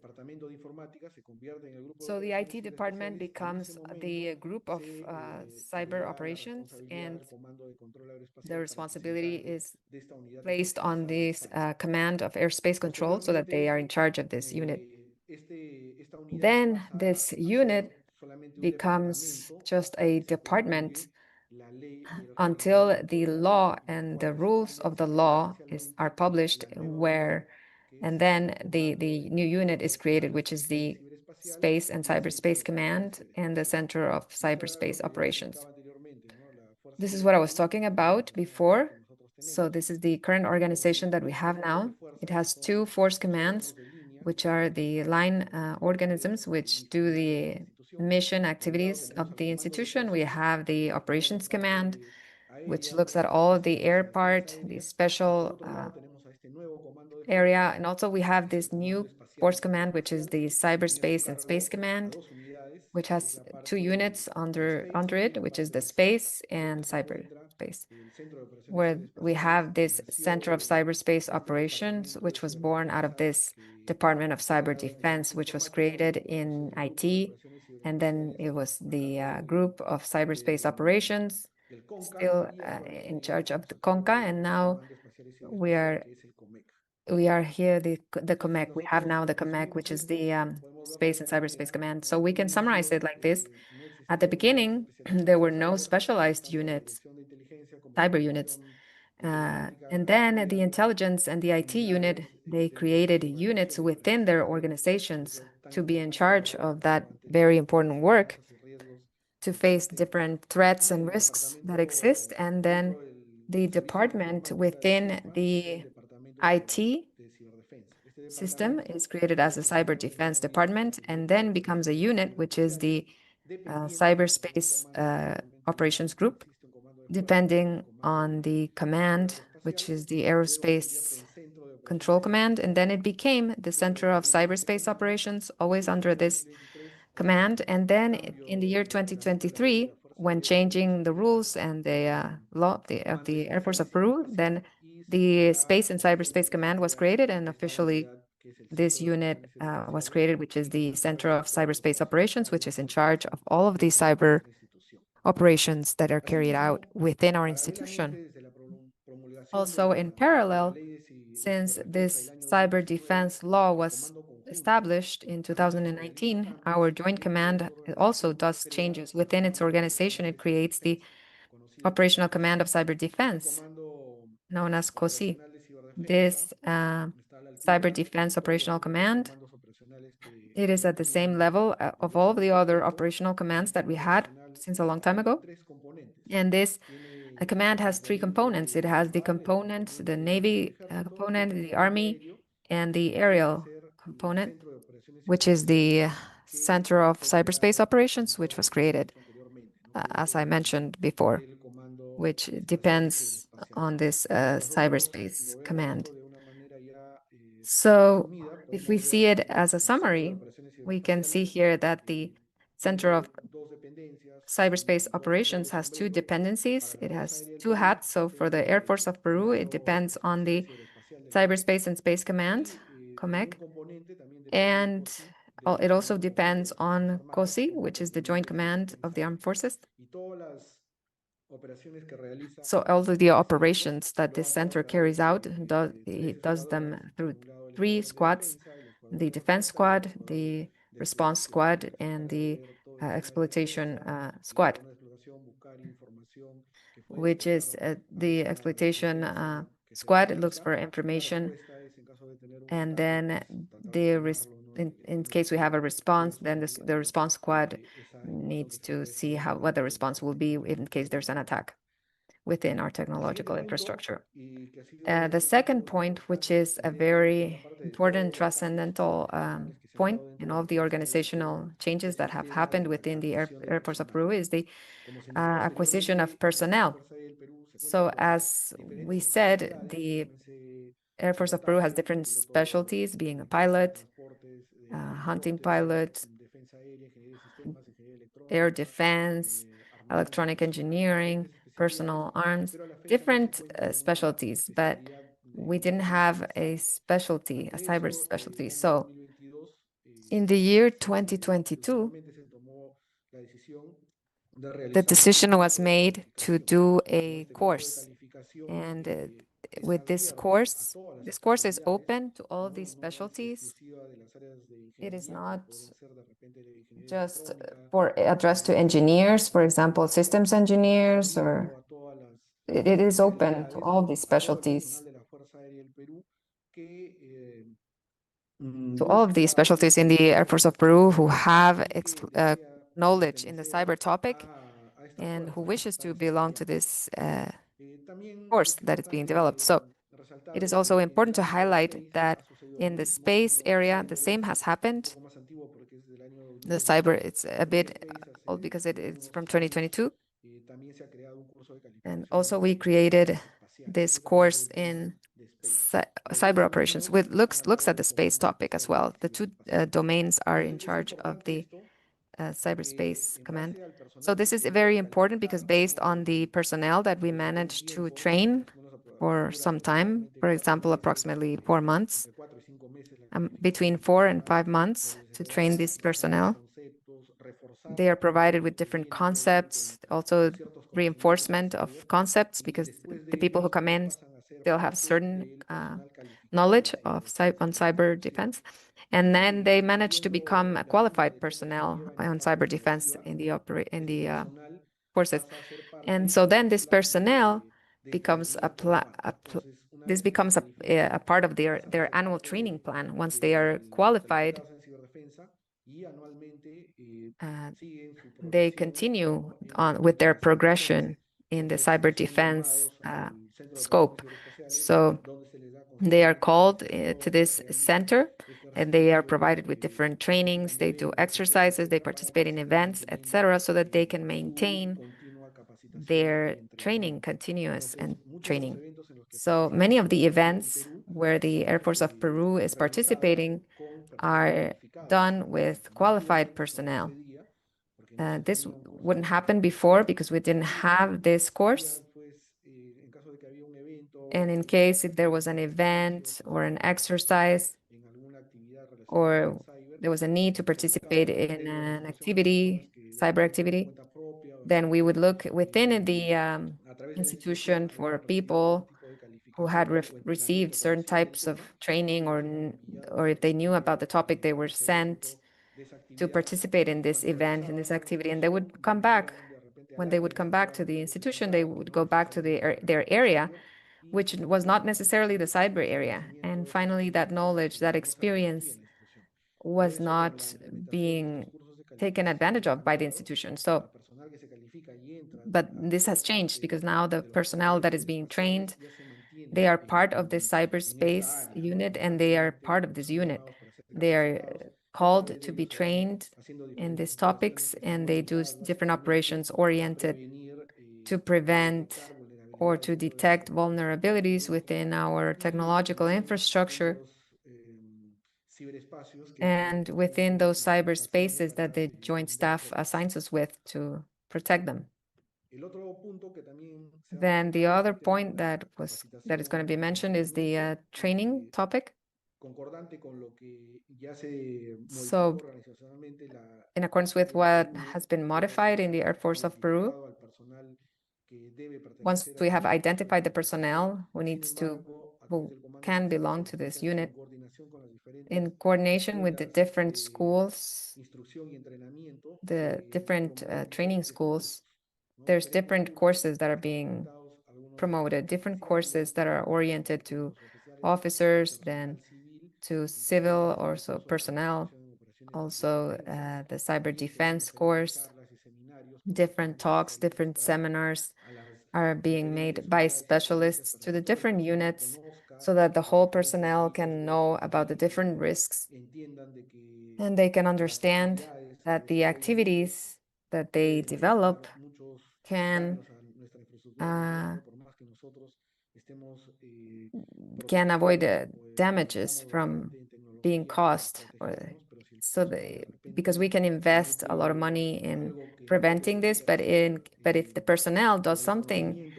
So the IT department becomes the group of cyber operations, and the responsibility is placed on this command of airspace control so that they are in charge of this unit. Then this unit becomes just a department until the law and the rules of the law are published, and then the new unit is created, which is the Space and Cyberspace Command and the Center of Cyberspace Operations. This is what I was talking about before. So this is the current organization that we have now. It has two force commands, which are the line organisms, which do the mission activities of the institution. We have the operations command, which looks at all of the air part, the special area. And also we have this new force command, which is the cyberspace and space command, which has two units under it, which is the space and cyberspace, where we have this Center of Cyberspace Operations, which was born out of this Department of Cyber Defense, which was created in IT. And then it was the group of cyberspace operations, still in charge of the CONCA. And now we are here, the COMEC. We have now the COMEC, which is the Space and Cyberspace Command. So we can summarize it like this. At the beginning, there were no specialized units, cyber units. And then the intelligence and the IT unit, they created units within their organizations to be in charge of that very important work, to face different threats and risks that exist. And then the department within the IT system is created as a cyber defense department, and then becomes a unit, which is the cyberspace operations group, depending on the command, which is the aerospace control command. And then it became the Center of Cyberspace Operations, always under this command. And then in the year 2023, when changing the rules and the law of the Air Force of Peru, then the Space and Cyberspace Command was created, and officially this unit was created, which is the Center of Cyberspace Operations, which is in charge of all of the cyber operations that are carried out within our institution. Also, in parallel, since this cyber defense law was established in 2019, our Joint Command also does changes within its organization. It creates the Operational Command of Cyber Defense, known as COSI. This Cyber Defense Operational Command, it is at the same level of all of the other operational commands that we had since a long time ago. And this command has three components. It has the component, the Navy component, the Army, and the aerial component, which is the Center of Cyberspace Operations, which was created, as I mentioned before, which depends on this cyberspace command. So if we see it as a summary, we can see here that the Center of Cyberspace Operations has two dependencies. It has two hats. So for the Air Force of Peru, it depends on the Cyberspace and Space Command, COMEC, and it also depends on COSI, which is the Joint Command of the Armed Forces. So all of the operations that this center carries out, it does them through three squads: the defense squad, the response squad, and the exploitation squad, which is the exploitation squad looks for information, and then in case we have a response, then the response squad needs to see what the response will be in case there's an attack within our technological infrastructure. The second point, which is a very important transcendental point in all of the organizational changes that have happened within the Air Force of Peru, is the acquisition of personnel. So as we said, the Air Force of Peru has different specialties, being a pilot, hunting pilot, air defense, electronic engineering, personal arms, different specialties, but we didn't have a specialty, a cyber specialty. So in the year 2022, the decision was made to do a course. And with this course is open to all of these specialties. It is not just addressed to engineers, for example, systems engineers, or it is open to all these specialties. To all of these specialties in the Air Force of Peru who have knowledge in the cyber topic and who wishes to belong to this course that is being developed. So it is also important to highlight that in the space area, the same has happened. The cyber, it's a bit old because it's from 2022. And also we created this course in cyber operations, which looks at the space topic as well. The two domains are in charge of the cyberspace command. So this is very important because based on the personnel that we managed to train for some time, for example, approximately 4 months, between 4 and 5 months to train this personnel. They are provided with different concepts, also reinforcement of concepts, because the people who come in still have certain knowledge of on cyber defense. And then they manage to become a qualified personnel on cyber defense in the forces. And so then this personnel becomes a part of their annual training plan. Once they are qualified, they continue on with their progression in the cyber defense scope. So they are called to this center, and they are provided with different trainings. They do exercises, they participate in events, etc., so that they can maintain their training, continuous and training. So many of the events where the Air Force of Peru is participating are done with qualified personnel. This wouldn't happen before because we didn't have this course. And in case if there was an event or an exercise, or there was a need to participate in an activity, cyber activity, then we would look within the institution for people who had received certain types of training, or if they knew about the topic, they were sent to participate in this event, in this activity, and they would come back. When they would come back to the institution, they would go back to their area, which was not necessarily the cyber area. And finally, that knowledge, that experience was not being taken advantage of by the institution. So, but this has changed because now the personnel that is being trained, they are part of the cyberspace unit, and they are part of this unit. They are called to be trained in these topics, and they do different operations oriented to prevent or to detect vulnerabilities within our technological infrastructure and within those cyberspaces that the Joint Staff assigns us with to protect them. Then the other point that is going to be mentioned is the training topic. So, in accordance with what has been modified in the Air Force of Peru, once we have identified the personnel who can belong to this unit, in coordination with the different schools, the different training schools, there's different courses that are being promoted, different courses that are oriented to officers, then to civil or so personnel, also the cyber defense course, different talks, different seminars are being made by specialists to the different units so that the whole personnel can know about the different risks and they can understand that the activities that they develop can avoid the damages from being caused, because we can invest a lot of money in preventing this, but if the personnel does something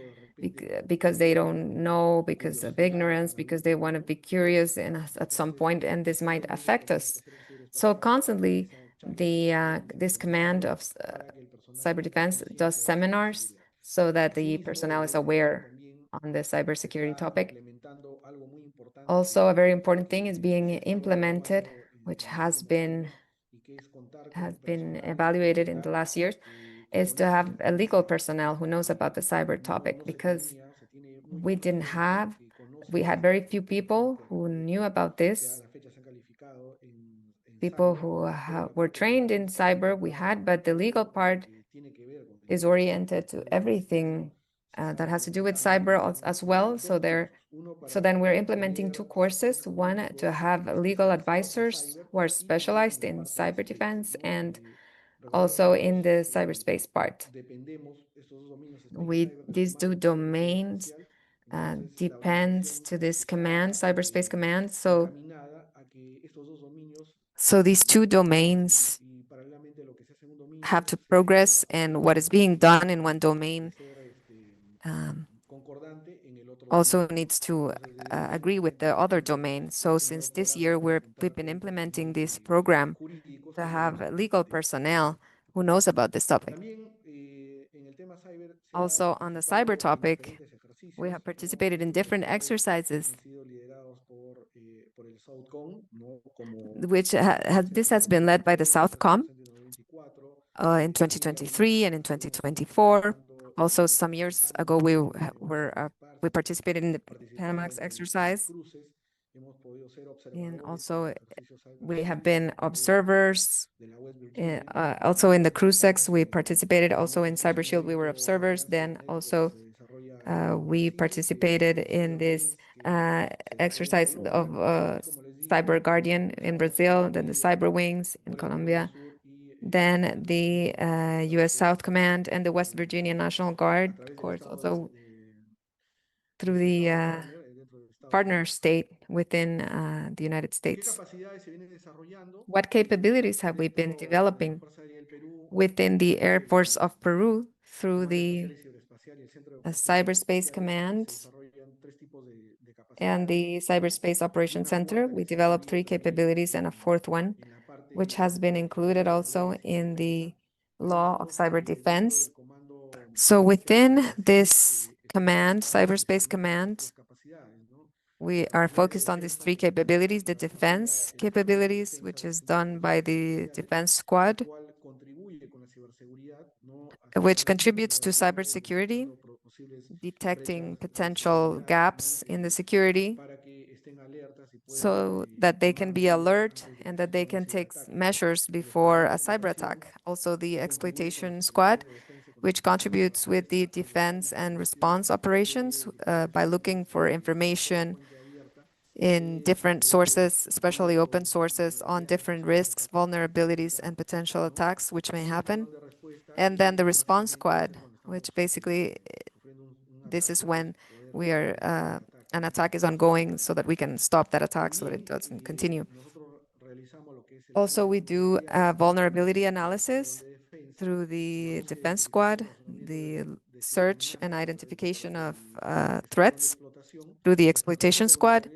because they don't know, because of ignorance, because they want to be curious and at some point, and this might affect us. So constantly, this command of cyber defense does seminars so that the personnel is aware on the cybersecurity topic. Also, a very important thing is being implemented, which has been evaluated in the last years, is to have a legal personnel who knows about the cyber topic, because we had very few people who knew about this. People who were trained in cyber we had, but the legal part is oriented to everything that has to do with cyber as well. So then we're implementing two courses, one to have legal advisors who are specialized in cyber defense and also in the cyberspace part. These two domains depends to this command, cyberspace command. So these two domains have to progress, and what is being done in one domain also needs to agree with the other domain. So since this year, we've been implementing this program to have legal personnel who knows about this topic. Also on the cyber topic, we have participated in different exercises, which this has been led by the Southcom in 2023 and in 2024. Also, some years ago, we participated in the Panamax exercise, and also we have been observers. Also in the Crucex, we participated. Also in Cyber Shield, we were observers. Then also we participated in this exercise of Cyber Guardian in Brazil, then the Cyber Wings in Colombia, then the U.S. South Command and the West Virginia National Guard, of course, also through the partner state within the United States. What capabilities have we been developing within the Air Force of Peru through the Cyberspace Command and the Cyberspace Operations Center? We developed 3 capabilities and a 4th one, which has been included also in the law of cyber defense. So within this command, Cyberspace Command, we are focused on these 3 capabilities: the defense capabilities, which is done by the defense squad, which contributes to cybersecurity, detecting potential gaps in the security so that they can be alert and that they can take measures before a cyber attack. Also the exploitation squad, which contributes with the defense and response operations by looking for information in different sources, especially open sources, on different risks, vulnerabilities, and potential attacks which may happen. And then the response squad, which basically this is when we are an attack is ongoing so that we can stop that attack so that it doesn't continue. Also, we do vulnerability analysis through the defense squad, the search and identification of threats through the exploitation squad,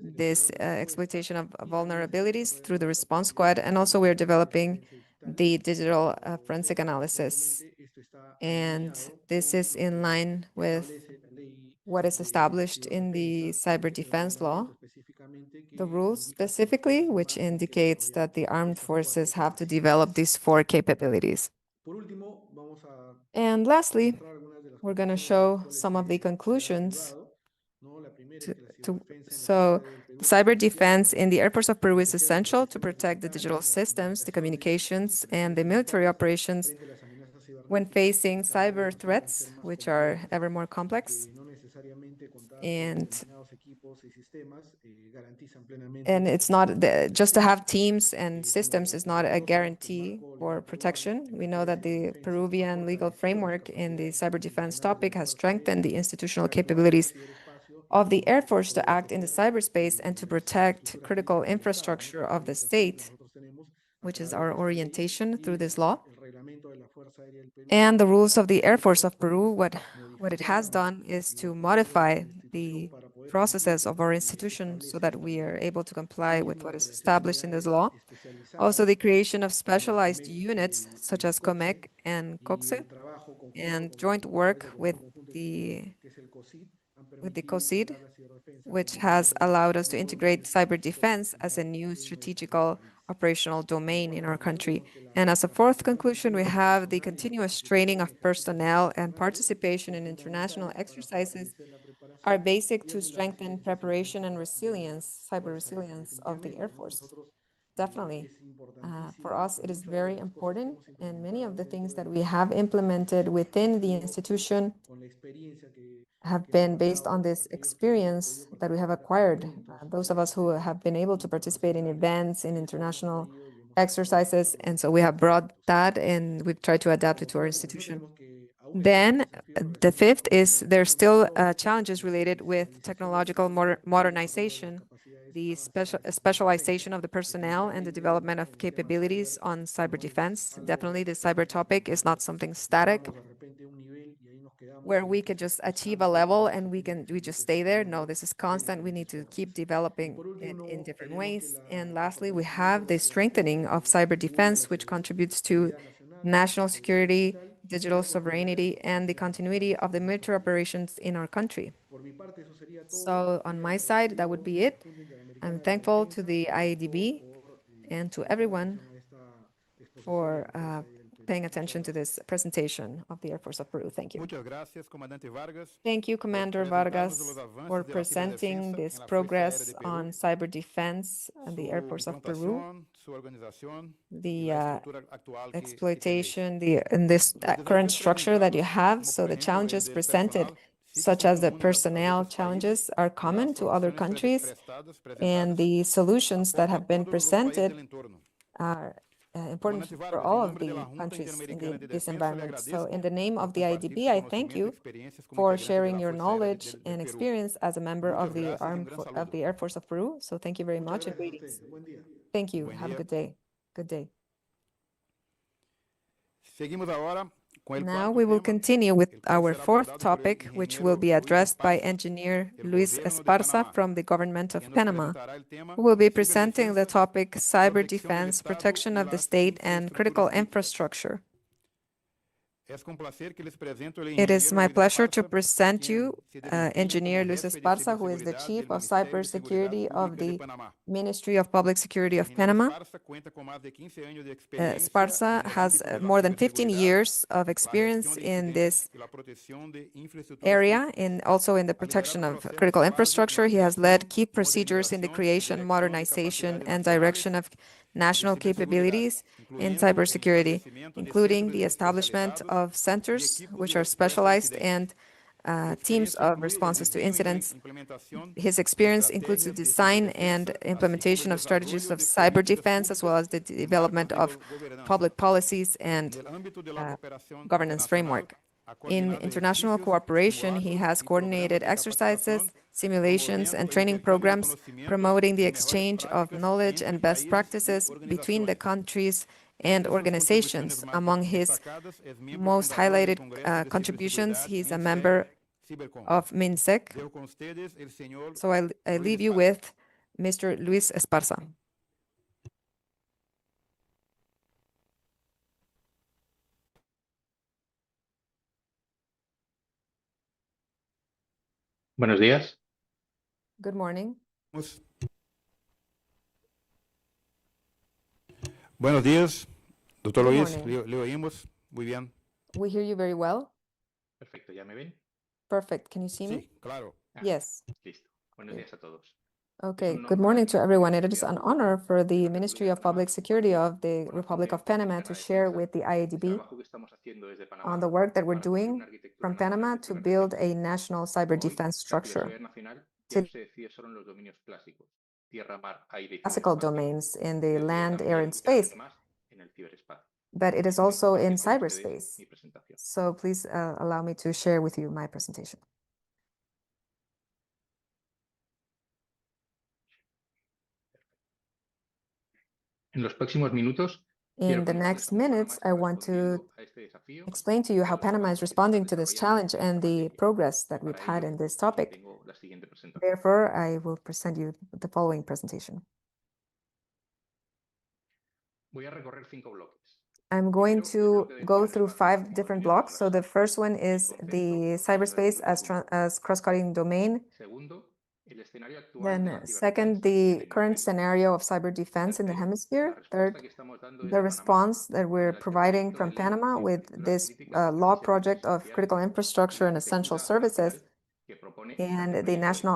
this exploitation of vulnerabilities through the response squad, and also we're developing the digital forensic analysis. And this is in line with what is established in the cyber defense law, the rules specifically, which indicates that the armed forces have to develop these 4 capabilities. And lastly, we're going to show some of the conclusions. So cyber defense in the Air Force of Peru is essential to protect the digital systems, the communications, and the military operations when facing cyber threats, which are ever more complex. And it's not just to have teams and systems is not a guarantee for protection. We know that the Peruvian legal framework in the cyber defense topic has strengthened the institutional capabilities of the Air Force to act in the cyberspace and to protect critical infrastructure of the state, which is our orientation through this law. And the rules of the Air Force of Peru, what it has done is to modify the processes of our institution so that we are able to comply with what is established in this law. Also, the creation of specialized units such as COMEC and COCSE, and joint work with the COCID, which has allowed us to integrate cyber defense as a new strategical operational domain in our country. And as a 4th conclusion, we have the continuous training of personnel and participation in international exercises are basic to strengthen preparation and resilience, cyber resilience of the Air Force. Definitely. For us, it is very important, and many of the things that we have implemented within the institution have been based on this experience that we have acquired. Those of us who have been able to participate in events, in international exercises, and so we have brought that and we've tried to adapt it to our institution. Then the 5th is there's still challenges related with technological modernization, the specialization of the personnel and the development of capabilities on cyber defense. Definitely the cyber topic is not something static where we could just achieve a level and we just stay there. No, this is constant. We need to keep developing it in different ways. And lastly, we have the strengthening of cyber defense, which contributes to national security, digital sovereignty, and the continuity of the military operations in our country. So on my side, that would be it. I'm thankful to the IADB and to everyone for paying attention to this presentation of the Air Force of Peru. Thank you. Muchas gracias, Comandante Vargas. Thank you, Commander Vargas, for presenting this progress on cyber defense and the Air Force of Peru, the exploitation, in this current structure that you have. So the challenges presented, such as the personnel challenges, are common to other countries, and the solutions that have been presented are important for all of the countries in this environment. So in the name of the IDB, I thank you for sharing your knowledge and experience as a member of the Air Force of Peru. So thank you very much and greetings. Thank you. Have a good day. Good day. Now we will continue with our 4th topic, which will be addressed by Engineer Luis Esparza from the Government of Panama, who will be presenting the topic Cyber Defense, Protection of the State and Critical Infrastructure. It is my pleasure to present you Engineer Luis Esparza, who is the Chief of Cybersecurity of the Ministry of Public Security of Panama. Esparza has more than 15 years of experience in this area, also in the protection of critical infrastructure. He has led key procedures in the creation, modernization, and direction of national capabilities in cybersecurity, including the establishment of centers which are specialized and teams of responses to incidents. His experience includes the design and implementation of strategies of cyber defense, as well as the development of public policies and governance framework. In international cooperation, he has coordinated exercises simulations and training programs, promoting the exchange of knowledge and best practices between the countries and organizations. Among his most highlighted contributions, he's a member of MINSEC. So I leave you with Mr. Luis Esparza. Buenos días. Good morning. Buenos días, doctor Good Luis, morning. le oímos muy bien. We hear you very well. Perfecto, ¿ya me ven? Perfect. Can you see me? Sí, claro. Yes. Listo. Buenos días a todos. Okay, good morning to everyone. It is an honor for the Ministry of Public Security of the Republic of Panama to share with the IADB on the work that we're doing from Panama to build a national cyber defense structure. Classical domains in the land, air, and space, but it is also in cyberspace. So please allow me to share with you my presentation. En los próximos minutos, In the next minutes, I want to explain to you how Panama is responding to this challenge and the progress that we've had in this topic. Therefore, I will present you the following presentation. I'm going to go through 5 different blocks. So the first one is the cyberspace as cross-cutting domain. Then second, the current scenario of cyber defense in the hemisphere. Third, the response that we're providing from Panama with this law project of critical infrastructure and essential services and the national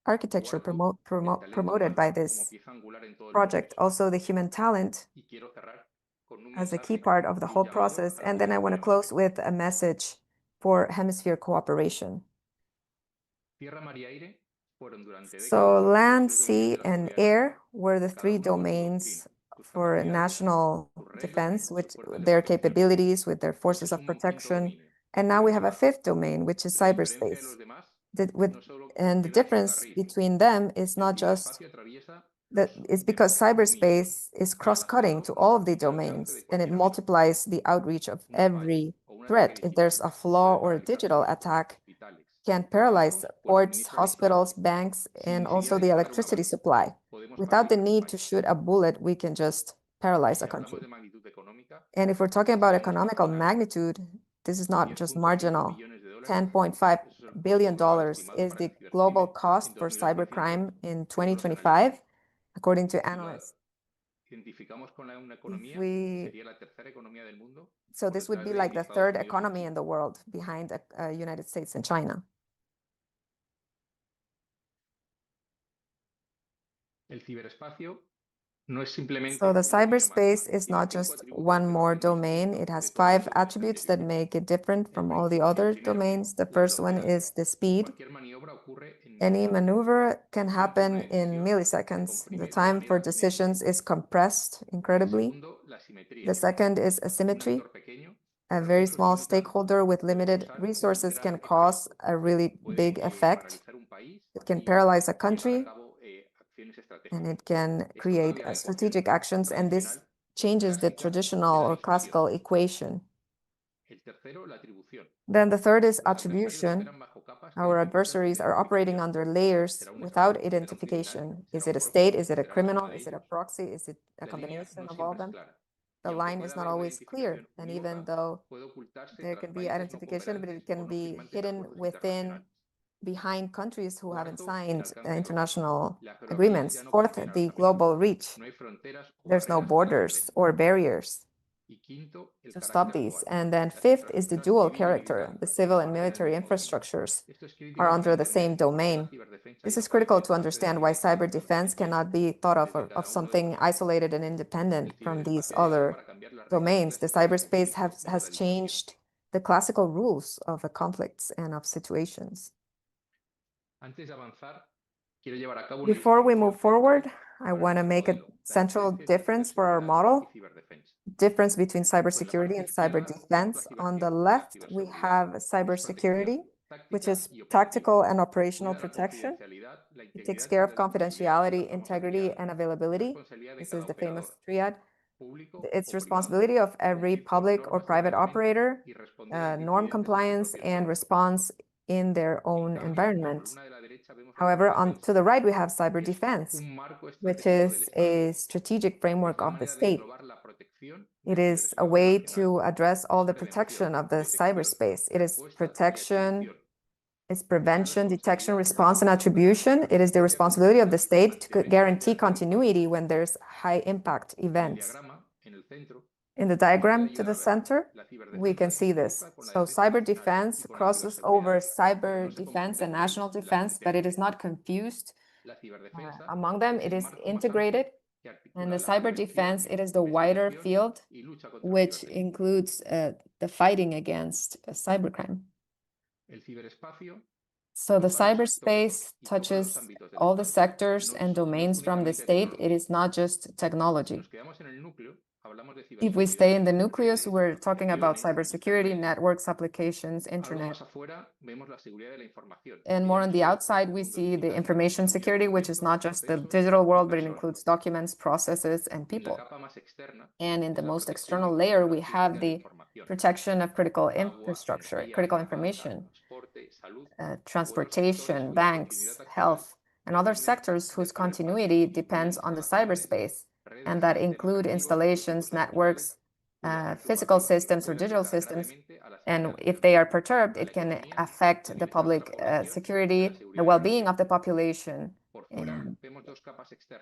architecture promoted by this project. Also, the human talent as a key part of the whole process. And then I want to close with a message for hemisphere cooperation. So land, sea, and air were the 3 domains for national defense, with their capabilities, with their forces of protection. And now we have a 5th domain, which is cyberspace. And the difference between them is not just that it's because cyberspace is cross-cutting to all of the domains, and it multiplies the outreach of every threat. If there's a flaw or a digital attack, can paralyze ports, hospitals, banks, and also the electricity supply. Without the need to shoot a bullet, we can just paralyze a country. And if we're talking about economical magnitude, this is not just marginal. $10.5 billion is the global cost for cybercrime in 2025, according to analysts. So this would be like the 3rd economy in the world behind the United States and China. So the cyberspace is not just one more domain. It has 5 attributes that make it different from all the other domains. The first one is the speed. Any maneuver can happen in milliseconds. The time for decisions is compressed incredibly. The second is asymmetry. A very small stakeholder with limited resources can cause a really big effect. It can paralyze a country, and it can create strategic actions, and this changes the traditional or classical equation. Then the third is attribution. Our adversaries are operating under layers without identification. Is it a state? Is it a criminal? Is it a proxy? Is it a combination of all of them? The line is not always clear, and even though there can be identification, but it can be hidden behind countries who haven't signed international agreements. Fourth, the global reach. There's no borders or barriers to stop these. And then fifth is the dual character. The civil and military infrastructures are under the same domain. This is critical to understand why cyber defense cannot be thought of something isolated and independent from these other domains. The cyberspace has changed the classical rules of conflicts and of situations. Before we move forward, I want to make a central difference for our model, difference between cybersecurity and cyber defense. On the left, we have cybersecurity, which is tactical and operational protection. It takes care of confidentiality, integrity, and availability. This is the famous triad. It's responsibility of every public or private operator, norm compliance and response in their own environment. However, to the right, we have cyber defense, which is a strategic framework of the state. It is a way to address all the protection of the cyberspace. It is protection, it's prevention, detection, response, and attribution. It is the responsibility of the state to guarantee continuity when there's high impact events. In the diagram to the center, we can see this. So cyber defense crosses over cyber defense and national defense, but it is not confused among them. It is integrated. And the cyber defense, it is the wider field, which includes the fighting against cybercrime. So the cyberspace touches all the sectors and domains from the state. It is not just technology. If we stay in the nucleus, we're talking about cybersecurity, networks, applications, internet. And more on the outside, we see the information security, which is not just the digital world, but it includes documents, processes, and people. And in the most external layer, we have the protection of critical infrastructure, critical information, transportation, banks, health, and other sectors whose continuity depends on the cyberspace, and that include installations, networks, physical systems or digital systems. And if they are perturbed, it can affect the public security, the well-being of the population. And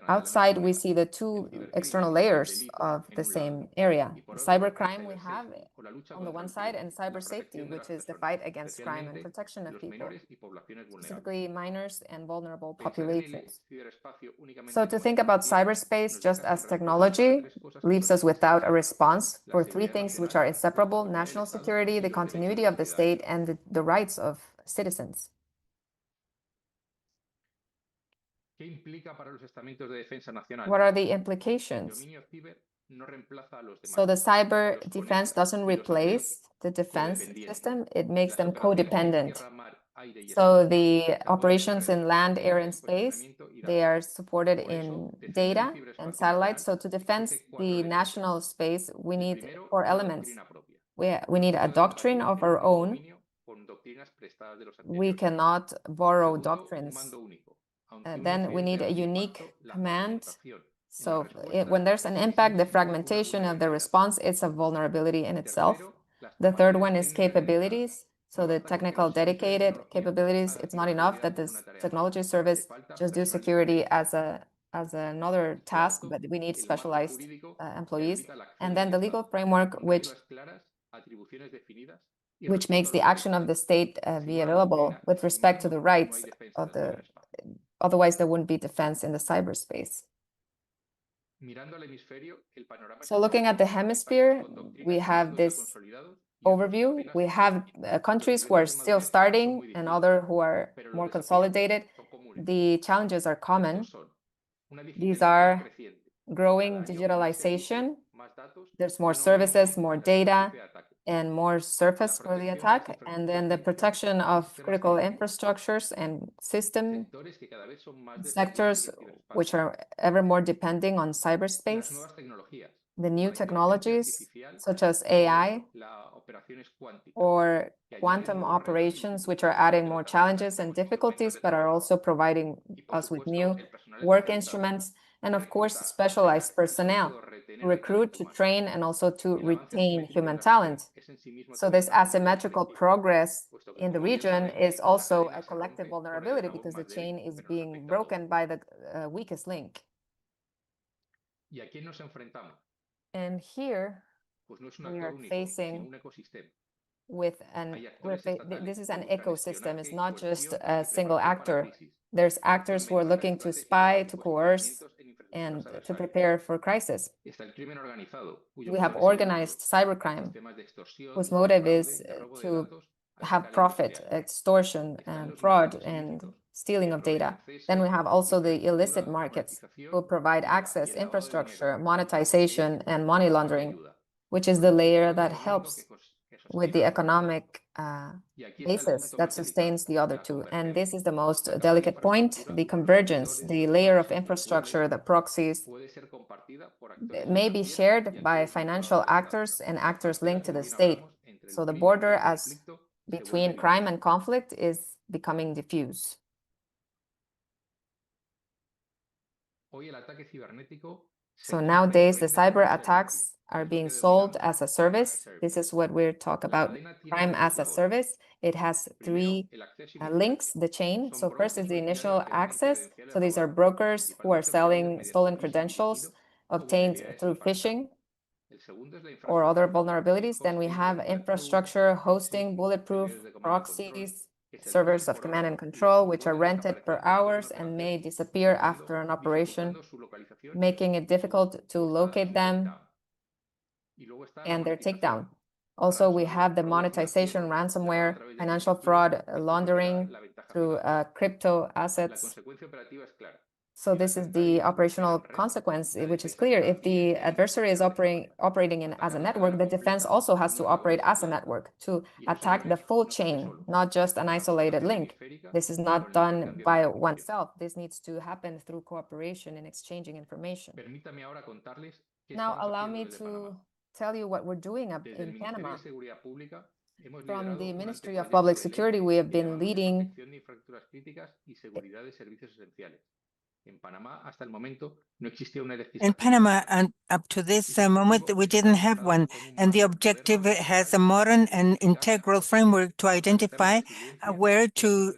outside, we see the two external layers of the same area. Cybercrime we have on the one side, and cyber safety, which is the fight against crime and protection of people, specifically minors and vulnerable populations. So to think about cyberspace just as technology leaves us without a response for three things which are inseparable: national security, the continuity of the state, and the rights of citizens. What are the implications? So the cyber defense doesn't replace the defense system, it makes them codependent. So the operations in land, air, and space, they are supported in data and satellites. So to defend the national space, we need 4 elements. We need a doctrine of our own. We cannot borrow doctrines. Then we need a unique command. So when there's an impact, the fragmentation of the response, it's a vulnerability in itself. The third one is capabilities. So the technical dedicated capabilities, it's not enough that this technology service just do security as another task, but we need specialized employees. And then the legal framework, which makes the action of the state be available with respect to the rights of the, otherwise there wouldn't be defense in the cyberspace. So looking at the hemisphere, we have this overview. We have countries who are still starting and others who are more consolidated. The challenges are common. These are growing digitalization. There's more services, more data, and more surface for the attack. And then the protection of critical infrastructures and system sectors, which are ever more depending on cyberspace. The new technologies, such as AI or quantum operations, which are adding more challenges and difficulties, but are also providing us with new work instruments, and of course, specialized personnel to recruit, to train, and also to retain human talent. So this asymmetrical progress in the region is also a collective vulnerability because the chain is being broken by the weakest link. And here we are facing with this is an ecosystem. It's not just a single actor. There's actors who are looking to spy, to coerce, and to prepare for crisis. We have organized cybercrime, whose motive is to have profit, extortion, and fraud, and stealing of data. Then we have also the illicit markets who provide access, infrastructure, monetization, and money laundering, which is the layer that helps with the economic basis that sustains the other two. And this is the most delicate point, the convergence, the layer of infrastructure, the proxies, may be shared by financial actors and actors linked to the state. So the border as between crime and conflict is becoming diffuse. So nowadays, the cyber attacks are being sold as a service. This is what we're talking about, crime as a service. It has three links, the chain. So first is the initial access. So these are brokers who are selling stolen credentials obtained through phishing or other vulnerabilities. Then we have infrastructure, hosting, bulletproof proxies, servers of command and control, which are rented per hours and may disappear after an operation, making it difficult to locate them and their takedown. Also, we have the monetization, ransomware, financial fraud, laundering through crypto assets. So this is the operational consequence, which is clear. If the adversary is operating as a network, the defense also has to operate as a network to attack the full chain, not just an isolated link. This is not done by oneself. This needs to happen through cooperation and exchanging information. Now, allow me to tell you what we're doing in Panama. From the Ministry of Public Security, we have been leading in Panama, and up to this moment, we didn't have one. And the objective has a modern and integral framework to identify where to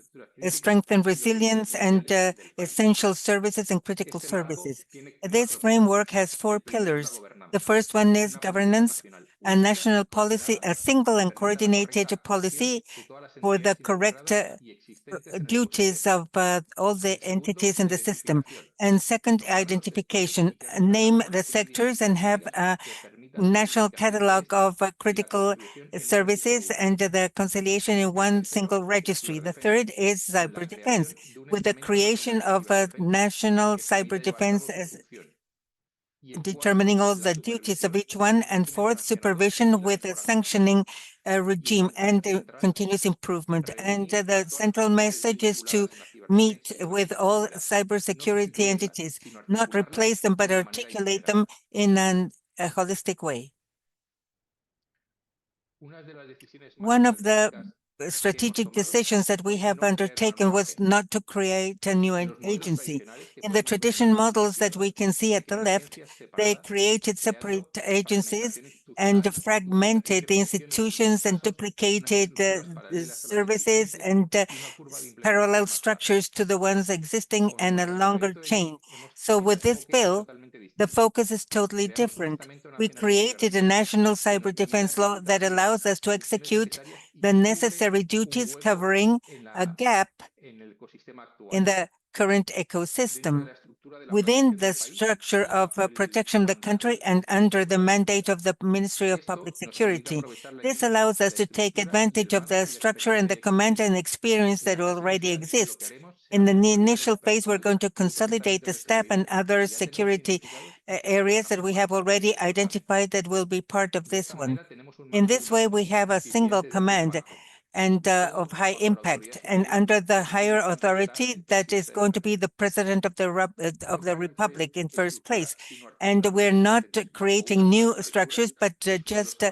strengthen resilience and essential services and critical services. This framework has 4 pillars. The first one is governance, a national policy, a single and coordinated policy for the correct duties of all the entities in the system. And second, identification, name the sectors and have a national catalog of critical services and the conciliation in one single registry. The third is cyber defense, with the creation of a national cyber defense as determining all the duties of each one, and fourth, supervision with a sanctioning regime and continuous improvement. And the central message is to meet with all cybersecurity entities, not replace them, but articulate them in a holistic way. One of the strategic decisions that we have undertaken was not to create a new agency. In the tradition models that we can see at the left, they created separate agencies and fragmented the institutions and duplicated services and parallel structures to the ones existing and a longer chain. So with this bill, the focus is totally different. We created a national cyber defense law that allows us to execute the necessary duties covering a gap in the current ecosystem within the structure of protection of the country and under the mandate of the Ministry of Public Security. This allows us to take advantage of the structure and the command and experience that already exists. In the initial phase, we're going to consolidate the staff and other security areas that we have already identified that will be part of this one. In this way, we have a single command and of high impact, and under the higher authority that is going to be the President of the Republic in first place. And we're not creating new structures, but just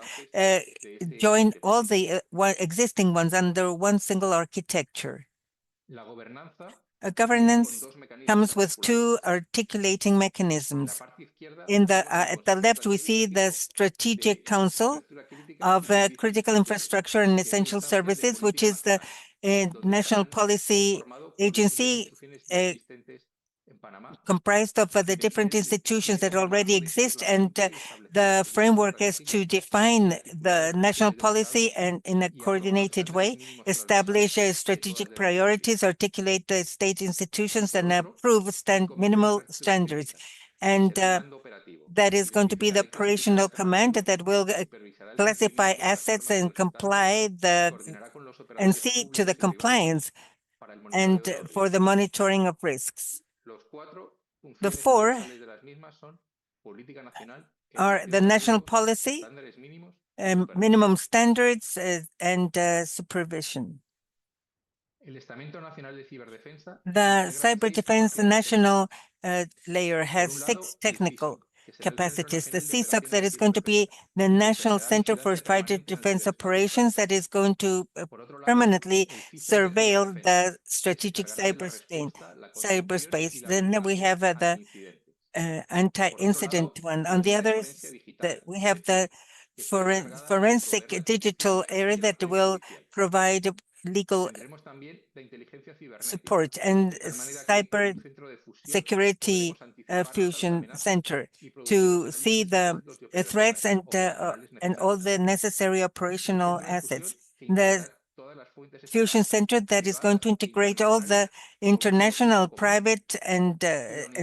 join all the existing ones under one single architecture. Governance comes with 2 articulating mechanisms. At the left, we see the Strategic Council of Critical Infrastructure and Essential Services, which is the national policy agency comprised of the different institutions that already exist, and the framework is to define the national policy and in a coordinated way, establish strategic priorities, articulate the state institutions, and approve minimal standards. And that is going to be the operational command that will classify assets and comply and see to the compliance and for the monitoring of risks. The 4 are the national policy minimum standards and supervision. The Cyber Defense National layer has 6 technical capacities. The CSOC, that is going to be the National Center for Cyber Defense Operations, that is going to permanently surveil the strategic cyberspace. Then we have the anti-incident one. On the others, we have the forensic digital area that will provide legal support, and cyber security fusion center to see the threats and all the necessary operational assets. The fusion center that is going to integrate all the international, private, and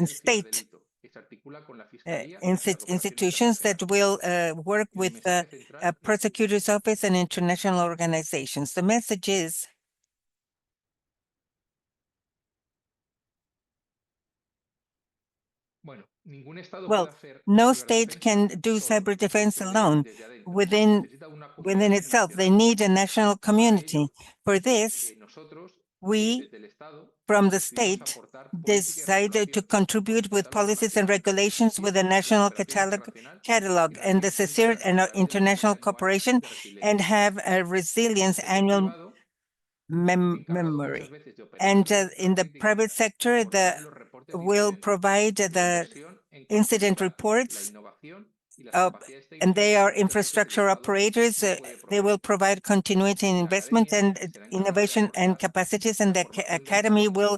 state institutions that will work with the prosecutor's office and international organizations. The message is, well, no state can do cyber defense alone within itself. They need a national community. For this, we, from the state, decided to contribute with policies and regulations with a national catalog and the CECIR and international cooperation, and have a resilience annual memory. And in the private sector, will provide the incident reports, and they are infrastructure operators. They will provide continuity in investment and innovation and capacities, and the academy will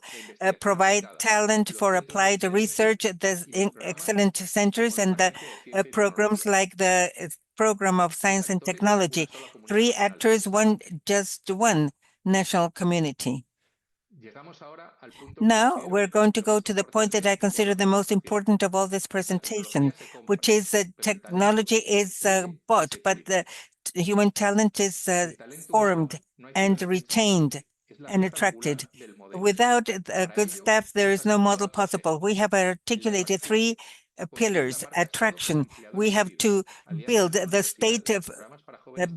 provide talent for applied research. There's excellent centers and the programs like the program of science and technology. 3 actors, just one national community. Now we're going to go to the point that I consider the most important of all this presentation, which is that technology is bought, but the human talent is formed and retained and attracted. Without a good staff, there is no model possible. We have articulated 3 pillars. Attraction. We have to build the state of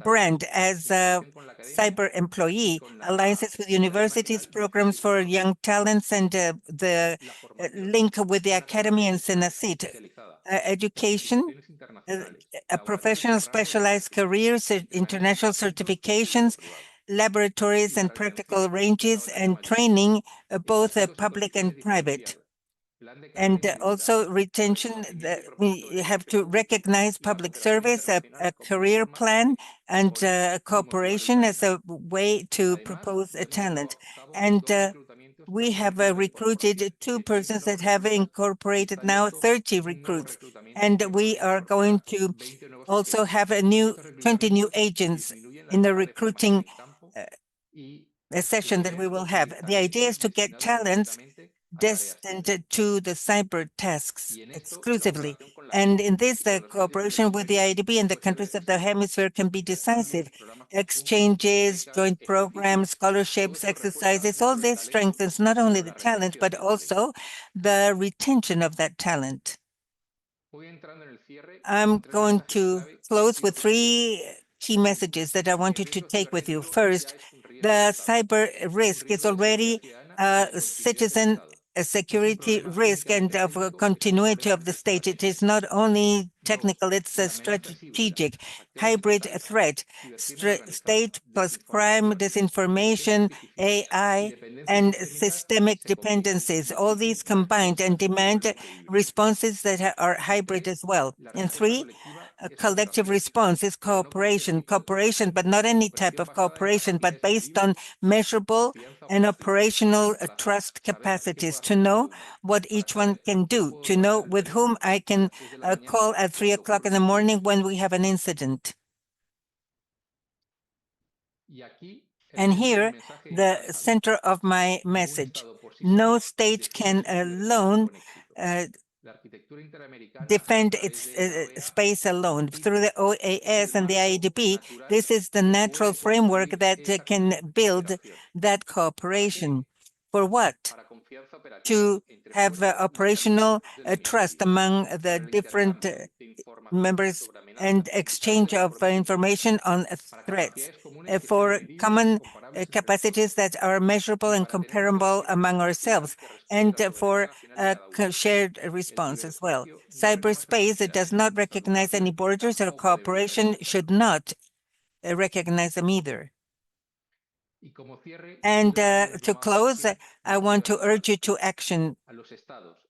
brand as a cyber employee, alliances with universities, programs for young talents, and the link with the academy and Senacit. Education, a professional specialized careers, international certifications, laboratories and practical ranges, and training, both public and private. And also retention, we have to recognize public service, a career plan, and cooperation as a way to propose a talent. And we have recruited 2 persons that have incorporated now 30 recruits. And we are going to also have 20 new agents in the recruiting session that we will have. The idea is to get talents destined to the cyber tasks exclusively. And in this, the cooperation with the IADB and the countries of the hemisphere can be decisive. Exchanges, joint programs, scholarships, exercises, all this strengthens not only the talent, but also the retention of that talent. I'm going to close with 3 key messages that I want you to take with you. First, the cyber risk is already a citizen a security risk and of a continuity of the state. It is not only technical, it's a strategic hybrid threat. State plus crime, disinformation, AI, and systemic dependencies. All these combined and demand responses that are hybrid as well. And 3, a collective response is cooperation, but not any type of cooperation, but based on measurable and operational trust capacities, to know what each one can do, to know with whom I can call at 3 o'clock in the morning when we have an incident. And here, the center of my message. No state can alone defend its space alone. Through the OAS and the IADB, this is the natural framework that can build that cooperation. For what? to have operational trust among the different members and exchange of information on threats for common capacities that are measurable and comparable among ourselves, and for shared response as well. Cyberspace, it does not recognize any borders, or cooperation should not recognize them either. And to close, I want to urge you to action.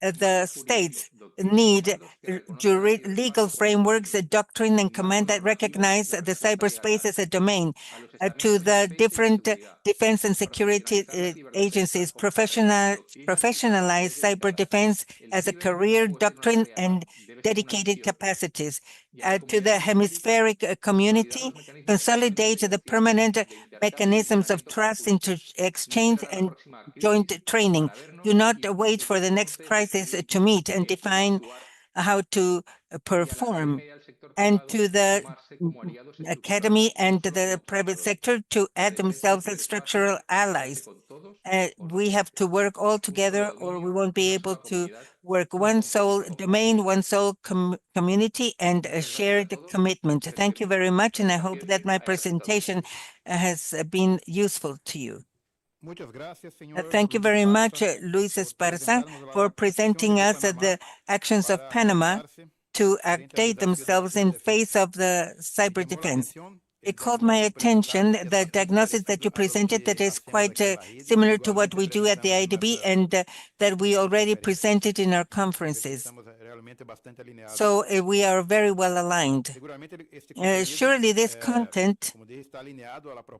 The states need legal frameworks, a doctrine and command that recognize the cyberspace as a domain. To the different defense and security agencies, professionalize cyber defense as a career doctrine and dedicated capacities. To the hemispheric community, consolidate the permanent mechanisms of trust, exchange, and joint training. Do not wait for the next crisis to meet and define how to perform. And to the academy and the private sector to add themselves as structural allies. We have to work all together, or we won't be able to work. One sole domain, one sole community, and a shared commitment. Thank you very much, and I hope that my presentation has been useful to you. Thank you very much, Luis Esparza, for presenting us the actions of Panama to update themselves in face of the cyber defense. It called my attention the diagnosis that you presented, that is quite similar to what we do at the IADB, and that we already presented in our conferences. So we are very well aligned. Surely this content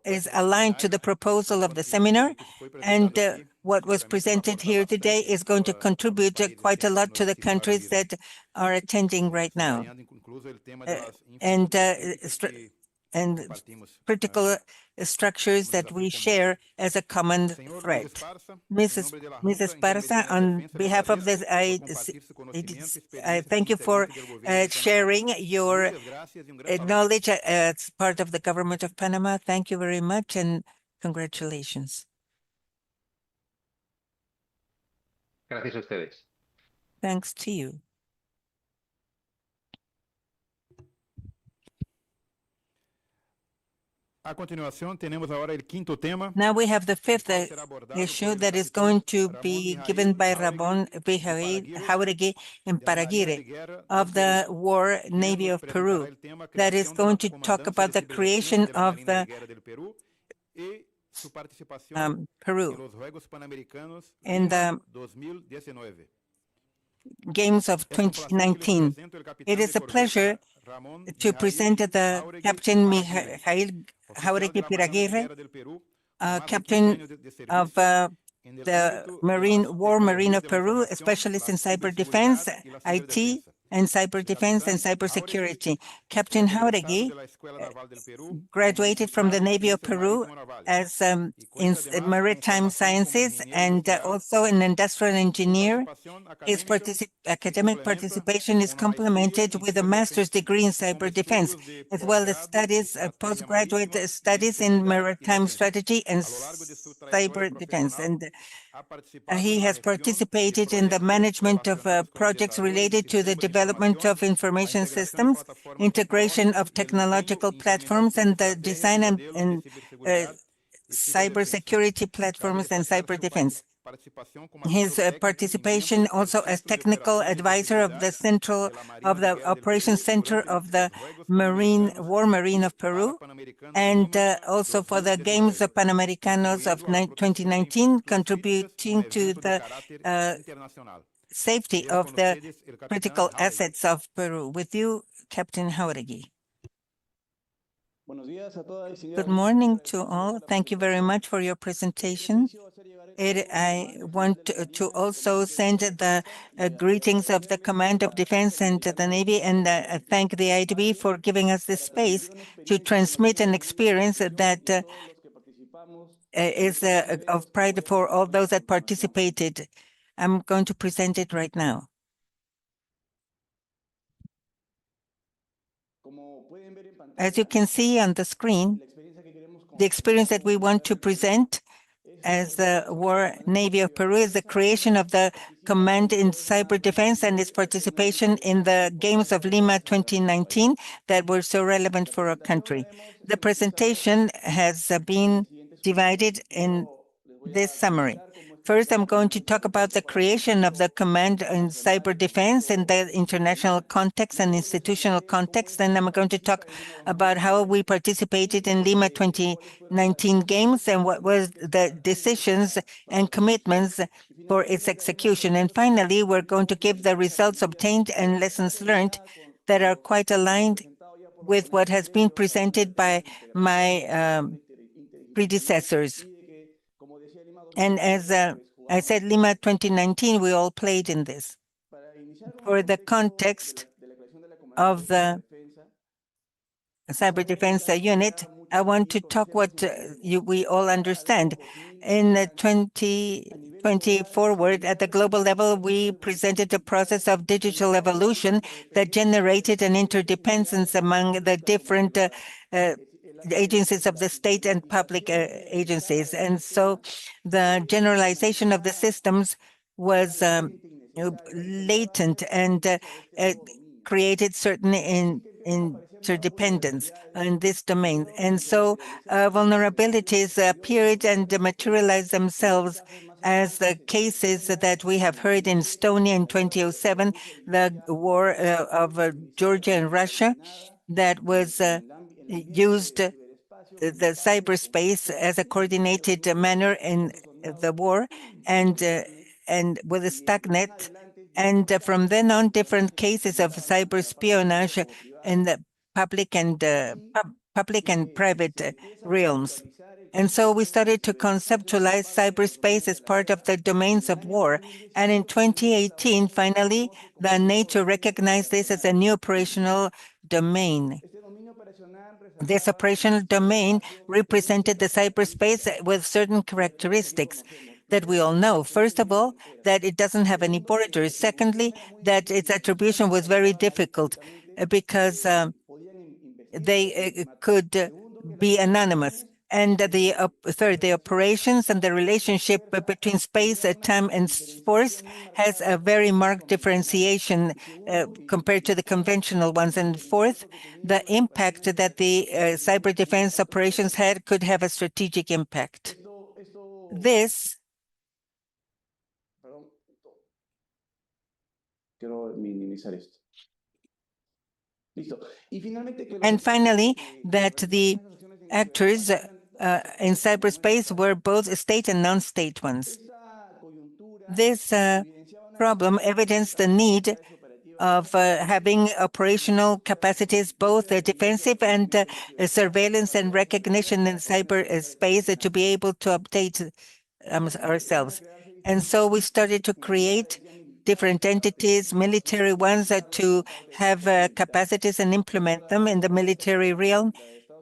is aligned to the proposal of the seminar, and what was presented here today is going to contribute quite a lot to the countries that are attending right now. And critical structures that we share as a common threat. Mrs. Esparza, on behalf of this, I thank you for sharing your knowledge as part of the government of Panama. Thank you very much, and congratulations. Gracias a ustedes. Thanks to you. Now we have the fifth issue that is going to be given by Ramon Jauregui and Paraguirre of the War Navy of Peru, that is going to talk about the creation of the Peru in the Games of 2019. It is a pleasure to present the Captain Mijail Jauregui Paraguirre, Captain of the War Marine of Peru, specialist in cyber defense, IT, and cyber defense and cyber security. Captain Jauregui graduated from the Navy of Peru as in maritime sciences and also an industrial engineer. His academic participation is complemented with a master's degree in cyber defense, as well as studies, postgraduate studies in maritime strategy and cyber defense. And he has participated in the management of projects related to the development of information systems, integration of technological platforms, and the design and cybersecurity platforms and cyber defense. His participation also as technical advisor of the Operations Center of the War Marine of Peru, and also for the Games of Panamericanos of 2019, contributing to the safety of the critical assets of Peru. With you, Captain Jauregui. Good morning to all. Thank you very much for your presentation. I want to also send the greetings of the Command of Defense and the Navy, and thank the IADB for giving us this space to transmit an experience that is of pride for all those that participated. I'm going to present it right now. As you can see on the screen, the experience that we want to present as the War Navy of Peru is the creation of the Command in Cyber Defense and its participation in the Games of Lima 2019 that were so relevant for our country. The presentation has been divided in this summary. First, I'm going to talk about the creation of the Command in Cyber Defense in the international context and institutional context. Then I'm going to talk about how we participated in Lima 2019 Games and what was the decisions and commitments for its execution. And finally, we're going to give the results obtained and lessons learned that are quite aligned with what has been presented by my predecessors. And as I said, Lima 2019, we all played in this. For the context of the Cyber Defense Unit, I want to talk what we all understand. In 2020 forward, at the global level, we presented a process of digital evolution that generated an interdependence among the different agencies of the state and public agencies. And so the generalization of the systems was latent and created certain interdependence in this domain. And so vulnerabilities appeared and materialized themselves as the cases that we have heard in Estonia in 2007, the war of Georgia and Russia, that was used the cyberspace as a coordinated manner in the war, and with a StackNet. And from then on, different cases of cyber espionage in the public and private realms. And so we started to conceptualize cyberspace as part of the domains of war. And in 2018, finally, the NATO recognized this as a new operational domain. This operational domain represented the cyberspace with certain characteristics that we all know. First of all, that it doesn't have any borders. Secondly, that its attribution was very difficult because they could be anonymous. And third, the operations and the relationship between space, time, and force has a very marked differentiation compared to the conventional ones. And fourth, the impact that the cyber defense operations had could have a strategic impact. This and finally, that the actors in cyberspace were both state and non-state ones. This problem evidenced the need of having operational capacities, both defensive and surveillance and recognition in cyberspace to be able to update ourselves. And so we started to create different entities, military ones, to have capacities and implement them in the military realm.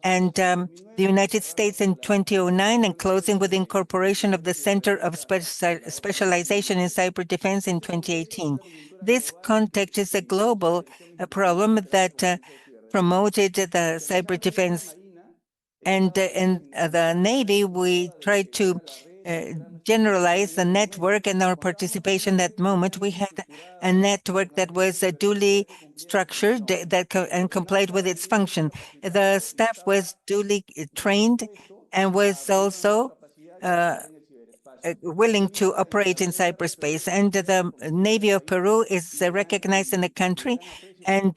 And the United States in 2009, and closing with the incorporation of the Center of Specialization in Cyber Defense in 2018. This context is a global problem that promoted the cyber defense. And in the Navy, we tried to generalize the network and our participation at that moment. We had a network that was duly structured and complied with its function. The staff was duly trained and was also willing to operate in cyberspace. And the Navy of Peru is recognized in the country and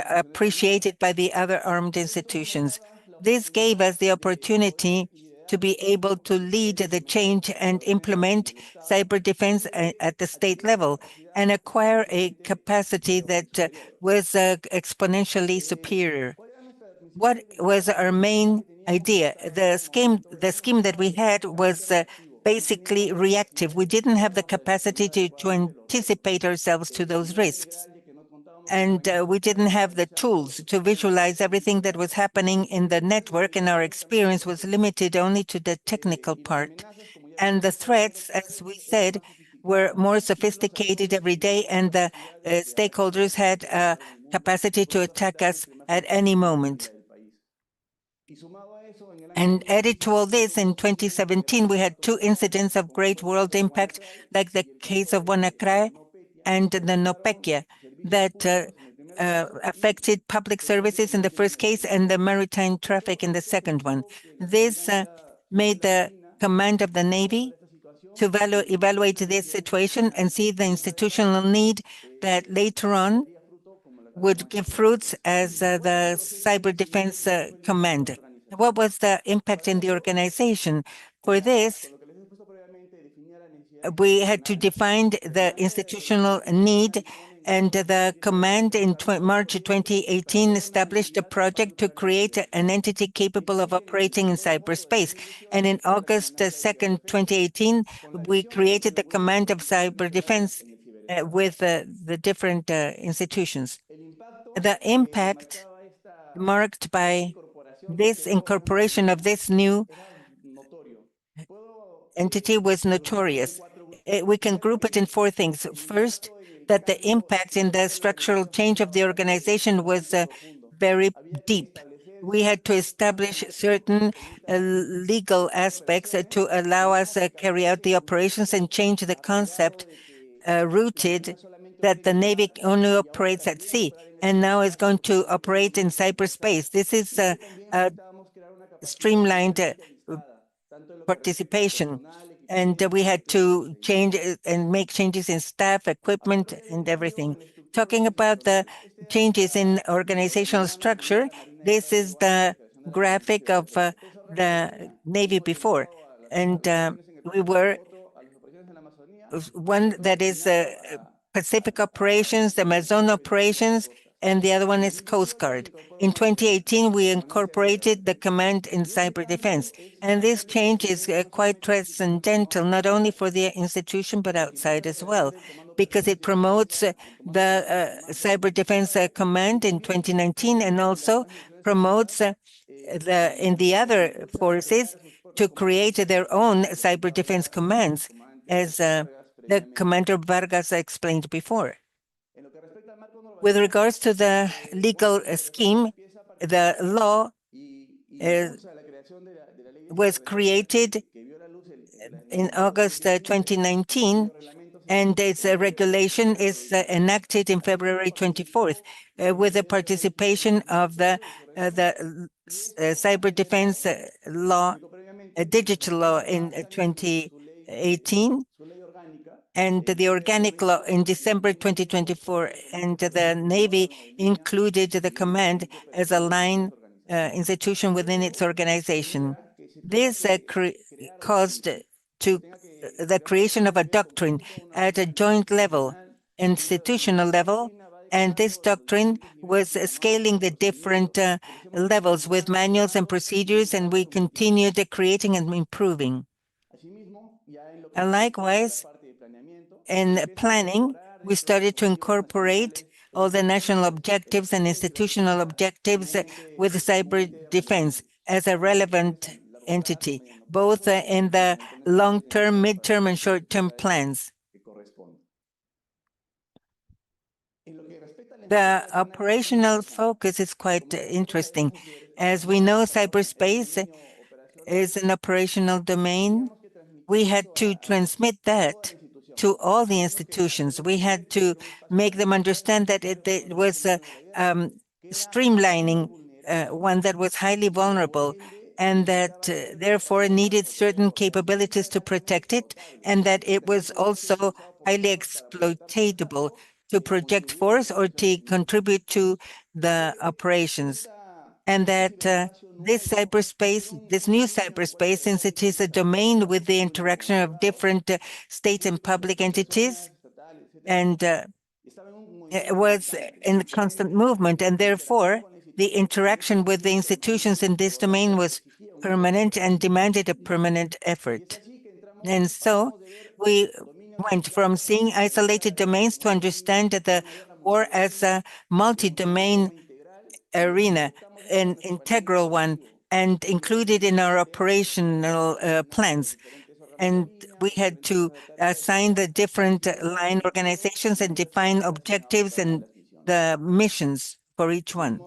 appreciated by the other armed institutions. This gave us the opportunity to be able to lead the change and implement cyber defense at the state level and acquire a capacity that was exponentially superior. What was our main idea? The scheme that we had was basically reactive. We didn't have the capacity to anticipate ourselves to those risks. And we didn't have the tools to visualize everything that was happening in the network, and our experience was limited only to the technical part. And the threats, as we said, were more sophisticated every day, and the stakeholders had capacity to attack us at any moment. And added to all this, in 2017, we had two incidents of great world impact, like the case of WannaCry and the Nopekia, that affected public services in the first case and the maritime traffic in the second one. This made the command of the Navy to evaluate this situation and see the institutional need that later on would give fruits as the Cyber Defense Command. What was the impact in the organization? For this, we had to define the institutional need, and the command in March 2018 established a project to create an entity capable of operating in cyberspace. And in August 2nd, 2018, we created the Command of Cyber Defense with the different institutions. The impact marked by this incorporation of this new entity was notorious. We can group it in four things. First, that the impact in the structural change of the organization was very deep. We had to establish certain legal aspects to allow us carry out the operations and change the concept rooted that the Navy only operates at sea and now is going to operate in cyberspace. This is a streamlined participation, and we had to change and make changes in staff, equipment, and everything. Talking about the changes in organizational structure, this is the graphic of the Navy before, and we were one that is Pacific operations, the Amazon operations, and the other one is Coast Guard. In 2018, we incorporated the command in cyber defense, and this change is quite transcendental, not only for the institution, but outside as well, because it promotes the cyber defense command in 2019, and also promotes in the other forces to create their own cyber defense commands, as the Commander Vargas explained before. With regards to the legal scheme, the law was created in August 2019, and its regulation is enacted in February 24th, with the participation of the cyber defense law, digital law in 2018, and the organic law in December 2024, and the Navy included the command as a line institution within its organization. This caused to the creation of a doctrine at a joint level, institutional level, and this doctrine was scaling the different levels with manuals and procedures, and we continued creating and improving. And likewise, in planning, we started to incorporate all the national objectives and institutional objectives with cyber defense as a relevant entity, both in the long-term, mid-term, and short-term plans. The operational focus is quite interesting. As we know, cyberspace is an operational domain. We had to transmit that to all the institutions. We had to make them understand that it was streamlining one that was highly vulnerable, and that therefore needed certain capabilities to protect it, and that it was also highly exploitable to project force or to contribute to the operations. And that this new cyberspace, since it is a domain with the interaction of different state and public entities, and it was in constant movement, and therefore the interaction with the institutions in this domain was permanent and demanded a permanent effort. And so we went from seeing isolated domains to understand the war as a multi-domain arena, an integral one, and included in our operational plans. And we had to assign the different line organizations and define objectives and the missions for each one.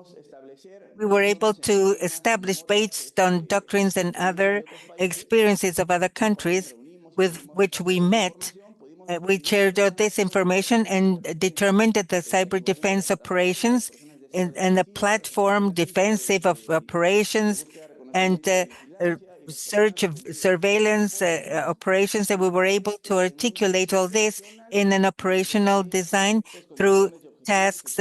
we were able to establish, based on doctrines and other experiences of other countries with which we met, we shared all this information and determined that the cyber defense operations and the platform defensive of operations and search of surveillance operations, that we were able to articulate all this in an operational design through tasks,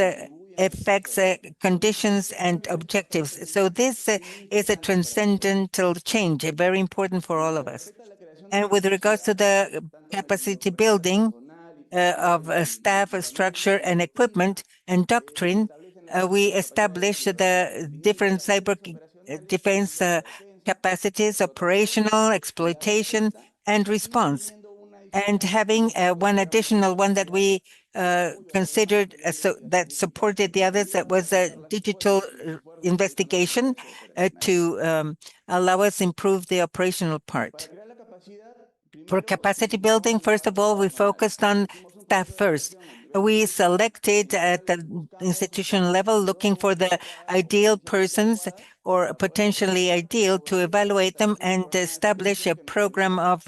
effects, conditions, and objectives. So this is a transcendental change, very important for all of us. And with regards to the capacity building of staff, structure, and equipment and doctrine, we established the different cyber defense capacities, operational, exploitation, and response. And having one additional one that we considered that supported the others, that was a digital investigation to allow us improve the operational part. For capacity building, first of all, we focused on staff first. We selected at the institution level, looking for the ideal persons or potentially ideal, to evaluate them and establish a program of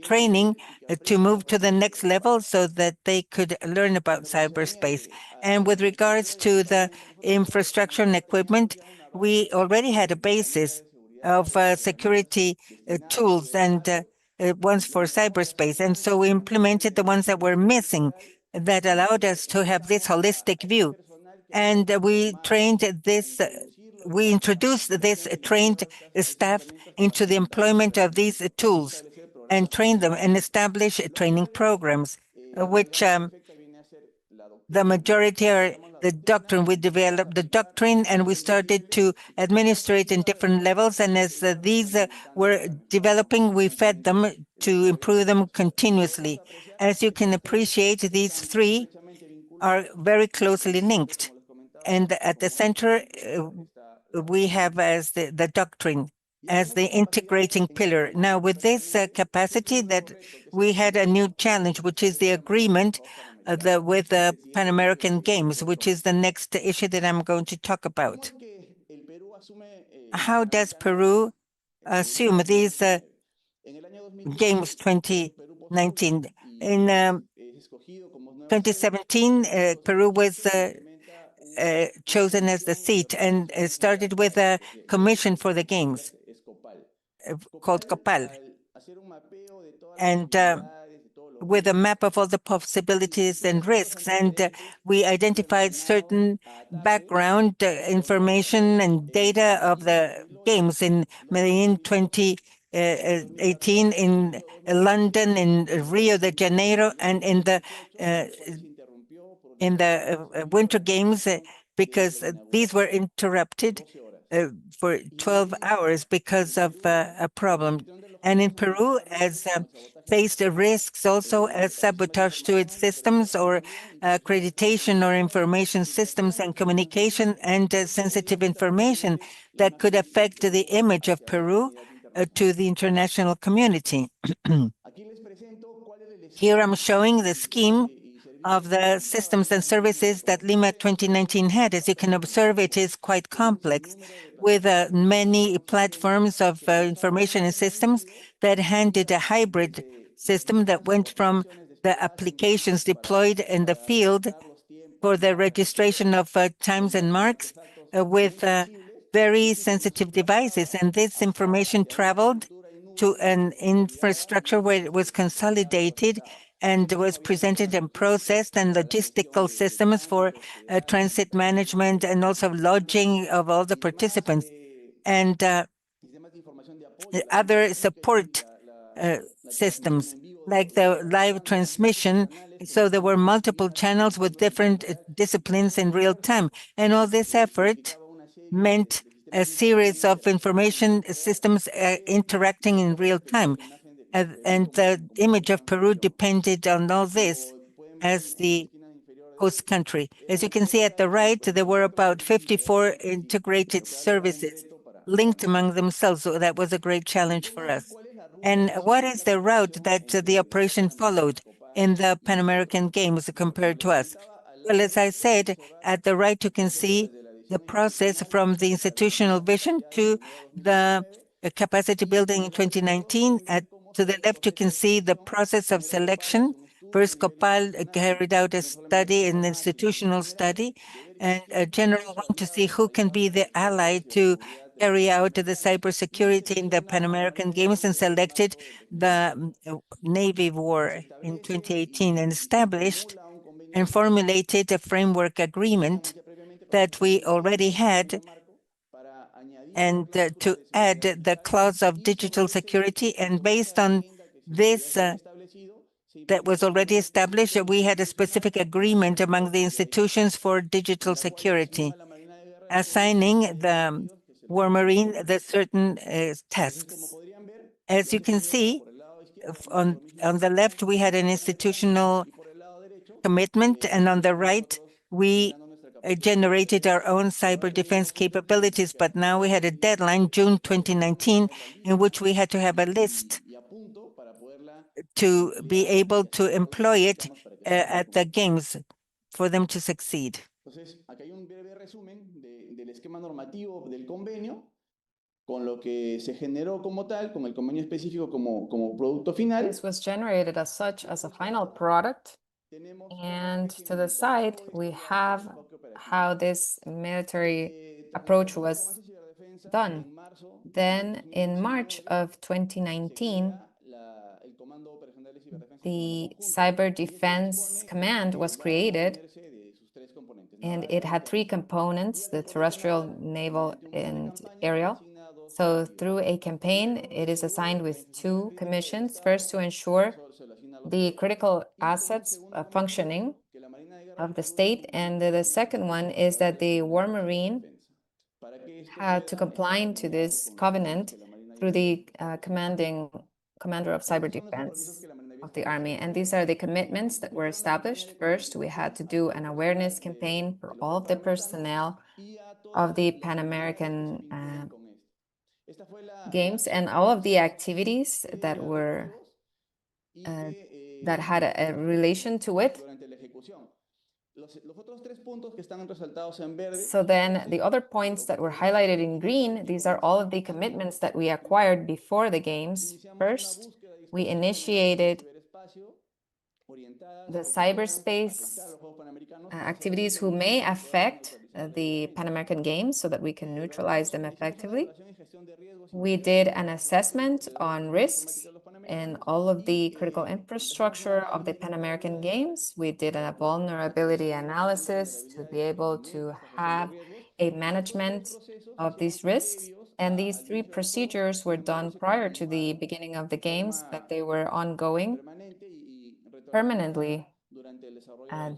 training to move to the next level so that they could learn about cyberspace. And with regards to the infrastructure and equipment, we already had a basis of security tools and ones for cyberspace. And so we implemented the ones that were missing that allowed us to have this holistic view. And we trained this, we introduced this trained staff into the employment of these tools and trained them and established training programs, which the majority are the doctrine. We developed the doctrine and we started to administer it in different levels. And as these were developing, we fed them to improve them continuously. As you can appreciate, these three are very closely linked. And at the center, we have as the doctrine, as the integrating pillar. Now, with this capacity, that we had a new challenge, which is the agreement with the Pan American Games, which is the next issue that I'm going to talk about. How does Peru assume these Games 2019? In 2017, Peru was chosen as the seat and started with a commission for the Games called COPAL. And with a map of all the possibilities and risks. And we identified certain background information and data of the Games in Medellin 2018, in London, in Rio de Janeiro, and in the Winter Games, because these were interrupted for 12 hours because of a problem. And in Peru, as faced risks also as sabotage to its systems or accreditation or information systems and communication and sensitive information that could affect the image of Peru to the international community. Here I'm showing the scheme of the systems and services that Lima 2019 had. As you can observe, it is quite complex, with many platforms of information and systems that handed a hybrid system that went from the applications deployed in the field for the registration of times and marks with very sensitive devices. And this information traveled to an infrastructure where it was consolidated and was presented and processed, and logistical systems for transit management and also lodging of all the participants, and other support systems like the live transmission. So there were multiple channels with different disciplines in real time. And all this effort meant a series of information systems interacting in real time. And the image of Peru depended on all this as the host country. As you can see at the right, there were about 54 integrated services linked among themselves. So that was a great challenge for us. And what is the route that the operation followed in the Pan American Games compared to us? Well, as I said, at the right, you can see the process from the institutional vision to the capacity building in 2019. To the left, you can see the process of selection. First, Copal carried out a study, an institutional study, and a general one to see who can be the ally to carry out the cybersecurity in the Pan American Games, and selected the Navy War in 2018 and established and formulated a framework agreement that we already had, and to add the clause of digital security. And based on this that was already established, we had a specific agreement among the institutions for digital security, assigning the War Marine the certain tasks. As you can see, on the left, we had an institutional commitment, and on the right, we generated our own cyber defense capabilities. But now we had a deadline, June 2019, in which we had to have a list to be able to employ it at the games for them to succeed. This was generated as such as a final product. And to the side, we have how this military approach was done. Then in March of 2019, the Cyber Defense Command was created, and it had three components: the terrestrial, naval, and aerial. So through a campaign, it is assigned with two commissions: first, to ensure the critical assets functioning of the state, and the second one is that the War Marine had to comply to this covenant through the commander of cyber defense of the Army. And these are the commitments that were established. First, we had to do an awareness campaign for all of the personnel of the Pan American Games, and all of the activities that were that had a relation to it. So then the other points that were highlighted in green, these are all of the commitments that we acquired before the games. First, we initiated the cyberspace activities who may affect the Pan American Games so that we can neutralize them effectively. We did an assessment on risks in all of the critical infrastructure of the Pan American Games. We did a vulnerability analysis to be able to have a management of these risks. And these three procedures were done prior to the beginning of the games, but they were ongoing permanently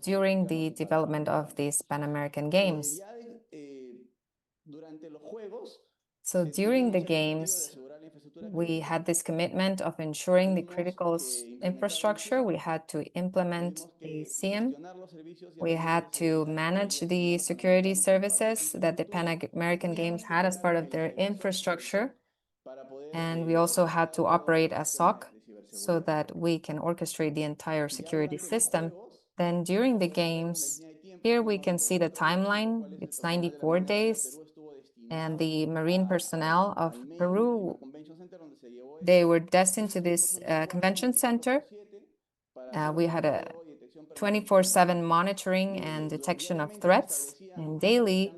during the development of these Pan American Games. So during the games, we had this commitment of ensuring the critical infrastructure. We had to implement a CM. We had to manage the security services that the Pan American Games had as part of their infrastructure. And we also had to operate a SOC so that we can orchestrate the entire security system. Then during the games, here we can see the timeline. It's 94 days. And the Marine personnel of Peru, they were destined to this convention center. We had a 24/7 monitoring and detection of threats, and daily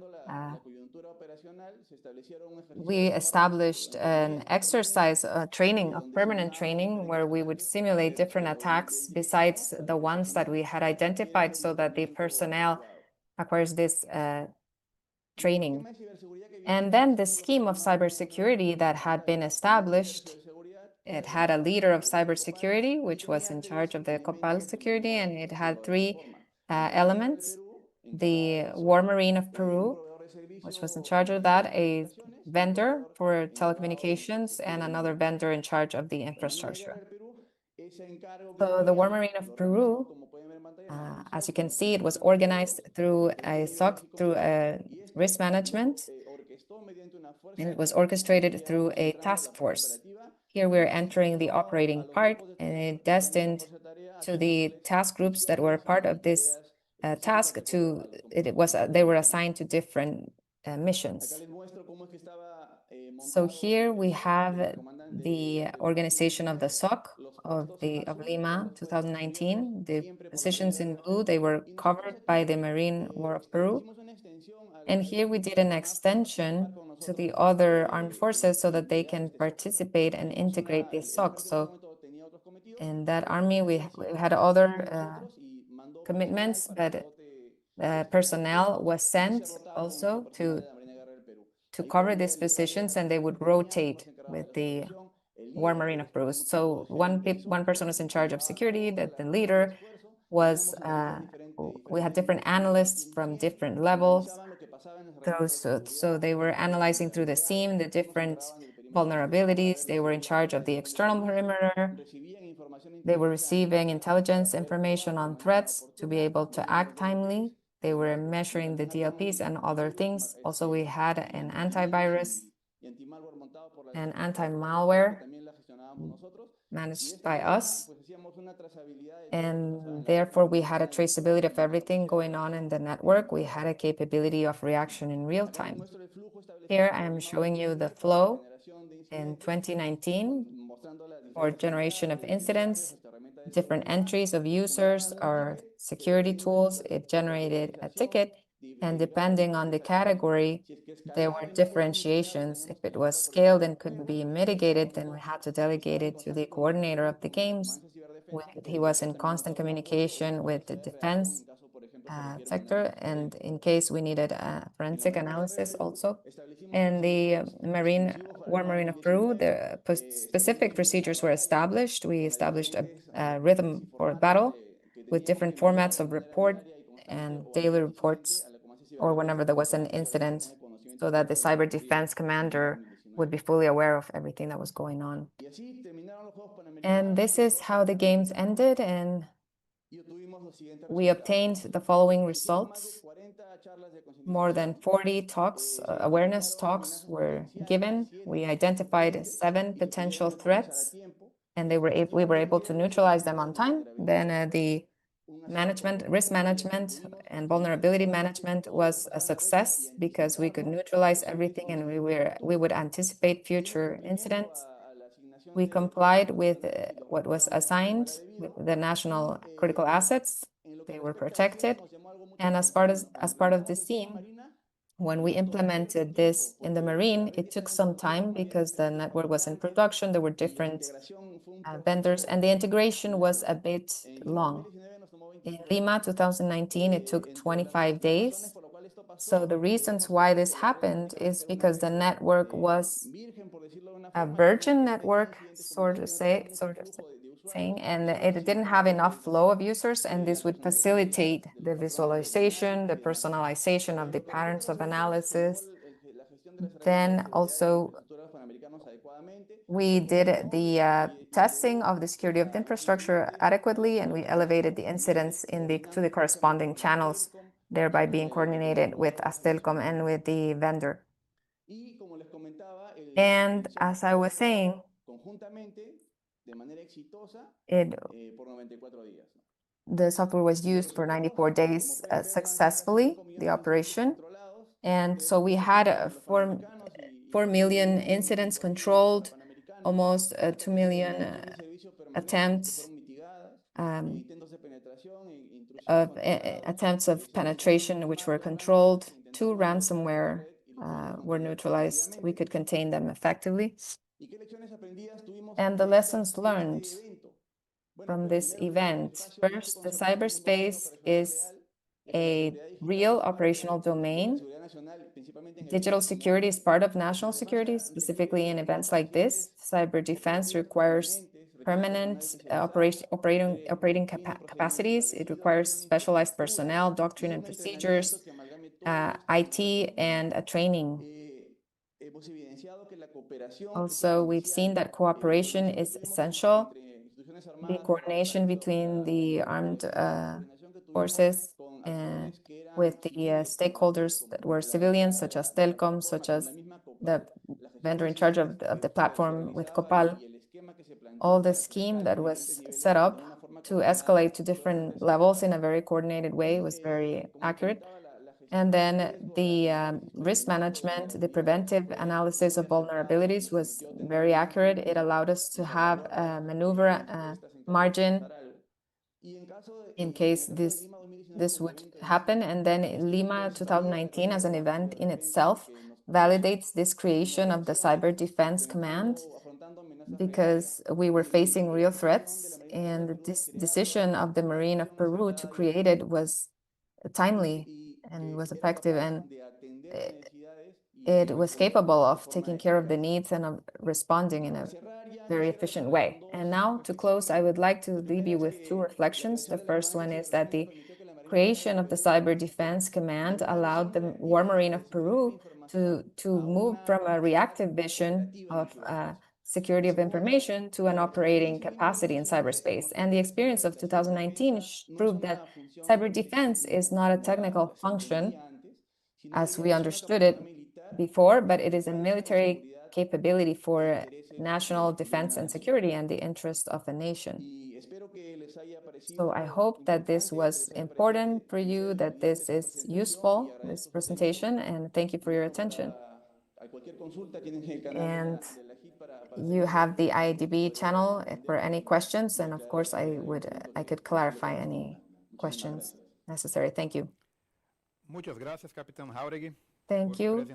we established an exercise training, a permanent training, where we would simulate different attacks besides the ones that we had identified, so that the personnel acquires this training. And then the scheme of cybersecurity that had been established, it had a leader of cybersecurity, which was in charge of the Copal security, and it had three elements: the War Marine of Peru, which was in charge of that, a vendor for telecommunications, and another vendor in charge of the infrastructure. So the War Marine of Peru, as you can see, it was organized through a SOC, through a risk management, and it was orchestrated through a task force. Here we're entering the operating part, and it destined to the task groups that were part of this task. They were assigned to different missions. So here we have the organization of the SOC of Lima 2019. The positions in blue, they were covered by the Marine War of Peru. And here we did an extension to the other armed forces so that they can participate and integrate the SOC. So in that army, we had other commitments, but personnel was sent also to cover these positions, and they would rotate with the War Marine of Peru. So one person was in charge of security, that the leader was, we had different analysts from different levels. So they were analyzing through the SIEM, the different vulnerabilities. They were in charge of the external perimeter. They were receiving intelligence information on threats to be able to act timely. They were measuring the DLPs and other things. Also, we had an antivirus and anti-malware managed by us. And therefore, we had a traceability of everything going on in the network. We had a capability of reaction in real time. Here, I'm showing you the flow in 2019 for generation of incidents, different entries of users or security tools. It generated a ticket, and depending on the category, there were differentiations. If it was scaled and could be mitigated, then we had to delegate it to the coordinator of the games. He was in constant communication with the defense sector, and in case we needed a forensic analysis also. And the War Marine of Peru, the specific procedures were established. We established a rhythm for battle with different formats of report and daily reports, or whenever there was an incident, so that the cyber defense commander would be fully aware of everything that was going on. And this is how the games ended, and we obtained the following results. More than 40 talks, awareness talks were given. We identified 7 potential threats, and we were able to neutralize them on time. Then the risk management and vulnerability management was a success because we could neutralize everything, and we would anticipate future incidents. We complied with what was assigned with the national critical assets. They were protected. And as part of the SIEM, when we implemented this in the Marine, it took some time because the network was in production. There were different vendors, and the integration was a bit long. In Lima 2019, it took 25 days. So the reasons why this happened is because the network was a virgin network, sort of saying, and it didn't have enough flow of users, and this would facilitate the visualization, the personalization of the patterns of analysis. Then also, we did the testing of the security of the infrastructure adequately, and we elevated the incidents to the corresponding channels, thereby being coordinated with Astelcom and with the vendor. And as I was saying, the software was used for 94 days successfully, the operation. And so we had 4 million incidents controlled, almost 2 million attempts of penetration, which were controlled. 2 ransomware were neutralized. We could contain them effectively. And the lessons learned from this event. First, the cyberspace is a real operational domain. Digital security is part of national security, specifically in events like this. Cyber defense requires permanent operating capacities. It requires specialized personnel, doctrine and procedures, IT, and a training. Also, we've seen that cooperation is essential. The coordination between the armed forces and with the stakeholders that were civilians, such as Telcom, such as the vendor in charge of the platform with Copal. All the scheme that was set up to escalate to different levels in a very coordinated way was very accurate. And then the risk management, the preventive analysis of vulnerabilities was very accurate. It allowed us to have a maneuver margin in case this would happen. And then Lima 2019 as an event in itself validates this creation of the Cyber Defense Command, because we were facing real threats, and this decision of the Marine of Peru to create it was timely and was effective, and it was capable of taking care of the needs and of responding in a very efficient way. And now, to close, I would like to leave you with two reflections. The first one is that the creation of the Cyber Defense Command allowed the War Marine of Peru to move from a reactive vision of security of information to an operating capacity in cyberspace. And the experience of 2019 proved that cyber defense is not a technical function as we understood it before, but it is a military capability for national defense and security and the interest of a nation. So I hope that this was important for you, that this is useful, this presentation, and thank you for your attention. And you have the IADB channel for any questions, and of course I could clarify any questions necessary. Thank you. Muchas gracias, Capitán Jauregui. Thank you,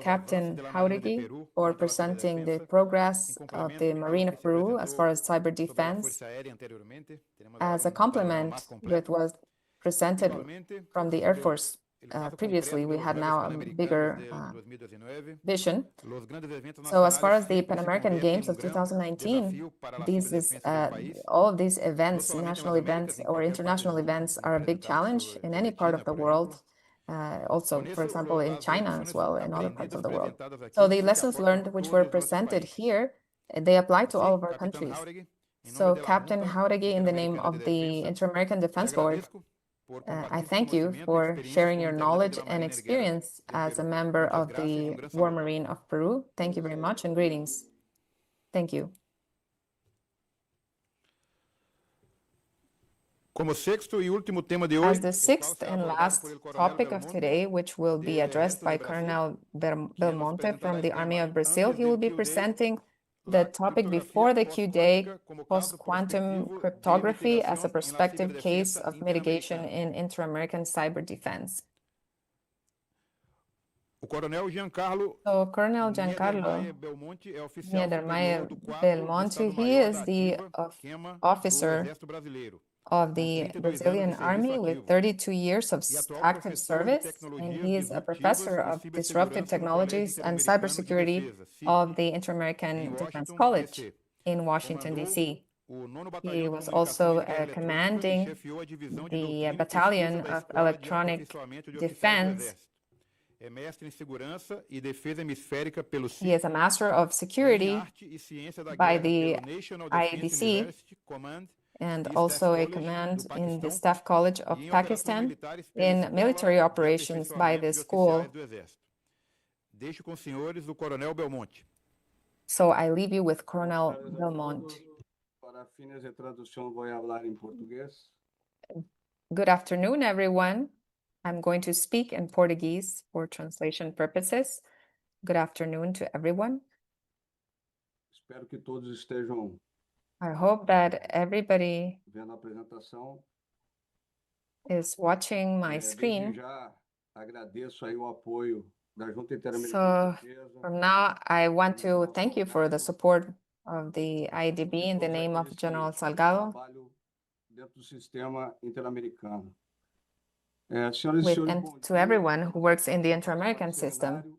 Captain Jauregui, for presenting the progress of the Marine of Peru as far as cyber defense. As a complement with what was presented from the Air Force previously, we had now a bigger vision. So as far as the Pan American Games of 2019, all of these events, national events or international events, are a big challenge in any part of the world. Also, for example, in China as well, in other parts of the world. So the lessons learned which were presented here, they apply to all of our countries. So Captain Jauregui, in the name of the Inter-American Defense Board, I thank you for sharing your knowledge and experience as a member of the War Marine of Peru. Thank you very much, and greetings. Thank you. As the sixth and last topic of today, which will be addressed by Colonel Belmonte from the Army of Brazil, he will be presenting the topic before the Q-Day, post-quantum cryptography as a prospective case of mitigation in inter-American cyber defense. So Colonel Giancarlo Niedermayer Belmonte, he is the officer of the Brazilian Army with 32 years of active service, and he is a professor of disruptive technologies and cybersecurity of the Inter-American Defense College in Washington, D.C. He was also commanding the Battalion of Electronic Defense. He is a Master of Security by the IADC, and also a command in the Staff College of Pakistan in military operations by the school. So I leave you with Colonel Belmonte. Good afternoon, everyone. I'm going to speak in Portuguese for translation purposes. Good afternoon to everyone. I hope that everybody is watching my screen. So from now, I want to thank you for the support of the IADB in the name of General Salgado. And to everyone who works in the inter-American system.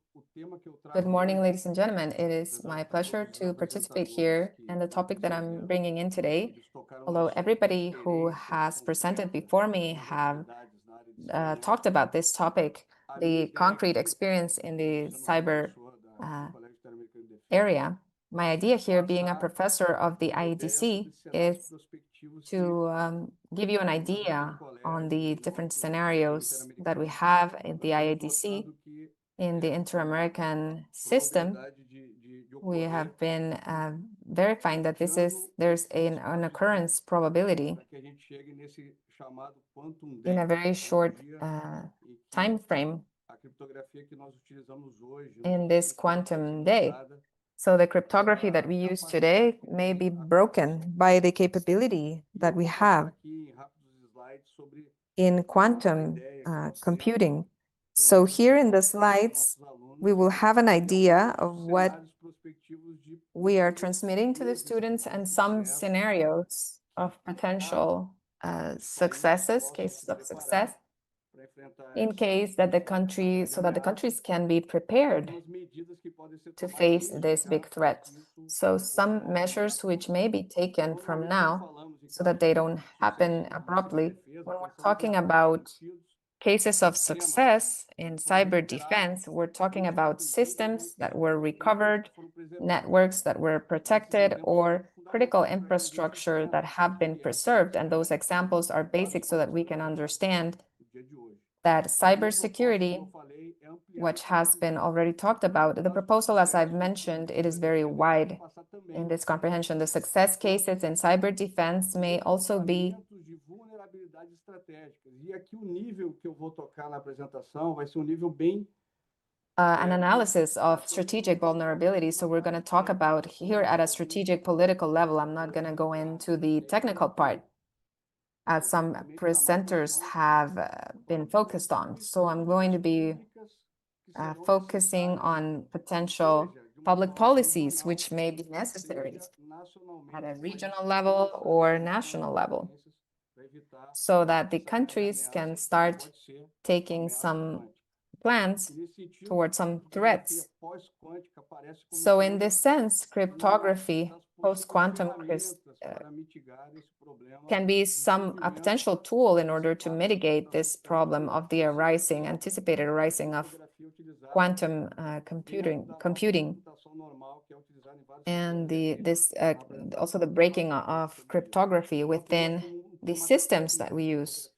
Good morning, ladies and gentlemen. It is my pleasure to participate here, and the topic that I'm bringing in today, although everybody who has presented before me have talked about this topic, the concrete experience in the cyber area. My idea here, being a professor of the IADC, is to give you an idea on the different scenarios that we have in the IADC. In the inter-American system, we have been verifying that there's an occurrence probability in a very short time frame in this quantum day. So the cryptography that we use today may be broken by the capability that we have in quantum computing. So here in the slides, we will have an idea of what we are transmitting to the students and some scenarios of potential successes, cases of success, in case that the country, so that the countries can be prepared to face this big threat. So some measures which may be taken from now so that they don't happen abruptly. When we're talking about cases of success in cyber defense, we're talking about systems that were recovered, networks that were protected, or critical infrastructure that have been preserved. And those examples are basic so that we can understand that cybersecurity, which has been already talked about, the proposal, as I've mentioned, it is very wide in this comprehension. The success cases in cyber defense may also be an analysis of strategic vulnerability. So we're going to talk about here at a strategic political level. I'm not going to go into the technical part, as some presenters have been focused on. So I'm going to be focusing on potential public policies which may be necessary at a regional level or national level, so that the countries can start taking some plans towards some threats. So in this sense, cryptography, post-quantum can be a potential tool in order to mitigate this problem of the anticipated arising of quantum computing, and also the breaking of cryptography within the systems that we use.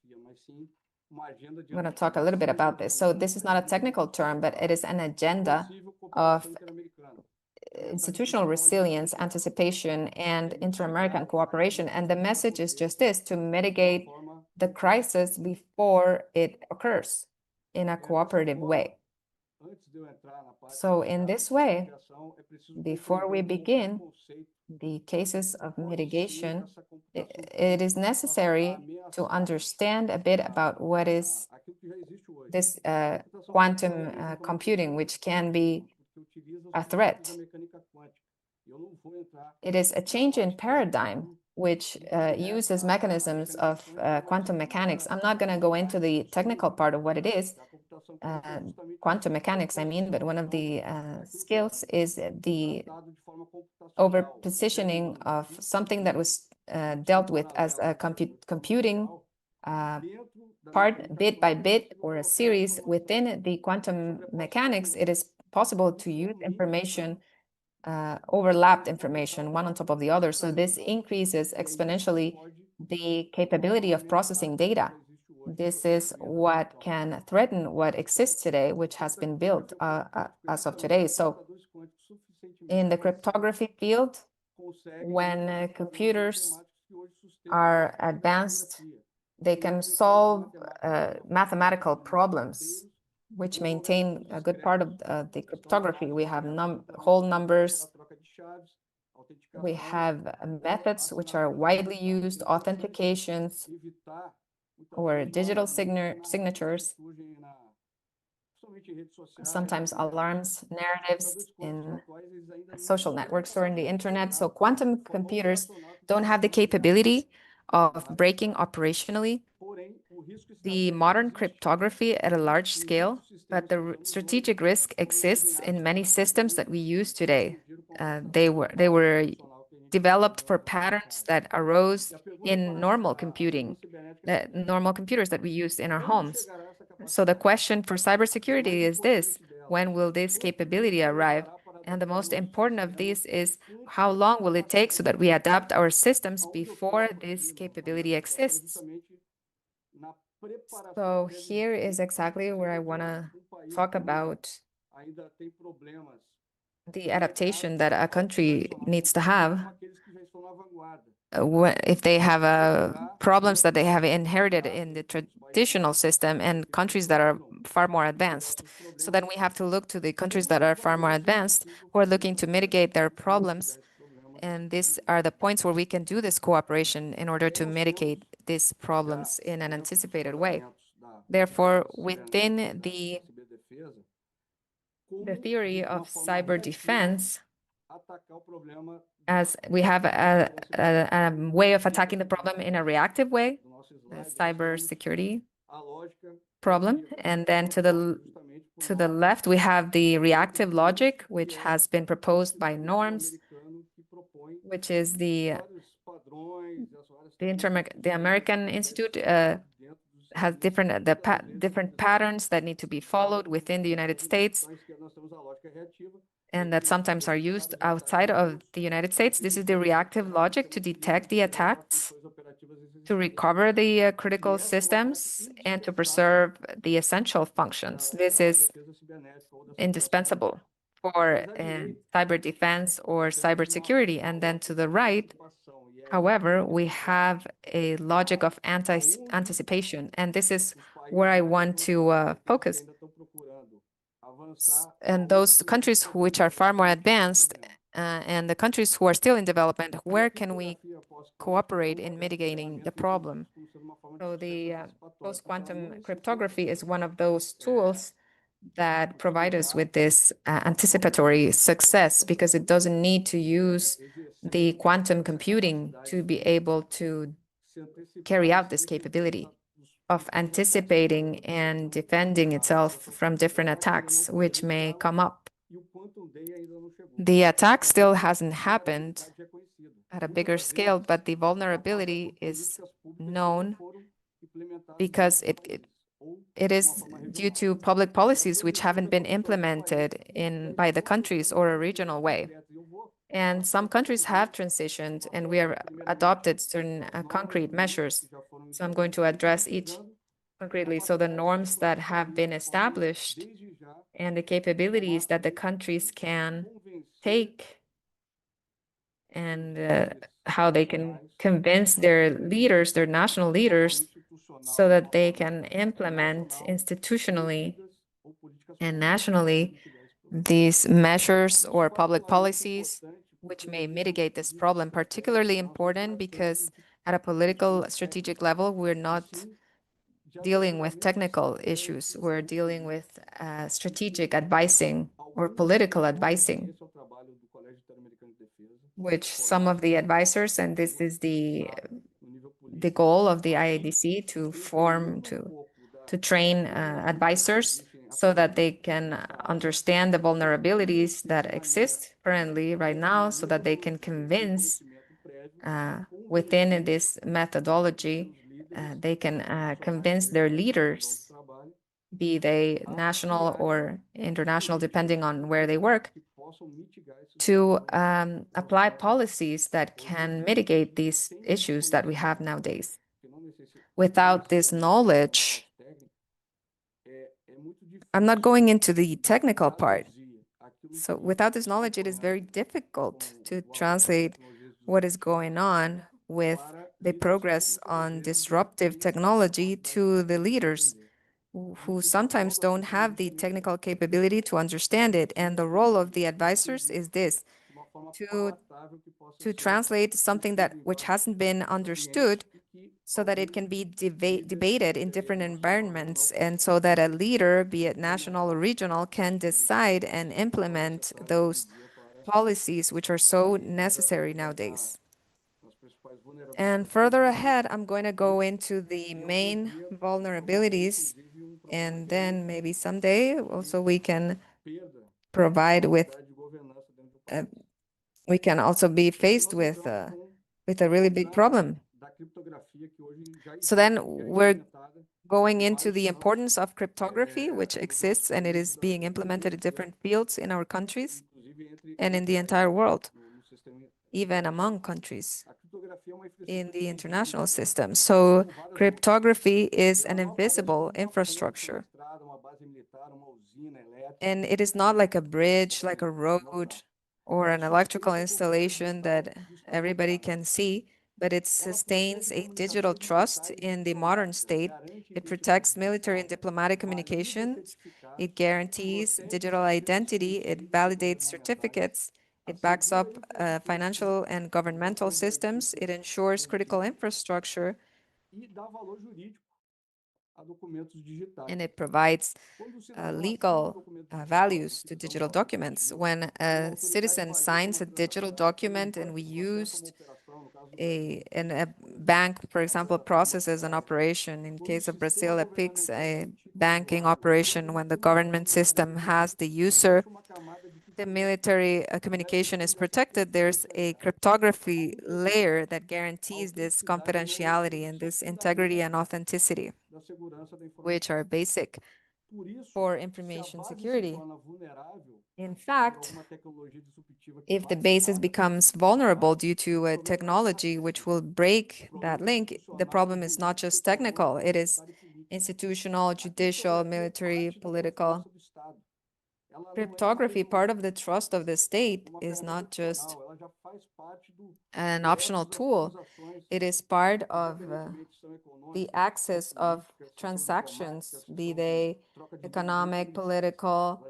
I'm going to talk a little bit about this. So this is not a technical term, but it is an agenda of institutional resilience, anticipation, and inter-American cooperation. And the message is just this: to mitigate the crisis before it occurs in a cooperative way. So in this way, before we begin the cases of mitigation, it is necessary to understand a bit about what is this quantum computing, which can be a threat. It is a change in paradigm which uses mechanisms of quantum mechanics. I'm not going to go into the technical part of what it is, quantum mechanics, I mean, but one of the skills is the over-positioning of something that was dealt with as a computing part, bit by bit, or a series. Within the quantum mechanics, it is possible to use information, overlapped information, one on top of the other. So this increases exponentially the capability of processing data. This is what can threaten what exists today, which has been built as of today. So in the cryptography field, when computers are advanced, they can solve mathematical problems, which maintain a good part of the cryptography. We have whole numbers. We have methods which are widely used, authentications, or digital signatures, sometimes alarms, narratives in social networks or in the internet. So quantum computers don't have the capability of breaking operationally the modern cryptography at a large scale, but the strategic risk exists in many systems that we use today. They were developed for patterns that arose in normal computing, normal computers that we use in our homes. So the question for cybersecurity is this: when will this capability arrive? And the most important of these is, how long will it take so that we adapt our systems before this capability exists? So here is exactly where I want to talk about the adaptation that a country needs to have if they have problems that they have inherited in the traditional system and countries that are far more advanced. So then we have to look to the countries that are far more advanced who are looking to mitigate their problems. And these are the points where we can do this cooperation in order to mitigate these problems in an anticipated way. Therefore, within the theory of cyber defense, as we have a way of attacking the problem in a reactive way, the cyber security problem, and then to the left we have the reactive logic, which has been proposed by norms, which is the American Institute has different patterns that need to be followed within the United States and that sometimes are used outside of the United States. This is the reactive logic to detect the attacks, to recover the critical systems, and to preserve the essential functions. This is indispensable for cyber defense or cybersecurity. And then to the right, however, we have a logic of anticipation, and this is where I want to focus. And those countries which are far more advanced and the countries who are still in development, where can we cooperate in mitigating the problem? So the post-quantum cryptography is one of those tools that provide us with this anticipatory success, because it doesn't need to use the quantum computing to be able to carry out this capability of anticipating and defending itself from different attacks which may come up. The attack still hasn't happened at a bigger scale, but the vulnerability is known because it is due to public policies which haven't been implemented by the countries or a regional way. And some countries have transitioned and we have adopted certain concrete measures. So I'm going to address each concretely. So the norms that have been established and the capabilities that the countries can take and how they can convince their leaders, their national leaders, so that they can implement institutionally and nationally these measures or public policies which may mitigate this problem. Particularly important because at a political strategic level, we're not dealing with technical issues. We're dealing with strategic advising or political advising, which some of the advisors, and this is the goal of the IADC, to train advisors so that they can understand the vulnerabilities that exist currently right now, so that they can convince within this methodology, they can convince their leaders, be they national or international, depending on where they work, to apply policies that can mitigate these issues that we have nowadays. Without this knowledge, I'm not going into the technical part. So without this knowledge, it is very difficult to translate what is going on with the progress on disruptive technology to the leaders who sometimes don't have the technical capability to understand it. And the role of the advisors is this, to translate something which hasn't been understood so that it can be debated in different environments, and so that a leader, be it national or regional, can decide and implement those policies which are so necessary nowadays. And further ahead, I'm going to go into the main vulnerabilities, and then maybe someday also we can provide with, we can also be faced with a really big problem. So then we're going into the importance of cryptography, which exists and it is being implemented in different fields in our countries and in the entire world, even among countries in the international system. So cryptography is an invisible infrastructure. And it is not like a bridge, like a road, or an electrical installation that everybody can see, but it sustains a digital trust in the modern state. It protects military and diplomatic communications. It guarantees digital identity. It validates certificates. It backs up financial and governmental systems. It ensures critical infrastructure. And it provides legal values to digital documents. When a citizen signs a digital document and we used a bank, for example, processes an operation. In case of Brazil, it picks a banking operation when the government system has the user. The military communication is protected. There's a cryptography layer that guarantees this confidentiality and this integrity and authenticity, which are basic for information security. In fact, if the basis becomes vulnerable due to a technology which will break that link, the problem is not just technical, it is institutional, judicial, military, political. Cryptography, part of the trust of the state, is not just an optional tool. It is part of the access of transactions, be they economic, political,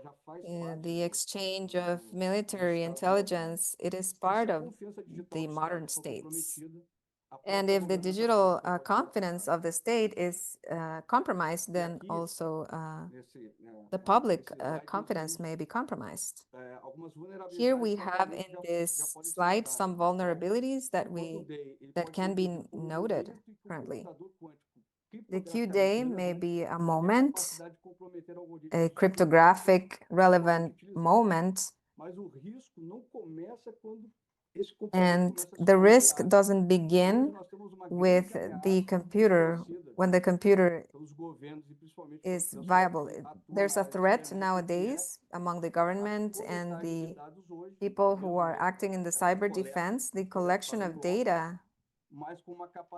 the exchange of military intelligence. It is part of the modern states. And if the digital confidence of the state is compromised, then also the public confidence may be compromised. Here we have in this slide some vulnerabilities that can be noted currently. The Q-day may be a moment, a cryptographic relevant moment, and the risk doesn't begin with the computer when the computer is viable. There's a threat nowadays among the government and the people who are acting in the cyber defense. The collection of data,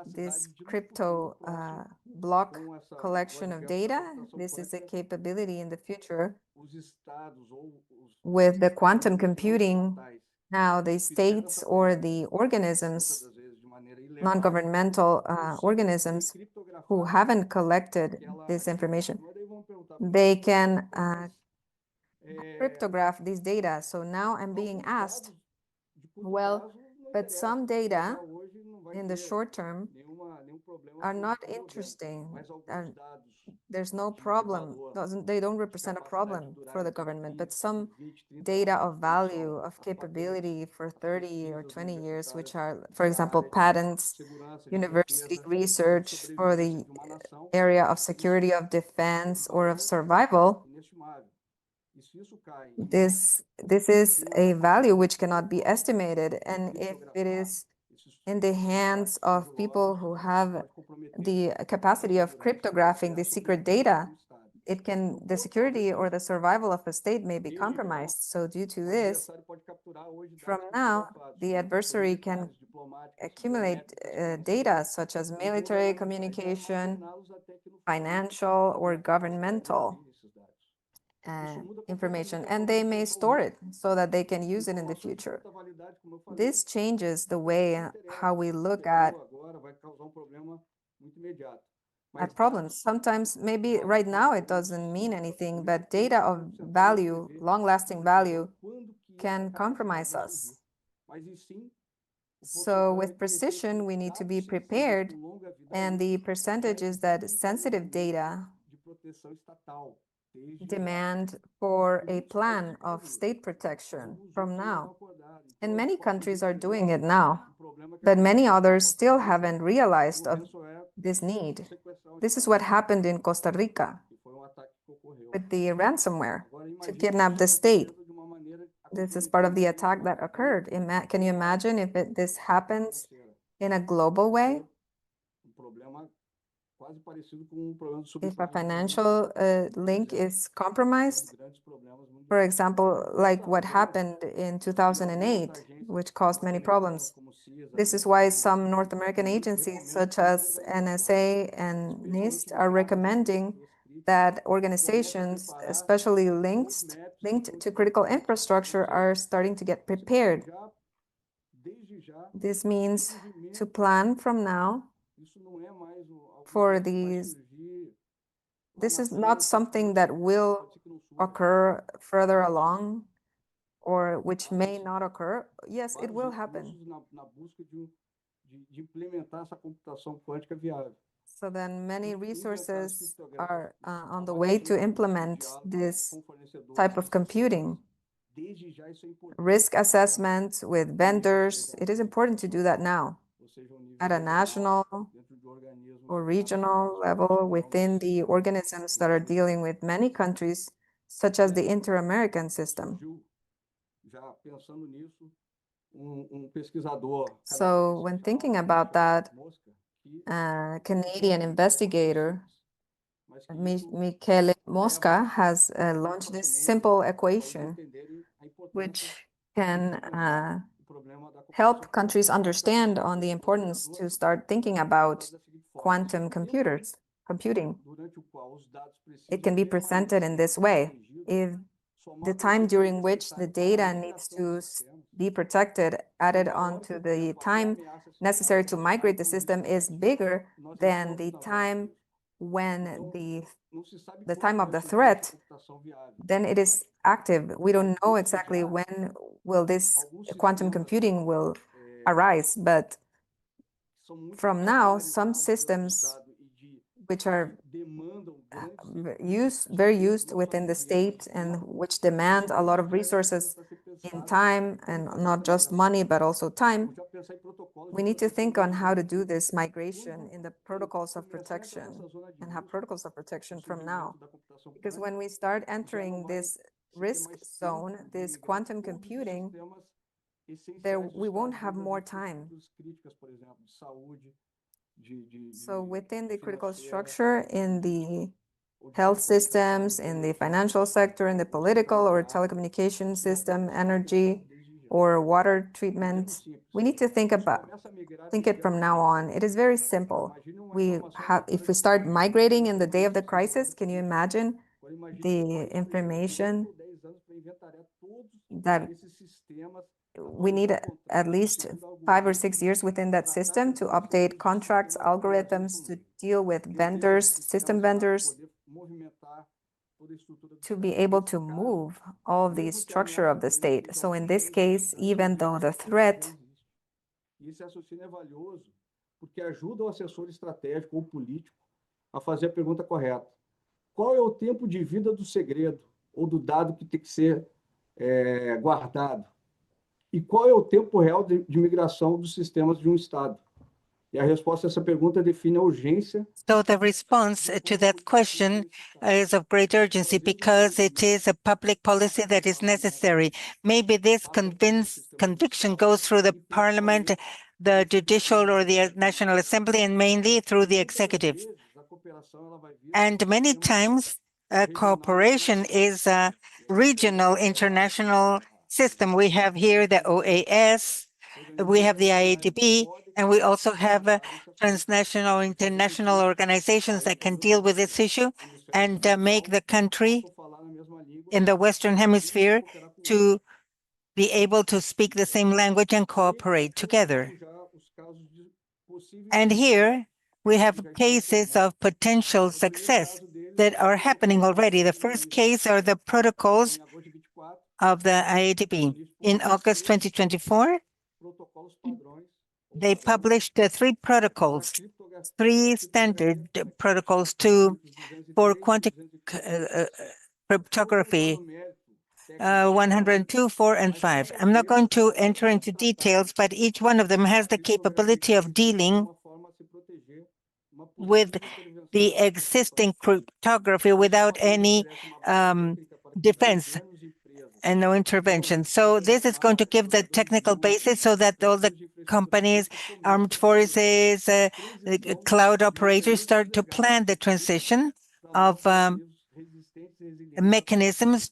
this crypto block collection of data, this is a capability in the future. With the quantum computing, now the states or the organisms, non-governmental organisms who haven't collected this information, they can cryptograph these data. So now I'm being asked, well, but some data in the short term are not interesting. There's no problem. They don't represent a problem for the government, but some data of value, of capability for 30 or 20 years, which are, for example, patents, university research for the area of security, of defense, or of survival, this is a value which cannot be estimated. And if it is in the hands of people who have the capacity of cryptographing the secret data, the security or the survival of a state may be compromised. So due to this, from now, the adversary can accumulate data such as military communication, financial or governmental information, and they may store it so that they can use it in the future. This changes the way how we look at problems. Sometimes, maybe right now it doesn't mean anything, but data of value, long-lasting value, can compromise us. So with precision, we need to be prepared, and the percentage is that sensitive data demand for a plan of state protection from now. And many countries are doing it now, but many others still haven't realized of this need. This is what happened in Costa Rica with the ransomware to kidnap the state. This is part of the attack that occurred. Can you imagine if this happens in a global way? If a financial link is compromised, for example, like what happened in 2008, which caused many problems. This is why some North American agencies, such as NSA and NIST, are recommending that organizations, especially linked to critical infrastructure, are starting to get prepared. This means to plan from now for these. This is not something that will occur further along or which may not occur. Yes, it will happen. So then many resources are on the way to implement this type of computing. Risk assessment with vendors, it is important to do that now at a national or regional level within the organisms that are dealing with many countries, such as the Inter-American system. So when thinking about that, Canadian investigator Michele Mosca has launched this simple equation which can help countries understand on the importance to start thinking about quantum computing. It can be presented in this way. If the time during which the data needs to be protected added on to the time necessary to migrate the system is bigger than the time when the time of the threat, then it is active. We don't know exactly when will this quantum computing will arise, but from now, some systems which are very used within the state and which demand a lot of resources in time and not just money, but also time. We need to think on how to do this migration in the protocols of protection and have protocols of protection from now. Because when we start entering this risk zone, this quantum computing, we won't have more time. So within the critical structure, in the health systems, in the financial sector, in the political or telecommunication system, energy or water treatment, we need to think it from now on. It is very simple. If we start migrating in the day of the crisis, can you imagine the information that we need at least 5 or 6 years within that system to update contracts, algorithms, to deal with vendors, system vendors, to be able to move all the structure of the state. So in this case, even though the threat porque ajuda o assessor estratégico ou político a fazer a pergunta correta. Qual é o tempo de vida do segredo ou do dado que tem que ser guardado? E qual é o tempo real de migração dos sistemas de Estado? E a resposta a essa pergunta define a urgência. So the response to that question is of great urgency because it is a public policy that is necessary. Maybe this conviction goes through the parliament, the judicial or the National Assembly, and mainly through the executive. And many times, cooperation is a regional international system. We have here the OAS, we have the IADB, and we also have transnational, international organizations that can deal with this issue and make the country in the Western Hemisphere to be able to speak the same language and cooperate together. And here we have cases of potential success that are happening already. The first case are the protocols of the IADB. In August 2024, they published 3 protocols, 3 standard protocols for quantum cryptography, 102, 4, and 5. I'm not going to enter into details, but each one of them has the capability of dealing with the existing cryptography without any defense and no intervention. So this is going to give the technical basis so that all the companies, armed forces, cloud operators start to plan the transition of mechanisms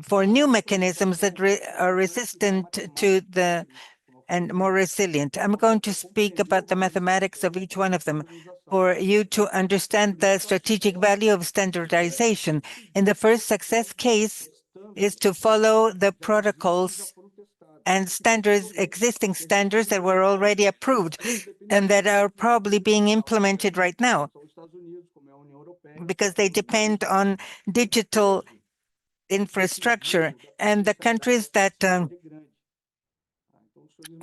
for new mechanisms that are resistant to the and more resilient. I'm going to speak about the mathematics of each one of them for you to understand the strategic value of standardization. In the first success case is to follow the protocols and standards, existing standards that were already approved and that are probably being implemented right now, because they depend on digital infrastructure. And the countries that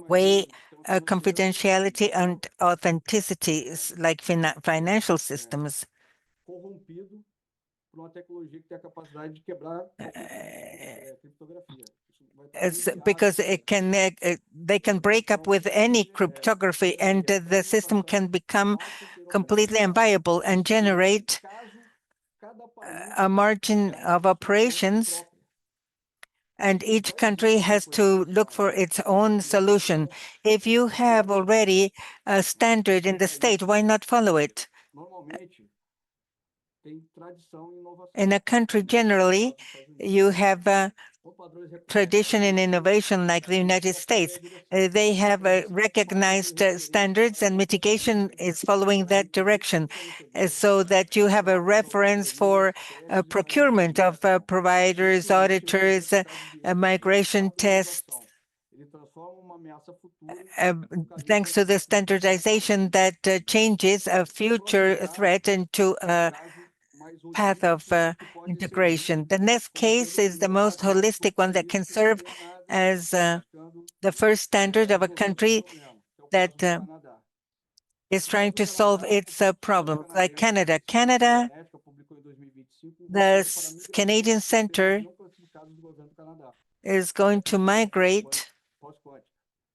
weigh confidentiality and authenticity, like financial systems, it's because it can they can break up with any cryptography, and the system can become completely unviable and generate a margin of operations, and each country has to look for its own solution. If you have already a standard in the state, why not follow it? In a country, generally, you have tradition in innovation, like the United States. They have recognized standards, and mitigation is following that direction, so that you have a reference for procurement of providers, auditors, migration tests. Thanks to the standardization that changes a future threat into a path of integration. The next case is the most holistic one that can serve as the first standard of a country that is trying to solve its problems, like Canada. Canada, the Canadian Center is going to migrate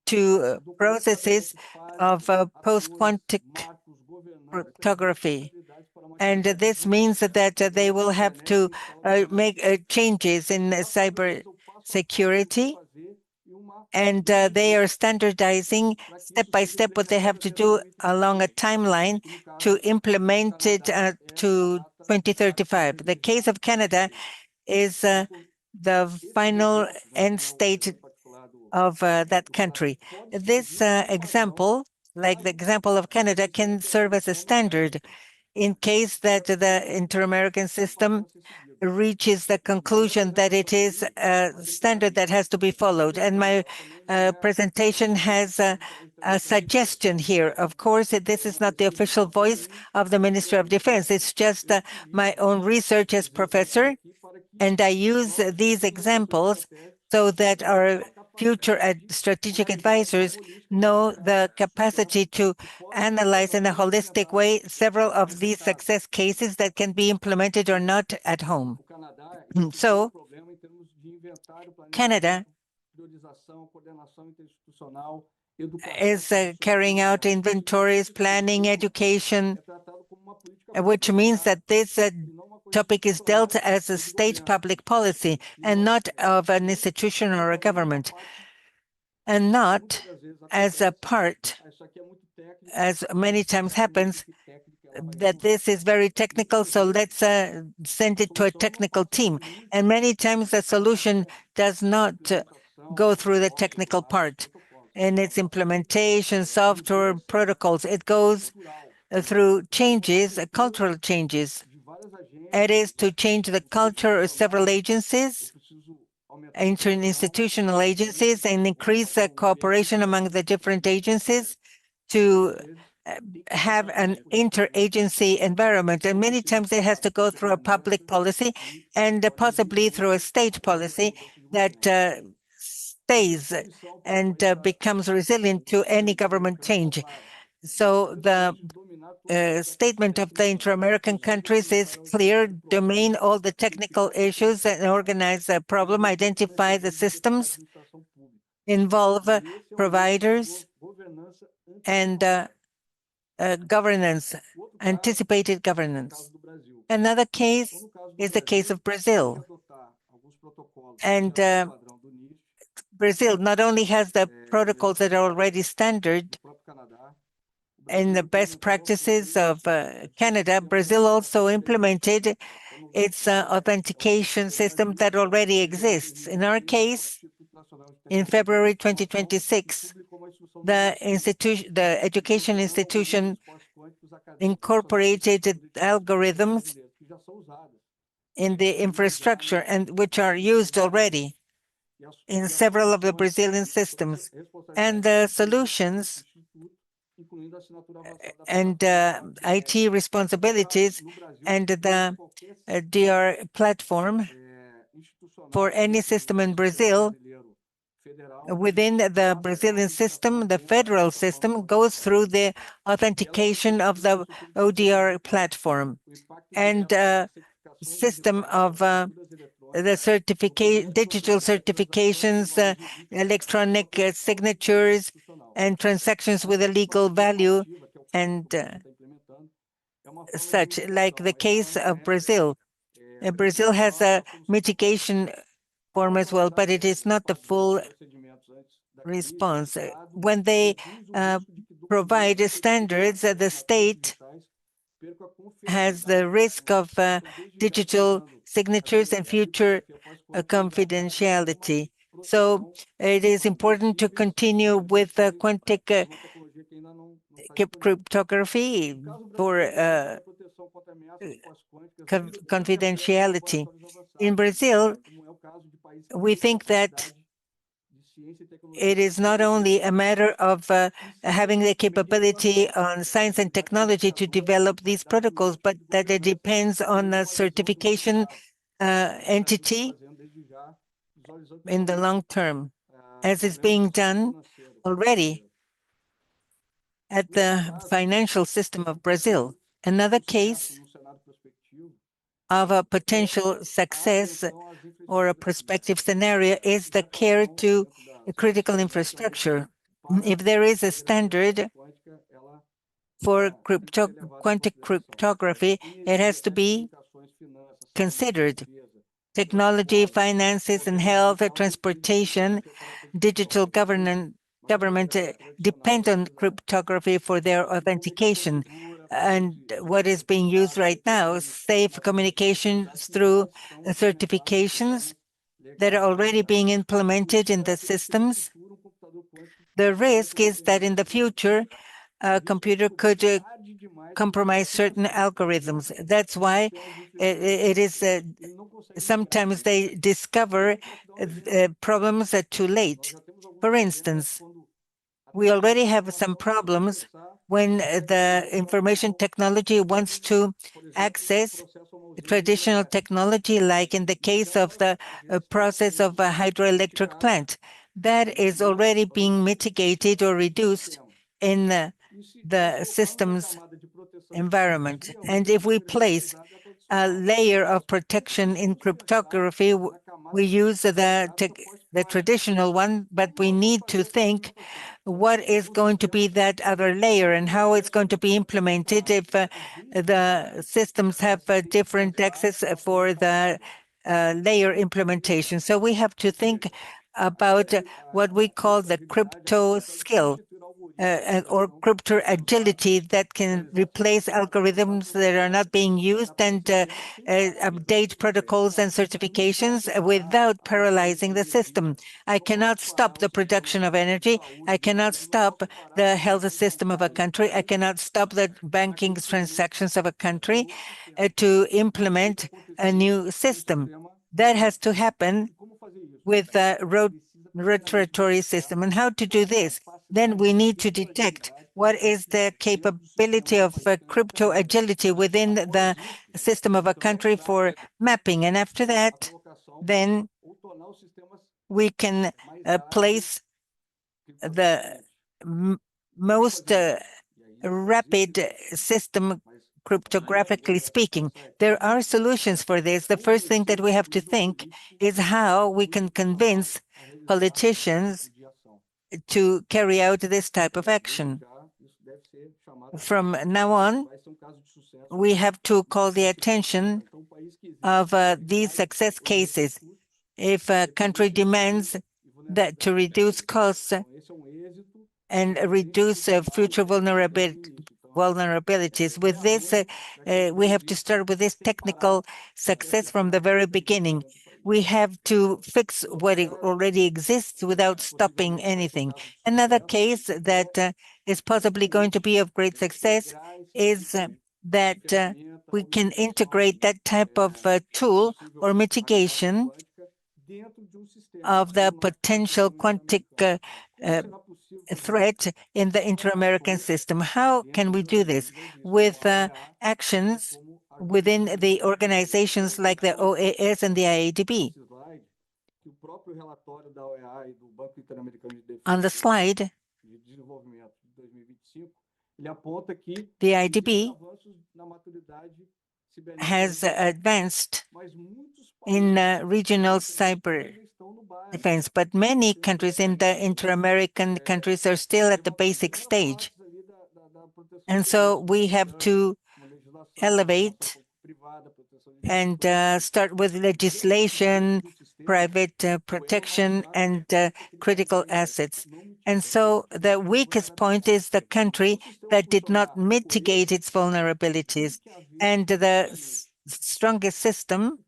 to processes of post-quantum cryptography. And this means that they will have to make changes in cyber security, and they are standardizing step by step what they have to do along a timeline to implement it to 2035. The case of Canada is the final end state of that country. This example, like the example of Canada, can serve as a standard in case that the inter-American system reaches the conclusion that it is a standard that has to be followed. And my presentation has a suggestion here. Of course, this is not the official voice of the Ministry of Defense. It's just my own research as professor. And I use these examples so that our future strategic advisors know the capacity to analyze in a holistic way several of these success cases that can be implemented or not at home. So, Canada is carrying out inventories, planning, education, which means that this topic is dealt as a state public policy and not of an institution or a government, and not as a part, as many times happens, that this is very technical, so let's send it to a technical team. And many times the solution does not go through the technical part in its implementation, software, protocols. It goes through changes, cultural changes. It is to change the culture of several agencies, interinstitutional agencies, and increase cooperation among the different agencies to have an interagency environment. And many times it has to go through a public policy and possibly through a state policy that stays and becomes resilient to any government change. So the statement of the inter-American countries is clear: domain all the technical issues and organize a problem, identify the systems, involve providers, and governance, anticipated governance. Another case is the case of Brazil. And Brazil not only has the protocols that are already standard in the best practices of Canada, Brazil also implemented its authentication system that already exists. In our case, in February 2026, the education institution incorporated algorithms in the infrastructure and which are used already in several of the Brazilian systems. And the solutions and IT responsibilities and the DR platform for any system in Brazil within the Brazilian system, the federal system goes through the authentication of the ODR platform and system of the digital certifications, electronic signatures, and transactions with a legal value, and such, like the case of Brazil. Brazil has a mitigation form as well, but it is not the full response. When they provide standards, the state has the risk of digital signatures and future confidentiality. So it is important to continue with quantic cryptography for confidentiality. In Brazil, we think that it is not only a matter of having the capability on science and technology to develop these protocols, but that it depends on a certification entity in the long term, as is being done already at the financial system of Brazil. Another case of a potential success or a prospective scenario is the care to critical infrastructure. If there is a standard for quantic cryptography, it has to be considered. Technology, finances, and health, transportation, digital government depend on cryptography for their authentication. And what is being used right now is safe communications through certifications that are already being implemented in the systems. The risk is that in the future, a computer could compromise certain algorithms. That's why it is sometimes they discover problems too late. For instance, we already have some problems when the information technology wants to access traditional technology, like in the case of the process of a hydroelectric plant. That is already being mitigated or reduced in the systems environment. And if we place a layer of protection in cryptography, we use the traditional one, but we need to think what is going to be that other layer and how it's going to be implemented if the systems have different access for the layer implementation. So we have to think about what we call the crypto skill or crypto agility that can replace algorithms that are not being used and update protocols and certifications without paralyzing the system. I cannot stop the production of energy. I cannot stop the health system of a country. I cannot stop the banking transactions of a country to implement a new system. That has to happen with a rotatory system. And how to do this? Then we need to detect what is the capability of crypto agility within the system of a country for mapping. And after that, then we can place the most rapid system cryptographically speaking. There are solutions for this. The first thing that we have to think is how we can convince politicians to carry out this type of action. From now on, we have to call the attention of these success cases. If a country demands that to reduce costs and reduce future vulnerabilities. With this, we have to start with this technical success from the very beginning. we have to fix what already exists without stopping anything. Another case that is possibly going to be of great success is that we can integrate that type of tool or mitigation of the potential quantic threat in the inter-American system. How can we do this? With actions within the organizations like the OAS and the IADB. On the slide, the IADB has advanced in regional cyber defense, but many countries in the inter-American countries are still at the basic stage. And so we have to elevate and start with legislation, private protection, and critical assets. And so the weakest point is the country that did not mitigate its vulnerabilities. And the strongest system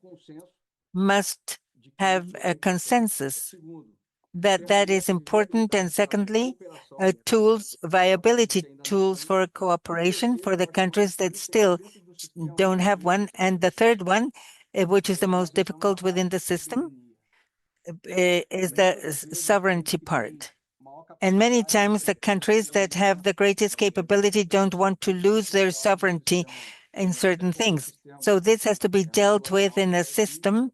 must have a consensus that is important. And secondly, tools, viability tools for cooperation for the countries that still don't have one. And the third one, which is the most difficult within the system, is the sovereignty part. And many times the countries that have the greatest capability don't want to lose their sovereignty in certain things. So this has to be dealt with in a system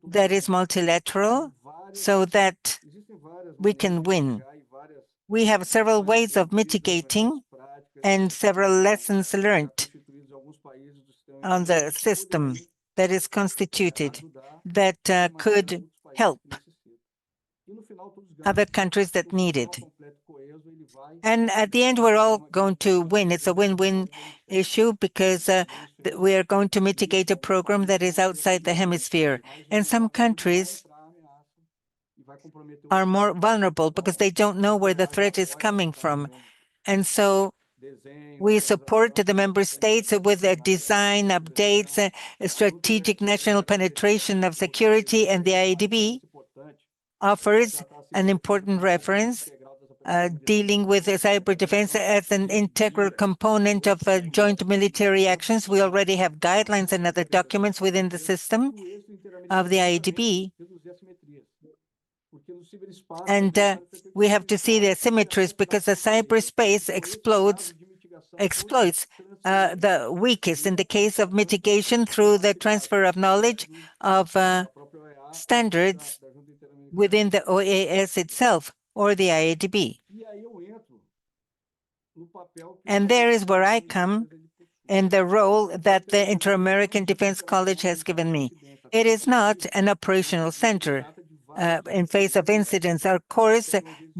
that is multilateral so that we can win. We have several ways of mitigating and several lessons learned on the system that is constituted that could help other countries that need it. And at the end, we're all going to win. It's a win-win issue because we are going to mitigate a program that is outside the hemisphere. And some countries are more vulnerable because they don't know where the threat is coming from. And so we support the member states with design updates, strategic national penetration of security, and the IADB offers an important reference dealing with cyber defense as an integral component of joint military actions. We already have guidelines and other documents within the system of the IADB. And we have to see the asymmetries because the cyberspace exploits the weakest in the case of mitigation through the transfer of knowledge of standards within the OAS itself or the IADB. And there is where I come in the role that the Inter-American Defense College has given me. It is not an operational center. In face of incidents, our course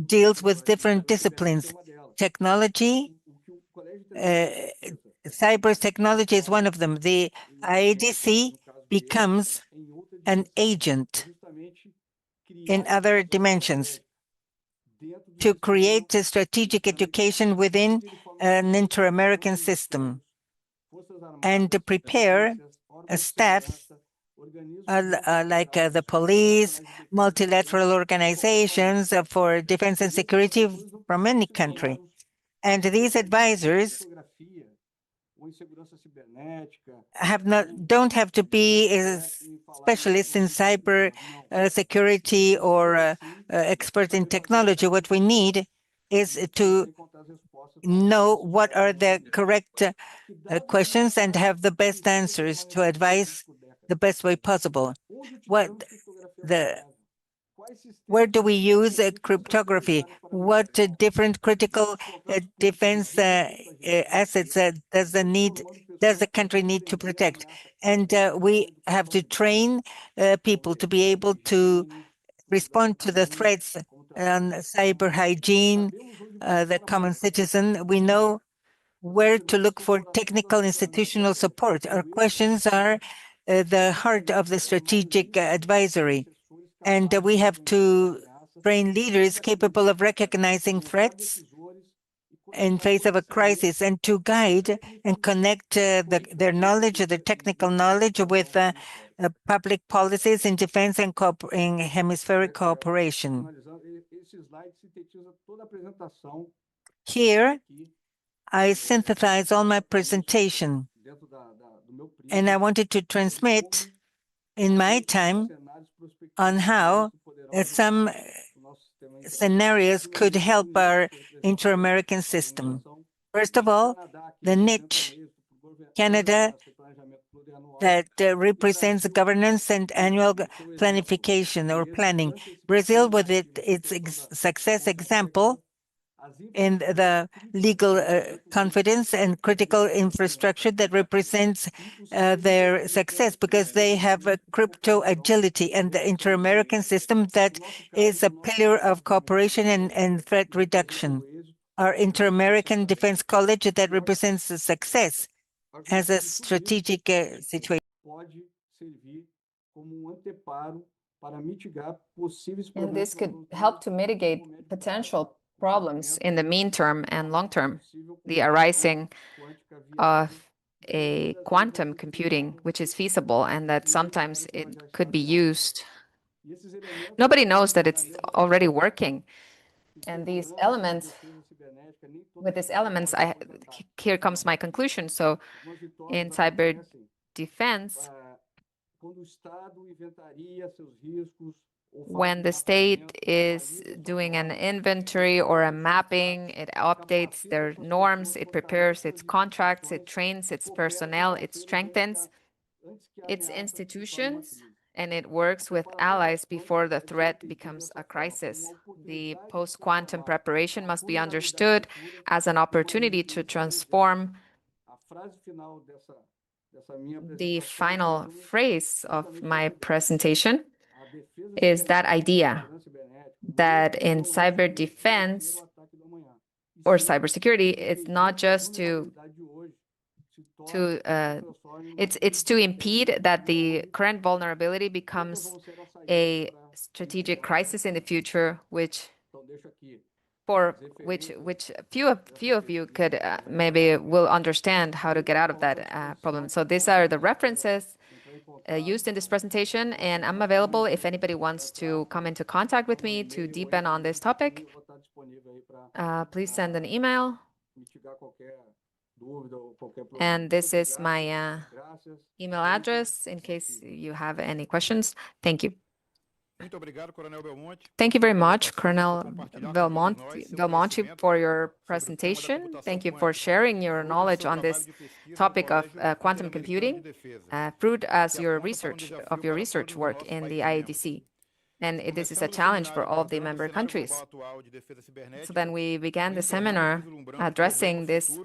deals with different disciplines. Technology, cyber technology is one of them. The IADC becomes an agent in other dimensions to create a strategic education within an inter-American system and to prepare a staff like the police, multilateral organizations for defense and security from any country. And these advisors don't have to be specialists in cyber security or experts in technology. What we need is to know what are the correct questions and have the best answers to advise the best way possible. Where do we use cryptography? What different critical defense assets does the country need to protect? And we have to train people to be able to respond to the threats on cyber hygiene, the common citizen. We know where to look for technical institutional support. Our questions are the heart of the strategic advisory. And we have to train leaders capable of recognizing threats in face of a crisis, and to guide and connect their knowledge, the technical knowledge, with public policies in defense and in hemispheric cooperation. Here, I synthesize all my presentation, and I wanted to transmit in my time on how some scenarios could help our inter-American system. First of all, the niche, Canada, that represents governance and annual planification or planning. Brazil, with its success example in the legal confidence and critical infrastructure that represents their success, because they have a crypto agility, and the inter-American system that is a pillar of cooperation and threat reduction. Our Inter-American Defense College that represents the success as a strategic situation. And this could help to mitigate potential problems in the mean term and long term, the arising of a quantum computing, which is feasible and that sometimes it could be used. Nobody knows that it's already working. And these elements, with these elements, here comes my conclusion. So in cyber defense, when the state is doing an inventory or a mapping, it updates their norms, it prepares its contracts, it trains its personnel, it strengthens its institutions, and it works with allies before the threat becomes a crisis. The post-quantum preparation must be understood as an opportunity to transform. The final phrase of my presentation is that idea that in cyber defense or cybersecurity, it's not just it's to impede that the current vulnerability becomes a strategic crisis in the future, which few of you could maybe will understand how to get out of that problem. So these are the references used in this presentation, and I'm available if anybody wants to come into contact with me to deepen on this topic. Please send an email. And this is my email address in case you have any questions. Thank you. Thank you very much, Colonel Belmonte, for your presentation. Thank you for sharing your knowledge on this topic of quantum computing, fruit as your research work in the IADC. And this is a challenge for all of the member countries. So then we began the seminar addressing this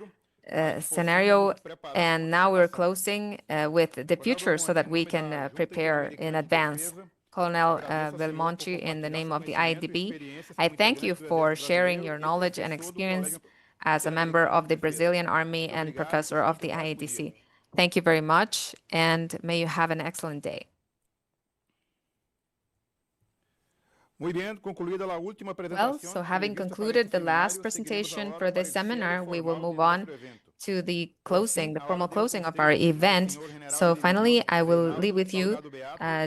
scenario, and now we're closing with the future so that we can prepare in advance. Colonel Belmonte, in the name of the IADB, I thank you for sharing your knowledge and experience as a member of the Brazilian Army and professor of the IADC. Thank you very much, and may you have an excellent day. Well, so having concluded the last presentation for this seminar, we will move on to the formal closing of our event. So finally, I will leave with you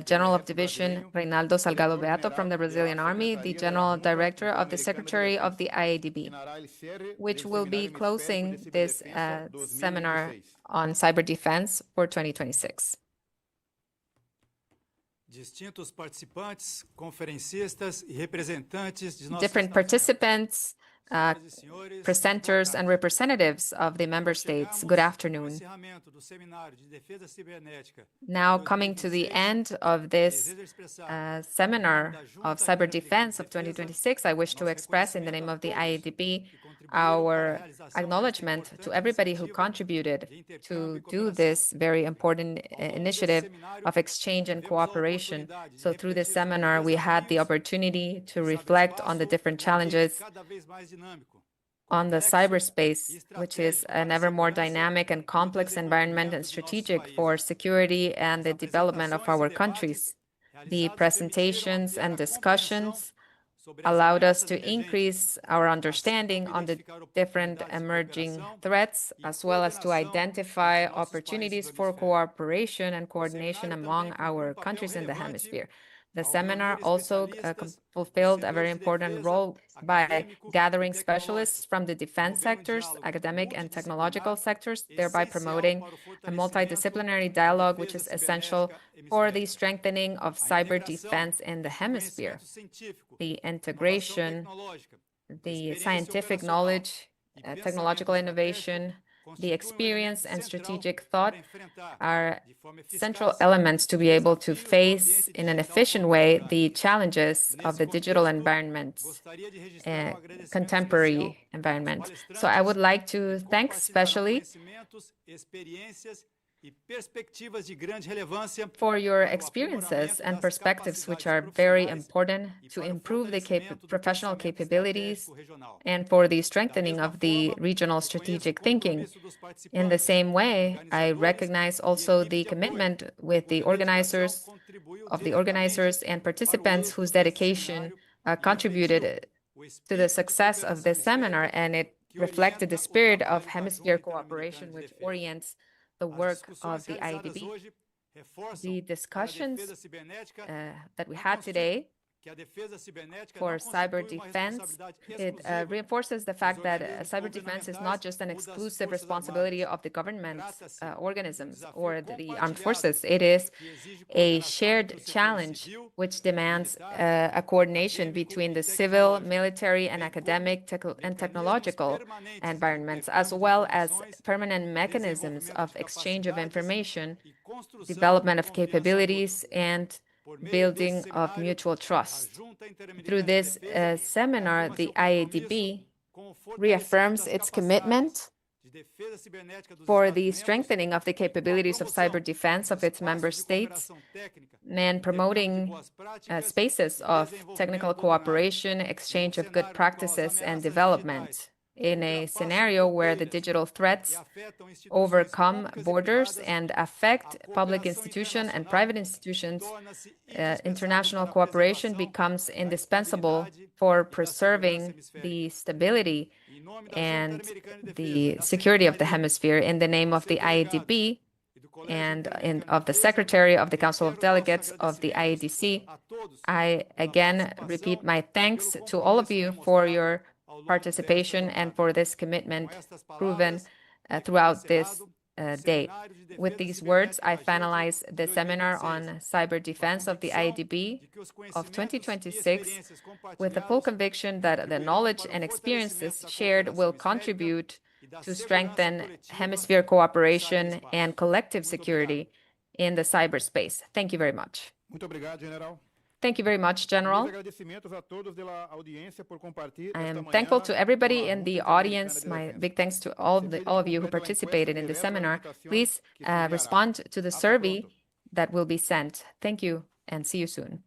General of Division Reinaldo Salgado Beato from the Brazilian Army, the General Director of the Secretary of the IADB, which will be closing this seminar on cyber defense for 2026. Different participants, presenters, and representatives of the member states, good afternoon. Now, coming to the end of this seminar of cyber defense of 2026, I wish to express in the name of the IADB our acknowledgement to everybody who contributed to do this very important initiative of exchange and cooperation. So through this seminar, we had the opportunity to reflect on the different challenges on the cyberspace, which is an ever more dynamic and complex environment and strategic for security and the development of our countries. The presentations and discussions allowed us to increase our understanding on the different emerging threats, as well as to identify opportunities for cooperation and coordination among our countries in the hemisphere. The seminar also fulfilled a very important role by gathering specialists from the defense sectors, academic and technological sectors, thereby promoting a multidisciplinary dialogue, which is essential for the strengthening of cyber defense in the hemisphere. The integration, the scientific knowledge, technological innovation, the experience and strategic thought are central elements to be able to face in an efficient way the challenges of the digital environment, contemporary environment. So I would like to thank especially for your experiences and perspectives, which are very important to improve the professional capabilities and for the strengthening of the regional strategic thinking. In the same way, I recognize also the commitment with the organizers and participants whose dedication contributed to the success of this seminar, and it reflected the spirit of hemisphere cooperation, which orients the work of the IADB. The discussions that we had today for cyber defense, it reinforces the fact that cyber defense is not just an exclusive responsibility of the government's organisms or the armed forces. It is a shared challenge which demands a coordination between the civil, military, and academic and technological environments, as well as permanent mechanisms of exchange of information, development of capabilities, and building of mutual trust. Through this seminar, the IADB reaffirms its commitment for the strengthening of the capabilities of cyber defense of its member states and promoting spaces of technical cooperation, exchange of good practices, and development in a scenario where the digital threats overcome borders and affect public institutions and private institutions. International cooperation becomes indispensable for preserving the stability and the security of the hemisphere. In the name of the IADB and of the Secretary of the Council of Delegates of the IADC, I again repeat my thanks to all of you for your participation and for this commitment proven throughout this day. With these words, I finalize the seminar on cyber defense of the IADB of 2026 with the full conviction that the knowledge and experiences shared will contribute to strengthen hemisphere cooperation and collective security in the cyberspace. Thank you very much. Muito obrigado, General. Thank you very much, General. I am thankful to everybody in the audience. My big thanks to all of you who participated in the seminar. Please respond to the survey that will be sent. Thank you and see you soon.